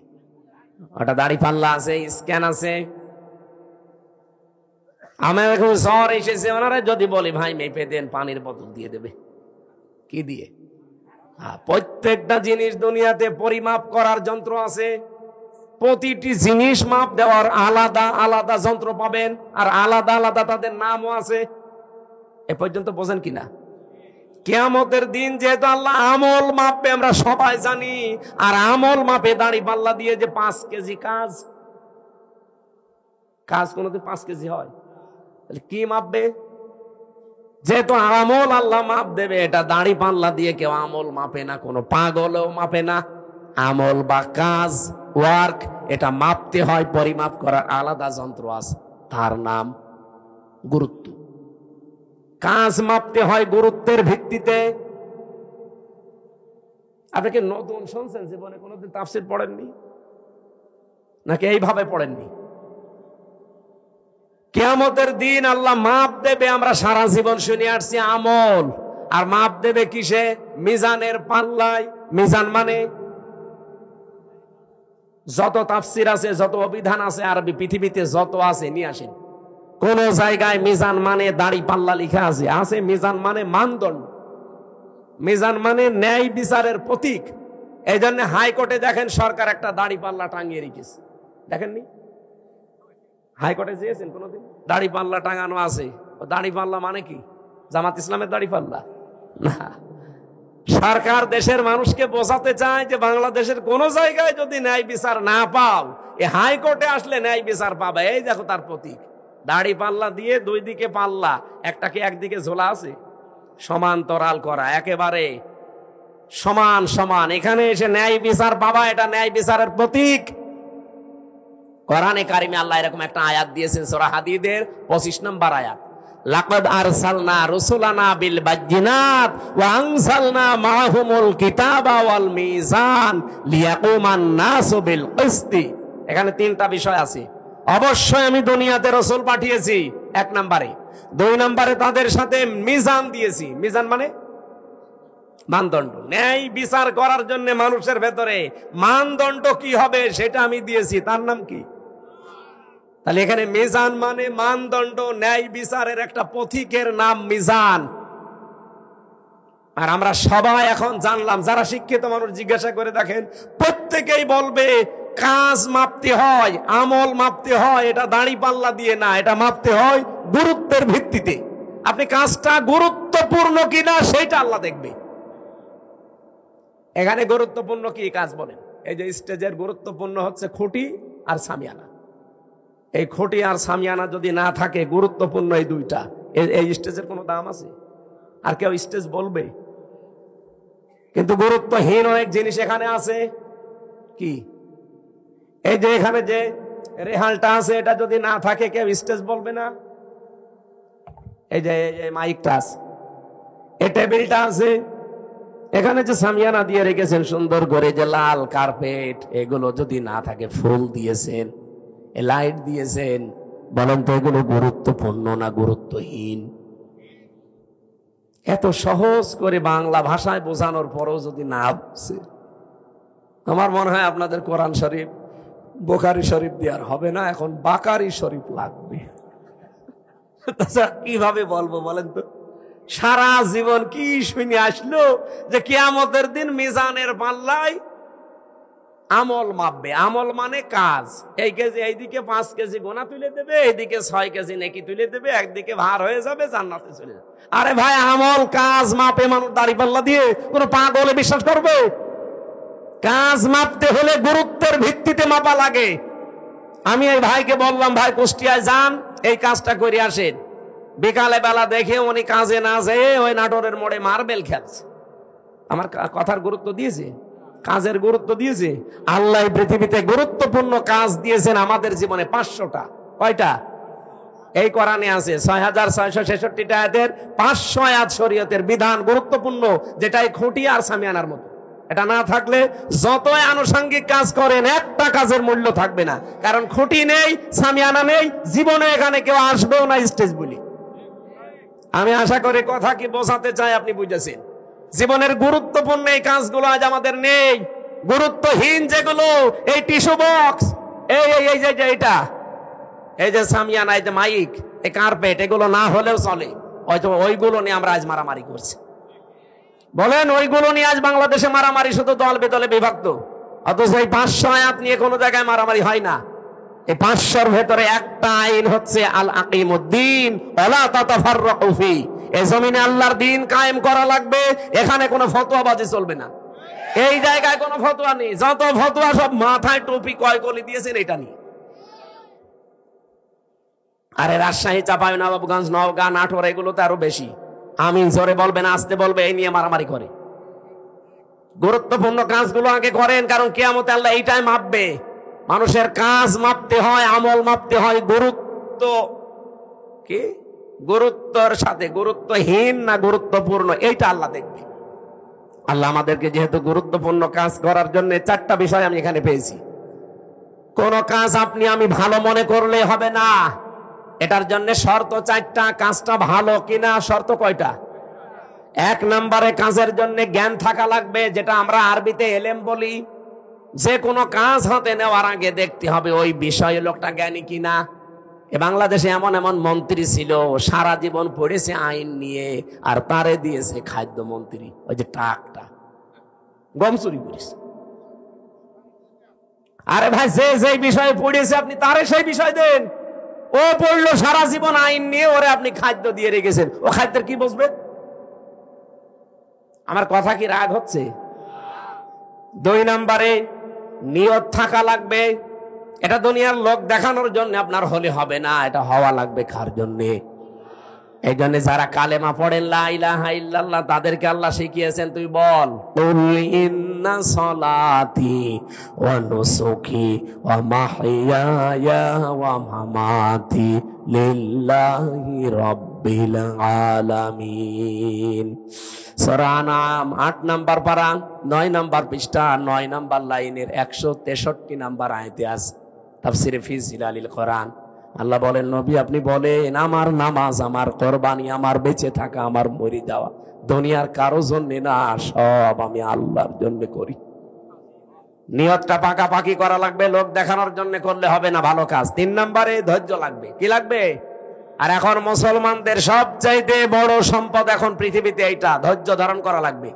ওটা দাড়ি পাল্লা আছে, স্ক্যান আছে। আমার এখন জ্বর এসেছে, ওনারা যদি বলি ভাই মেপে দেন, পানির বোতল দিয়ে দেবে। কি দিয়ে? প্রত্যেকটা জিনিস দুনিয়াতে পরিমাপ করার যন্ত্র আছে। প্রতিটি জিনিস মাপ দেওয়ার আলাদা আলাদা যন্ত্র পাবেন, আর আলাদা আলাদা তাদের নামও আছে। এ পর্যন্ত বোঝেন কিনা? কিয়ামতের দিন যেহেতু আল্লাহ আমল মাপবে আমরা সবাই জানি, আর আমল মাপে দাড়ি পাল্লা দিয়ে যে 5 কেজি কাজ কোনোদিন 5 কেজি হয়? তাহলে কি মাপবে? যেহেতু আমল আল্লাহ মাপ দেবে, এটা দাড়ি পাল্লা দিয়ে কেউ আমল মাপে না, কোনো পাগলও মাপে না। আমল বা কাজ, ওয়ার্ক, এটা মাপতে হয়, পরিমাপ করার আলাদা যন্ত্র আছে, তার নাম গুরুত্ব। কাজ মাপতে হয় গুরুত্বের ভিত্তিতে। আপনি কি নতুন শুনছেন? জীবনে কোনোদিন তাফসীর পড়েননি নাকি এইভাবে পড়েননি? কিয়ামতের দিন আল্লাহ মাপ দেবে, আমরা সারা জীবন শুনে আসছি আমল, আর মাপ দেবে কিসে? মিজানের পাল্লায়। মিজান মানে যত তাফসীর আছে, যত অভিধান আছে আরবি পৃথিবীতে যত আছে নিয়ে আসেন। কোন জায়গায় মিজান মানে দাড়ি পাল্লা লিখা আছে? আছে। মিজান মানে মানদণ্ড, মিজান মানে ন্যায় বিচারের প্রতীক। এই জন্য হাইকোর্টে দেখেন সরকার একটা দাড়ি পাল্লা টাঙিয়ে রেখেছে, দেখেননি? হাইকোর্টে যেয়েছেন কোনোদিন? দাড়ি পাল্লা টাঙানো আছে। ও দাড়ি পাল্লা মানে কি? জামাত ইসলামের দাড়ি পাল্লা না। সরকার দেশের মানুষকে বোঝাতে চায় যে বাংলাদেশের কোন জায়গায় যদি ন্যায় বিচার না পাও, এ হাইকোর্টে আসলে ন্যায় বিচার পাবে। এই দেখো তার প্রতীক, দাড়ি পাল্লা দিয়ে দুই দিকে পাল্লা, একটাকে একদিকে ঝোলা আছে, সমান্তরাল করা, একেবারে সমান সমান। এখানে এসে ন্যায় বিচার পাবা, এটা ন্যায় বিচারের প্রতীক। কোরআনে কারিমে আল্লাহ এরকম একটা আয়াত দিয়েছেন, সূরা হাদীদের 25 নম্বর আয়াত, লাকাদ আরসালনা রুসুলানা বিল বাজ্জিনাত ওয়া আনসালনা মাআহুমুল কিতাবা ওয়াল মিজান লিয়াকুমান নাসু বিল কিসতি। এখানে 3টা বিষয় আছে। অবশ্যই আমি দুনিয়াতে রাসূল পাঠিয়েছি, 1 নম্বরে। 2 নম্বরে তাদের সাথে মিজান দিয়েছি। মিজান মানে মানদণ্ড, ন্যায় বিচার করার জন্য মানুষের ভেতরে মানদণ্ড কি হবে সেটা আমি দিয়েছি, তার নাম কি? তাহলে এখানে মিজান মানে মানদণ্ড, ন্যায় বিচারের একটা পথিকের নাম মিজান। আর আমরা সবাই এখন জানলাম, যারা শিক্ষিত মানুষ জিজ্ঞাসা করে দেখেন, প্রত্যেকেই বলবে কাজ মাপতে হয়, আমল মাপতে হয়, এটা দাড়ি পাল্লা দিয়ে না, এটা মাপতে হয় গুরুত্বের ভিত্তিতে। আপনি কাজটা গুরুত্বপূর্ণ কিনা সেটা আল্লাহ দেখবে। এখানে গুরুত্বপূর্ণ কি কাজ বলেন? এই যে স্টেজের গুরুত্বপূর্ণ হচ্ছে খুঁটি আর সামিয়ানা। এই খুঁটি আর সামিয়ানা যদি না থাকে, গুরুত্বপূর্ণ এই 2টা, এই স্টেজের কোনো দাম আছে? আর কেউ স্টেজ বলবে? কিন্তু গুরুত্বহীন অনেক জিনিস এখানে আছে। কি? এই যে এখানে যে রেহালটা আছে, এটা যদি না থাকে কেউ স্টেজ বলবে না। এই যে মাইকটা আছে, এই টেবিলটা আছে, এখানে যে সামিয়ানা দিয়ে রেখেছেন সুন্দর করে, যে লাল কার্পেট, এগুলো যদি না থাকে, ফুল দিয়েছেন, লাইট দিয়েছেন, বলেন তো এগুলো গুরুত্বপূর্ণ না গুরুত্বহীন? এত সহজ করে বাংলা ভাষায় বোঝানোর পরেও যদি না বুঝে, আমার মনে হয় আপনাদের কোরআন শরীফ, বুখারী শরীফ দিয়ে আর হবে না, এখন বাকারি শরীফ লাগবে। কিভাবে বলবো বলেন তো? সারা জীবন কি শুনে আসলো যে কিয়ামতের দিন মিজানের পাল্লায় আমল মাপবে। আমল মানে কাজ। এই কেজি, এইদিকে 5 কেজি গোনা তুলে দেবে, এইদিকে 6 কেজি নেকি তুলে দেবে, একদিকে ভার হয়ে যাবে, জান্নাতে চলে যাবে। আরে ভাই, আমল কাজ মাপে মানুষ দাড়ি পাল্লা দিয়ে? কোন পাগলে বিশ্বাস করবে? কাজ মাপতে হলে গুরুত্বের ভিত্তিতে মাপা লাগে। আমি এই ভাইকে বললাম, ভাই কুষ্টিয়ায় যান, এই কাজটা করে আসেন। বিকালে বেলা দেখে উনি কাজে না যেয়ে ওই নাটোরের মোড়ে মার্বেল খেলছে। আমার কথার গুরুত্ব দিয়েছে? কাজের গুরুত্ব দিয়েছে? আল্লাহ পৃথিবীতে গুরুত্বপূর্ণ কাজ দিয়েছেন আমাদের জীবনে 500টা। কয়টা? এই কোরআনে আছে 6666টা আয়াতের 500 আয়াত শরীয়তের বিধান গুরুত্বপূর্ণ, যেটাই খুঁটি আর সামিয়ানার মতো। এটা না থাকলে যতই আনুষঙ্গিক কাজ করেন, একটা কাজের মূল্য থাকবে না। কারণ খুঁটি নেই, সামিয়ানা নেই, জীবনে এখানে কেউ আসবেও না স্টেজ বলি। আমি আশা করি কথা কি বোঝাতে চাই আপনি বুঝেছেন। জীবনের গুরুত্বপূর্ণ এই কাজগুলো আজ আমাদের নেই। গুরুত্বহীন যেগুলো, এই টিস্যু বক্স, এই যে এটা, এই যে সামিয়ানা, এই যে মাইক, এই কার্পেট, এগুলো না হলেও চলে, হয়তো ওইগুলো নিয়ে আমরা আজ মারামারি করছি। বলেন ওইগুলো নিয়ে আজ বাংলাদেশে মারামারি, শুধু দল বেদলে বিভক্ত, অথচ এই 500 আয়াত নিয়ে কোনো জায়গায় মারামারি হয় না। এই 500-র ভেতরে একটা আইন হচ্ছে আল আকিমুদ্দিন ওয়ালা তাতাফাররাকু ফি, এই জমিনে আল্লাহর দ্বীন কায়েম করা লাগবে, এখানে কোনো ফতোয়াবাজি চলবে না। এই জায়গায় কোনো ফতোয়া নেই, যত ফতোয়া সব মাথায় টুপি কয়কলি দিয়েছেন এটা নিয়ে। আরে রাজশাহী, চাঁপাইনবাবগঞ্জ, নওগাঁ, নাটোর এগুলোতে আরো বেশি। আমিন জোরে বলবেন, আসতে বলবে, এই নিয়ে মারামারি করে। গুরুত্বপূর্ণ কাজগুলো আগে করেন, কারণ কিয়ামতে আল্লাহ এইটাই মাপবে। মানুষের কাজ মাপতে হয়, আমল মাপতে হয়, গুরুত্ব কি, গুরুত্বর সাথে গুরুত্বহীন না গুরুত্বপূর্ণ, এইটা আল্লাহ দেখবে। আল্লাহ আমাদেরকে যেহেতু গুরুত্বপূর্ণ কাজ করার জন্য 4টা বিষয় আমি এখানে পেয়েছি। কোন কাজ আপনি আমি ভালো মনে করলে হবে না, এটার জন্য শর্ত 4টা। কাজটা ভালো কিনা শর্ত কয়টা? 1 নম্বরে কাজের জন্য জ্ঞান থাকা লাগবে, যেটা আমরা আরবিতে এলেম বলি। যে কোনো কাজ হাতে নেওয়ার আগে দেখতে হবে ওই বিষয়ে লোকটা জ্ঞানী কিনা। বাংলাদেশে এমন এমন মন্ত্রী ছিল, সারা জীবন পড়েছে আইন নিয়ে, আর তারে দিয়েছে খাদ্য মন্ত্রী, ওই যে টাকটা গম চুরি করেছে। আরে ভাই, যে বিষয়ে পড়েছে আপনি তারে সেই বিষয় দেন। ও পড়লো সারা জীবন আইন নিয়ে, ওরে আপনি খাদ্য দিয়ে রেখেছেন, ও খাদ্যের কি বুঝবে? আমার কথা কি রাগ হচ্ছে? 2 নম্বরে নিয়ত থাকা লাগবে। এটা দুনিয়ার লোক দেখানোর জন্য আপনার হলে হবে না, এটা হওয়া লাগবে কার জন্যে? এই জন্য যারা কালেমা পড়েন লা ইলাহা ইল্লাল্লাহ, তাদেরকে আল্লাহ শিখিয়েছেন, তুই বল কুল ইন্না সলাতি ওয়া নুসুকি ওয়া মাহইয়ায়া ওয়া মামাতি লিল্লাহি রাব্বিল আলামিন। সূরা আনআম 8 নম্বর পারা 9 নম্বর পৃষ্ঠা 9 নম্বর লাইনের 163 নম্বর আয়াতে আছে তাফসিরে ফি জিলালিল কোরআন। আল্লাহ বলেন, নবী আপনি বলেন, আমার নামাজ, আমার কোরবানি, আমার বেঁচে থাকা, আমার মরে যাওয়া দুনিয়ার কারো জন্য না, সব আমি আল্লাহর জন্য করি। নিয়তটা পাকাপাকি করা লাগবে, লোক দেখানোর জন্য করলে হবে না ভালো কাজ। 3 নম্বরে ধৈর্য লাগবে। কি লাগবে? আর এখন মুসলমানদের সবচাইতে বড় সম্পদ এখন পৃথিবীতে এইটা, ধৈর্য ধারণ করা লাগবে।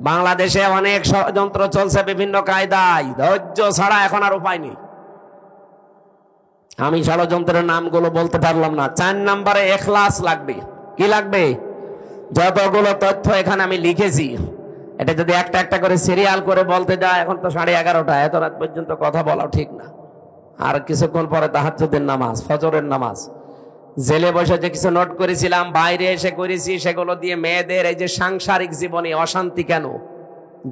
বাংলাদেশে অনেক ষড়যন্ত্র চলছে বিভিন্ন কায়দায়, ধৈর্য ছাড়া এখন আর উপায় নেই। আমি ষড়যন্ত্রের নামগুলো বলতে পারলাম না। 4 নম্বরে ইখলাস লাগবে। কি লাগবে? যতগুলো তথ্য এখানে আমি লিখেছি, এটা যদি একটা একটা করে সিরিয়াল করে বলতে যায়, এখন তো 11:30, এত রাত পর্যন্ত কথা বলা ঠিক না। আর কিছুক্ষণ পরে তাহাজ্জুদের নামাজ, ফজরের নামাজ। জেলে বসে যে কিছু নোট করেছিলাম, বাইরে এসে করেছি, সেগুলো দিয়ে মেয়েদের এই যে সাংসারিক জীবনে অশান্তি কেন,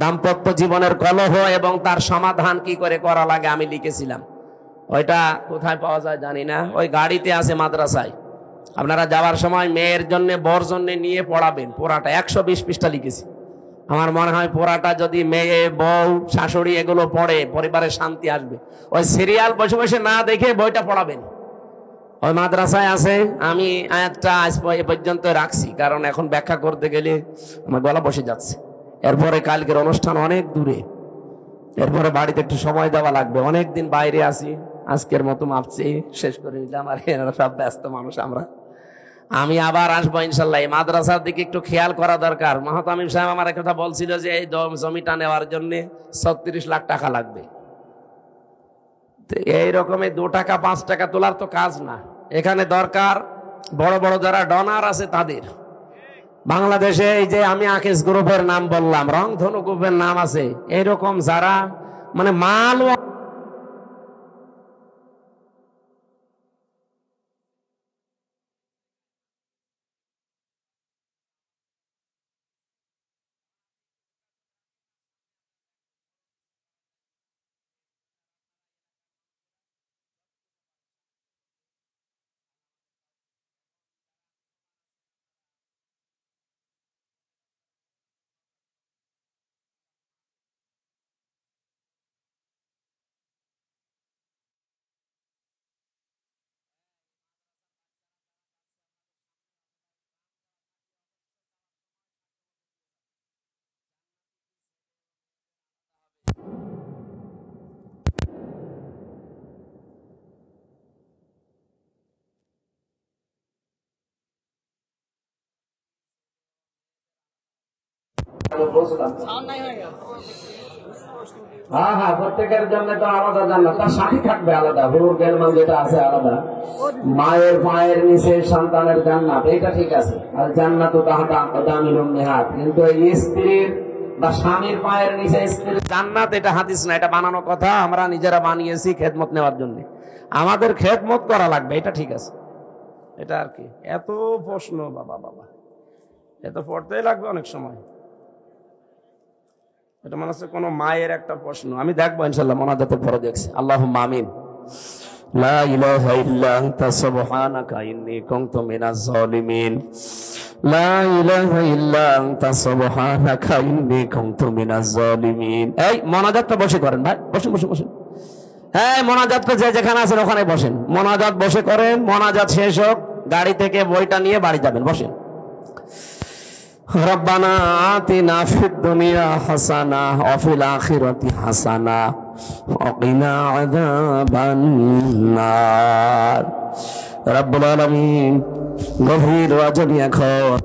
দাম্পত্য জীবনের কলহ এবং তার সমাধান কি করে করা লাগে আমি লিখেছিলাম। ওইটা কোথায় পাওয়া যায় জানি না, ওই গাড়িতে আছে মাদ্রাসায়। আপনারা যাওয়ার সময় মেয়ের জন্য, বর জন্য নিয়ে পড়াবেন। পোড়াটা 120 পৃষ্ঠা লিখেছি। আমার মনে হয় পোড়াটা যদি মেয়ে, বউ, শাশুড়ি এগুলো পড়ে, পরিবারের শান্তি আসবে। ওই সিরিয়াল বসে বসে না দেখে বইটা পড়াবেন, ওই মাদ্রাসায় আছে। আমি আয়াতটা আজ এ পর্যন্ত রাখছি, কারণ এখন ব্যাখ্যা করতে গেলে আমার গলা বসে যাচ্ছে। এরপরে কালকের অনুষ্ঠান অনেক দূরে, এরপরে বাড়িতে একটু সময় দেওয়া লাগবে। অনেকদিন বাইরে আছি, আজকের মতো মাপছি, শেষ করে নিলাম। আর এরা সব ব্যস্ত মানুষ আমরা। আমি আবার আসবো ইনশাল্লাহ। এই মাদ্রাসার দিকে একটু খেয়াল করা দরকার। মাহতামিম সাহেব আমার কথা বলছিল যে এই জমিটা নেওয়ার জন্য 36 লাখ টাকা লাগবে। এই রকমের 2 টাকা 5 টাকা তোলার তো কাজ না। এখানে দরকার বড় বড় যারা ডনার আছে তাদের। বাংলাদেশে এই যে আমি আকিস গ্রুপের নাম বললাম, রংধনু গ্রুপের নাম আছে, এইরকম যারা মানে মাল বুঝলাম। হ্যাঁ হ্যাঁ, প্রত্যেকের জন্য তো আলাদা জান্নাত, তার সাথী থাকবে আলাদা, হুর গেলমান যেটা আছে আলাদা। মায়ের পায়ের নিচে সন্তানের জান্নাত, এটা ঠিক আছে। আর জান্নাত তাহাতা দামিলুম নিহাত, কিন্তু এই স্ত্রীর বা স্বামীর পায়ের নিচে স্ত্রীর জান্নাত, এটা হাদিস না, এটা বানানো কথা। আমরা নিজেরা বানিয়েছি খেদমত নেওয়ার জন্য। আমাদের খেদমত করা লাগবে, এটা ঠিক আছে। এটা আর কি এত প্রশ্ন, বাবা বাবা, এত পড়তেই লাগবে অনেক সময়। এটা মনে হচ্ছে কোন মায়ের একটা প্রশ্ন। আমি দেখবো ইনশাল্লাহ, মোনাজাতের পরে দেখছি। আল্লাহুম্মা আমিন। লা ইলাহা ইল্লা আনতা সুবহানাকা ইন্নী কুনতু মিনাজ জালিমিন। লা ইলাহা ইল্লা আনতা সুবহানাকা ইন্নী কুনতু মিনাজ জালিমিন। এই মোনাজাতটা বসে করেন ভাই, বসুন বসুন বসুন। হ্যাঁ, মোনাজাতটা যে যেখানে আছেন ওখানে বসেন। মোনাজাত বসে করেন, মোনাজাত শেষ হোক, গাড়ি থেকে বইটা নিয়ে বাড়ি যাবেন, বসেন। রব্বানা আতিনা ফিদ দুনিয়া হাসানা ওয়া ফিল আখিরাতি হাসানা ওয়া কিনা আযাবান নার। রব্বুল আলামিন, গভীর রজনী এখন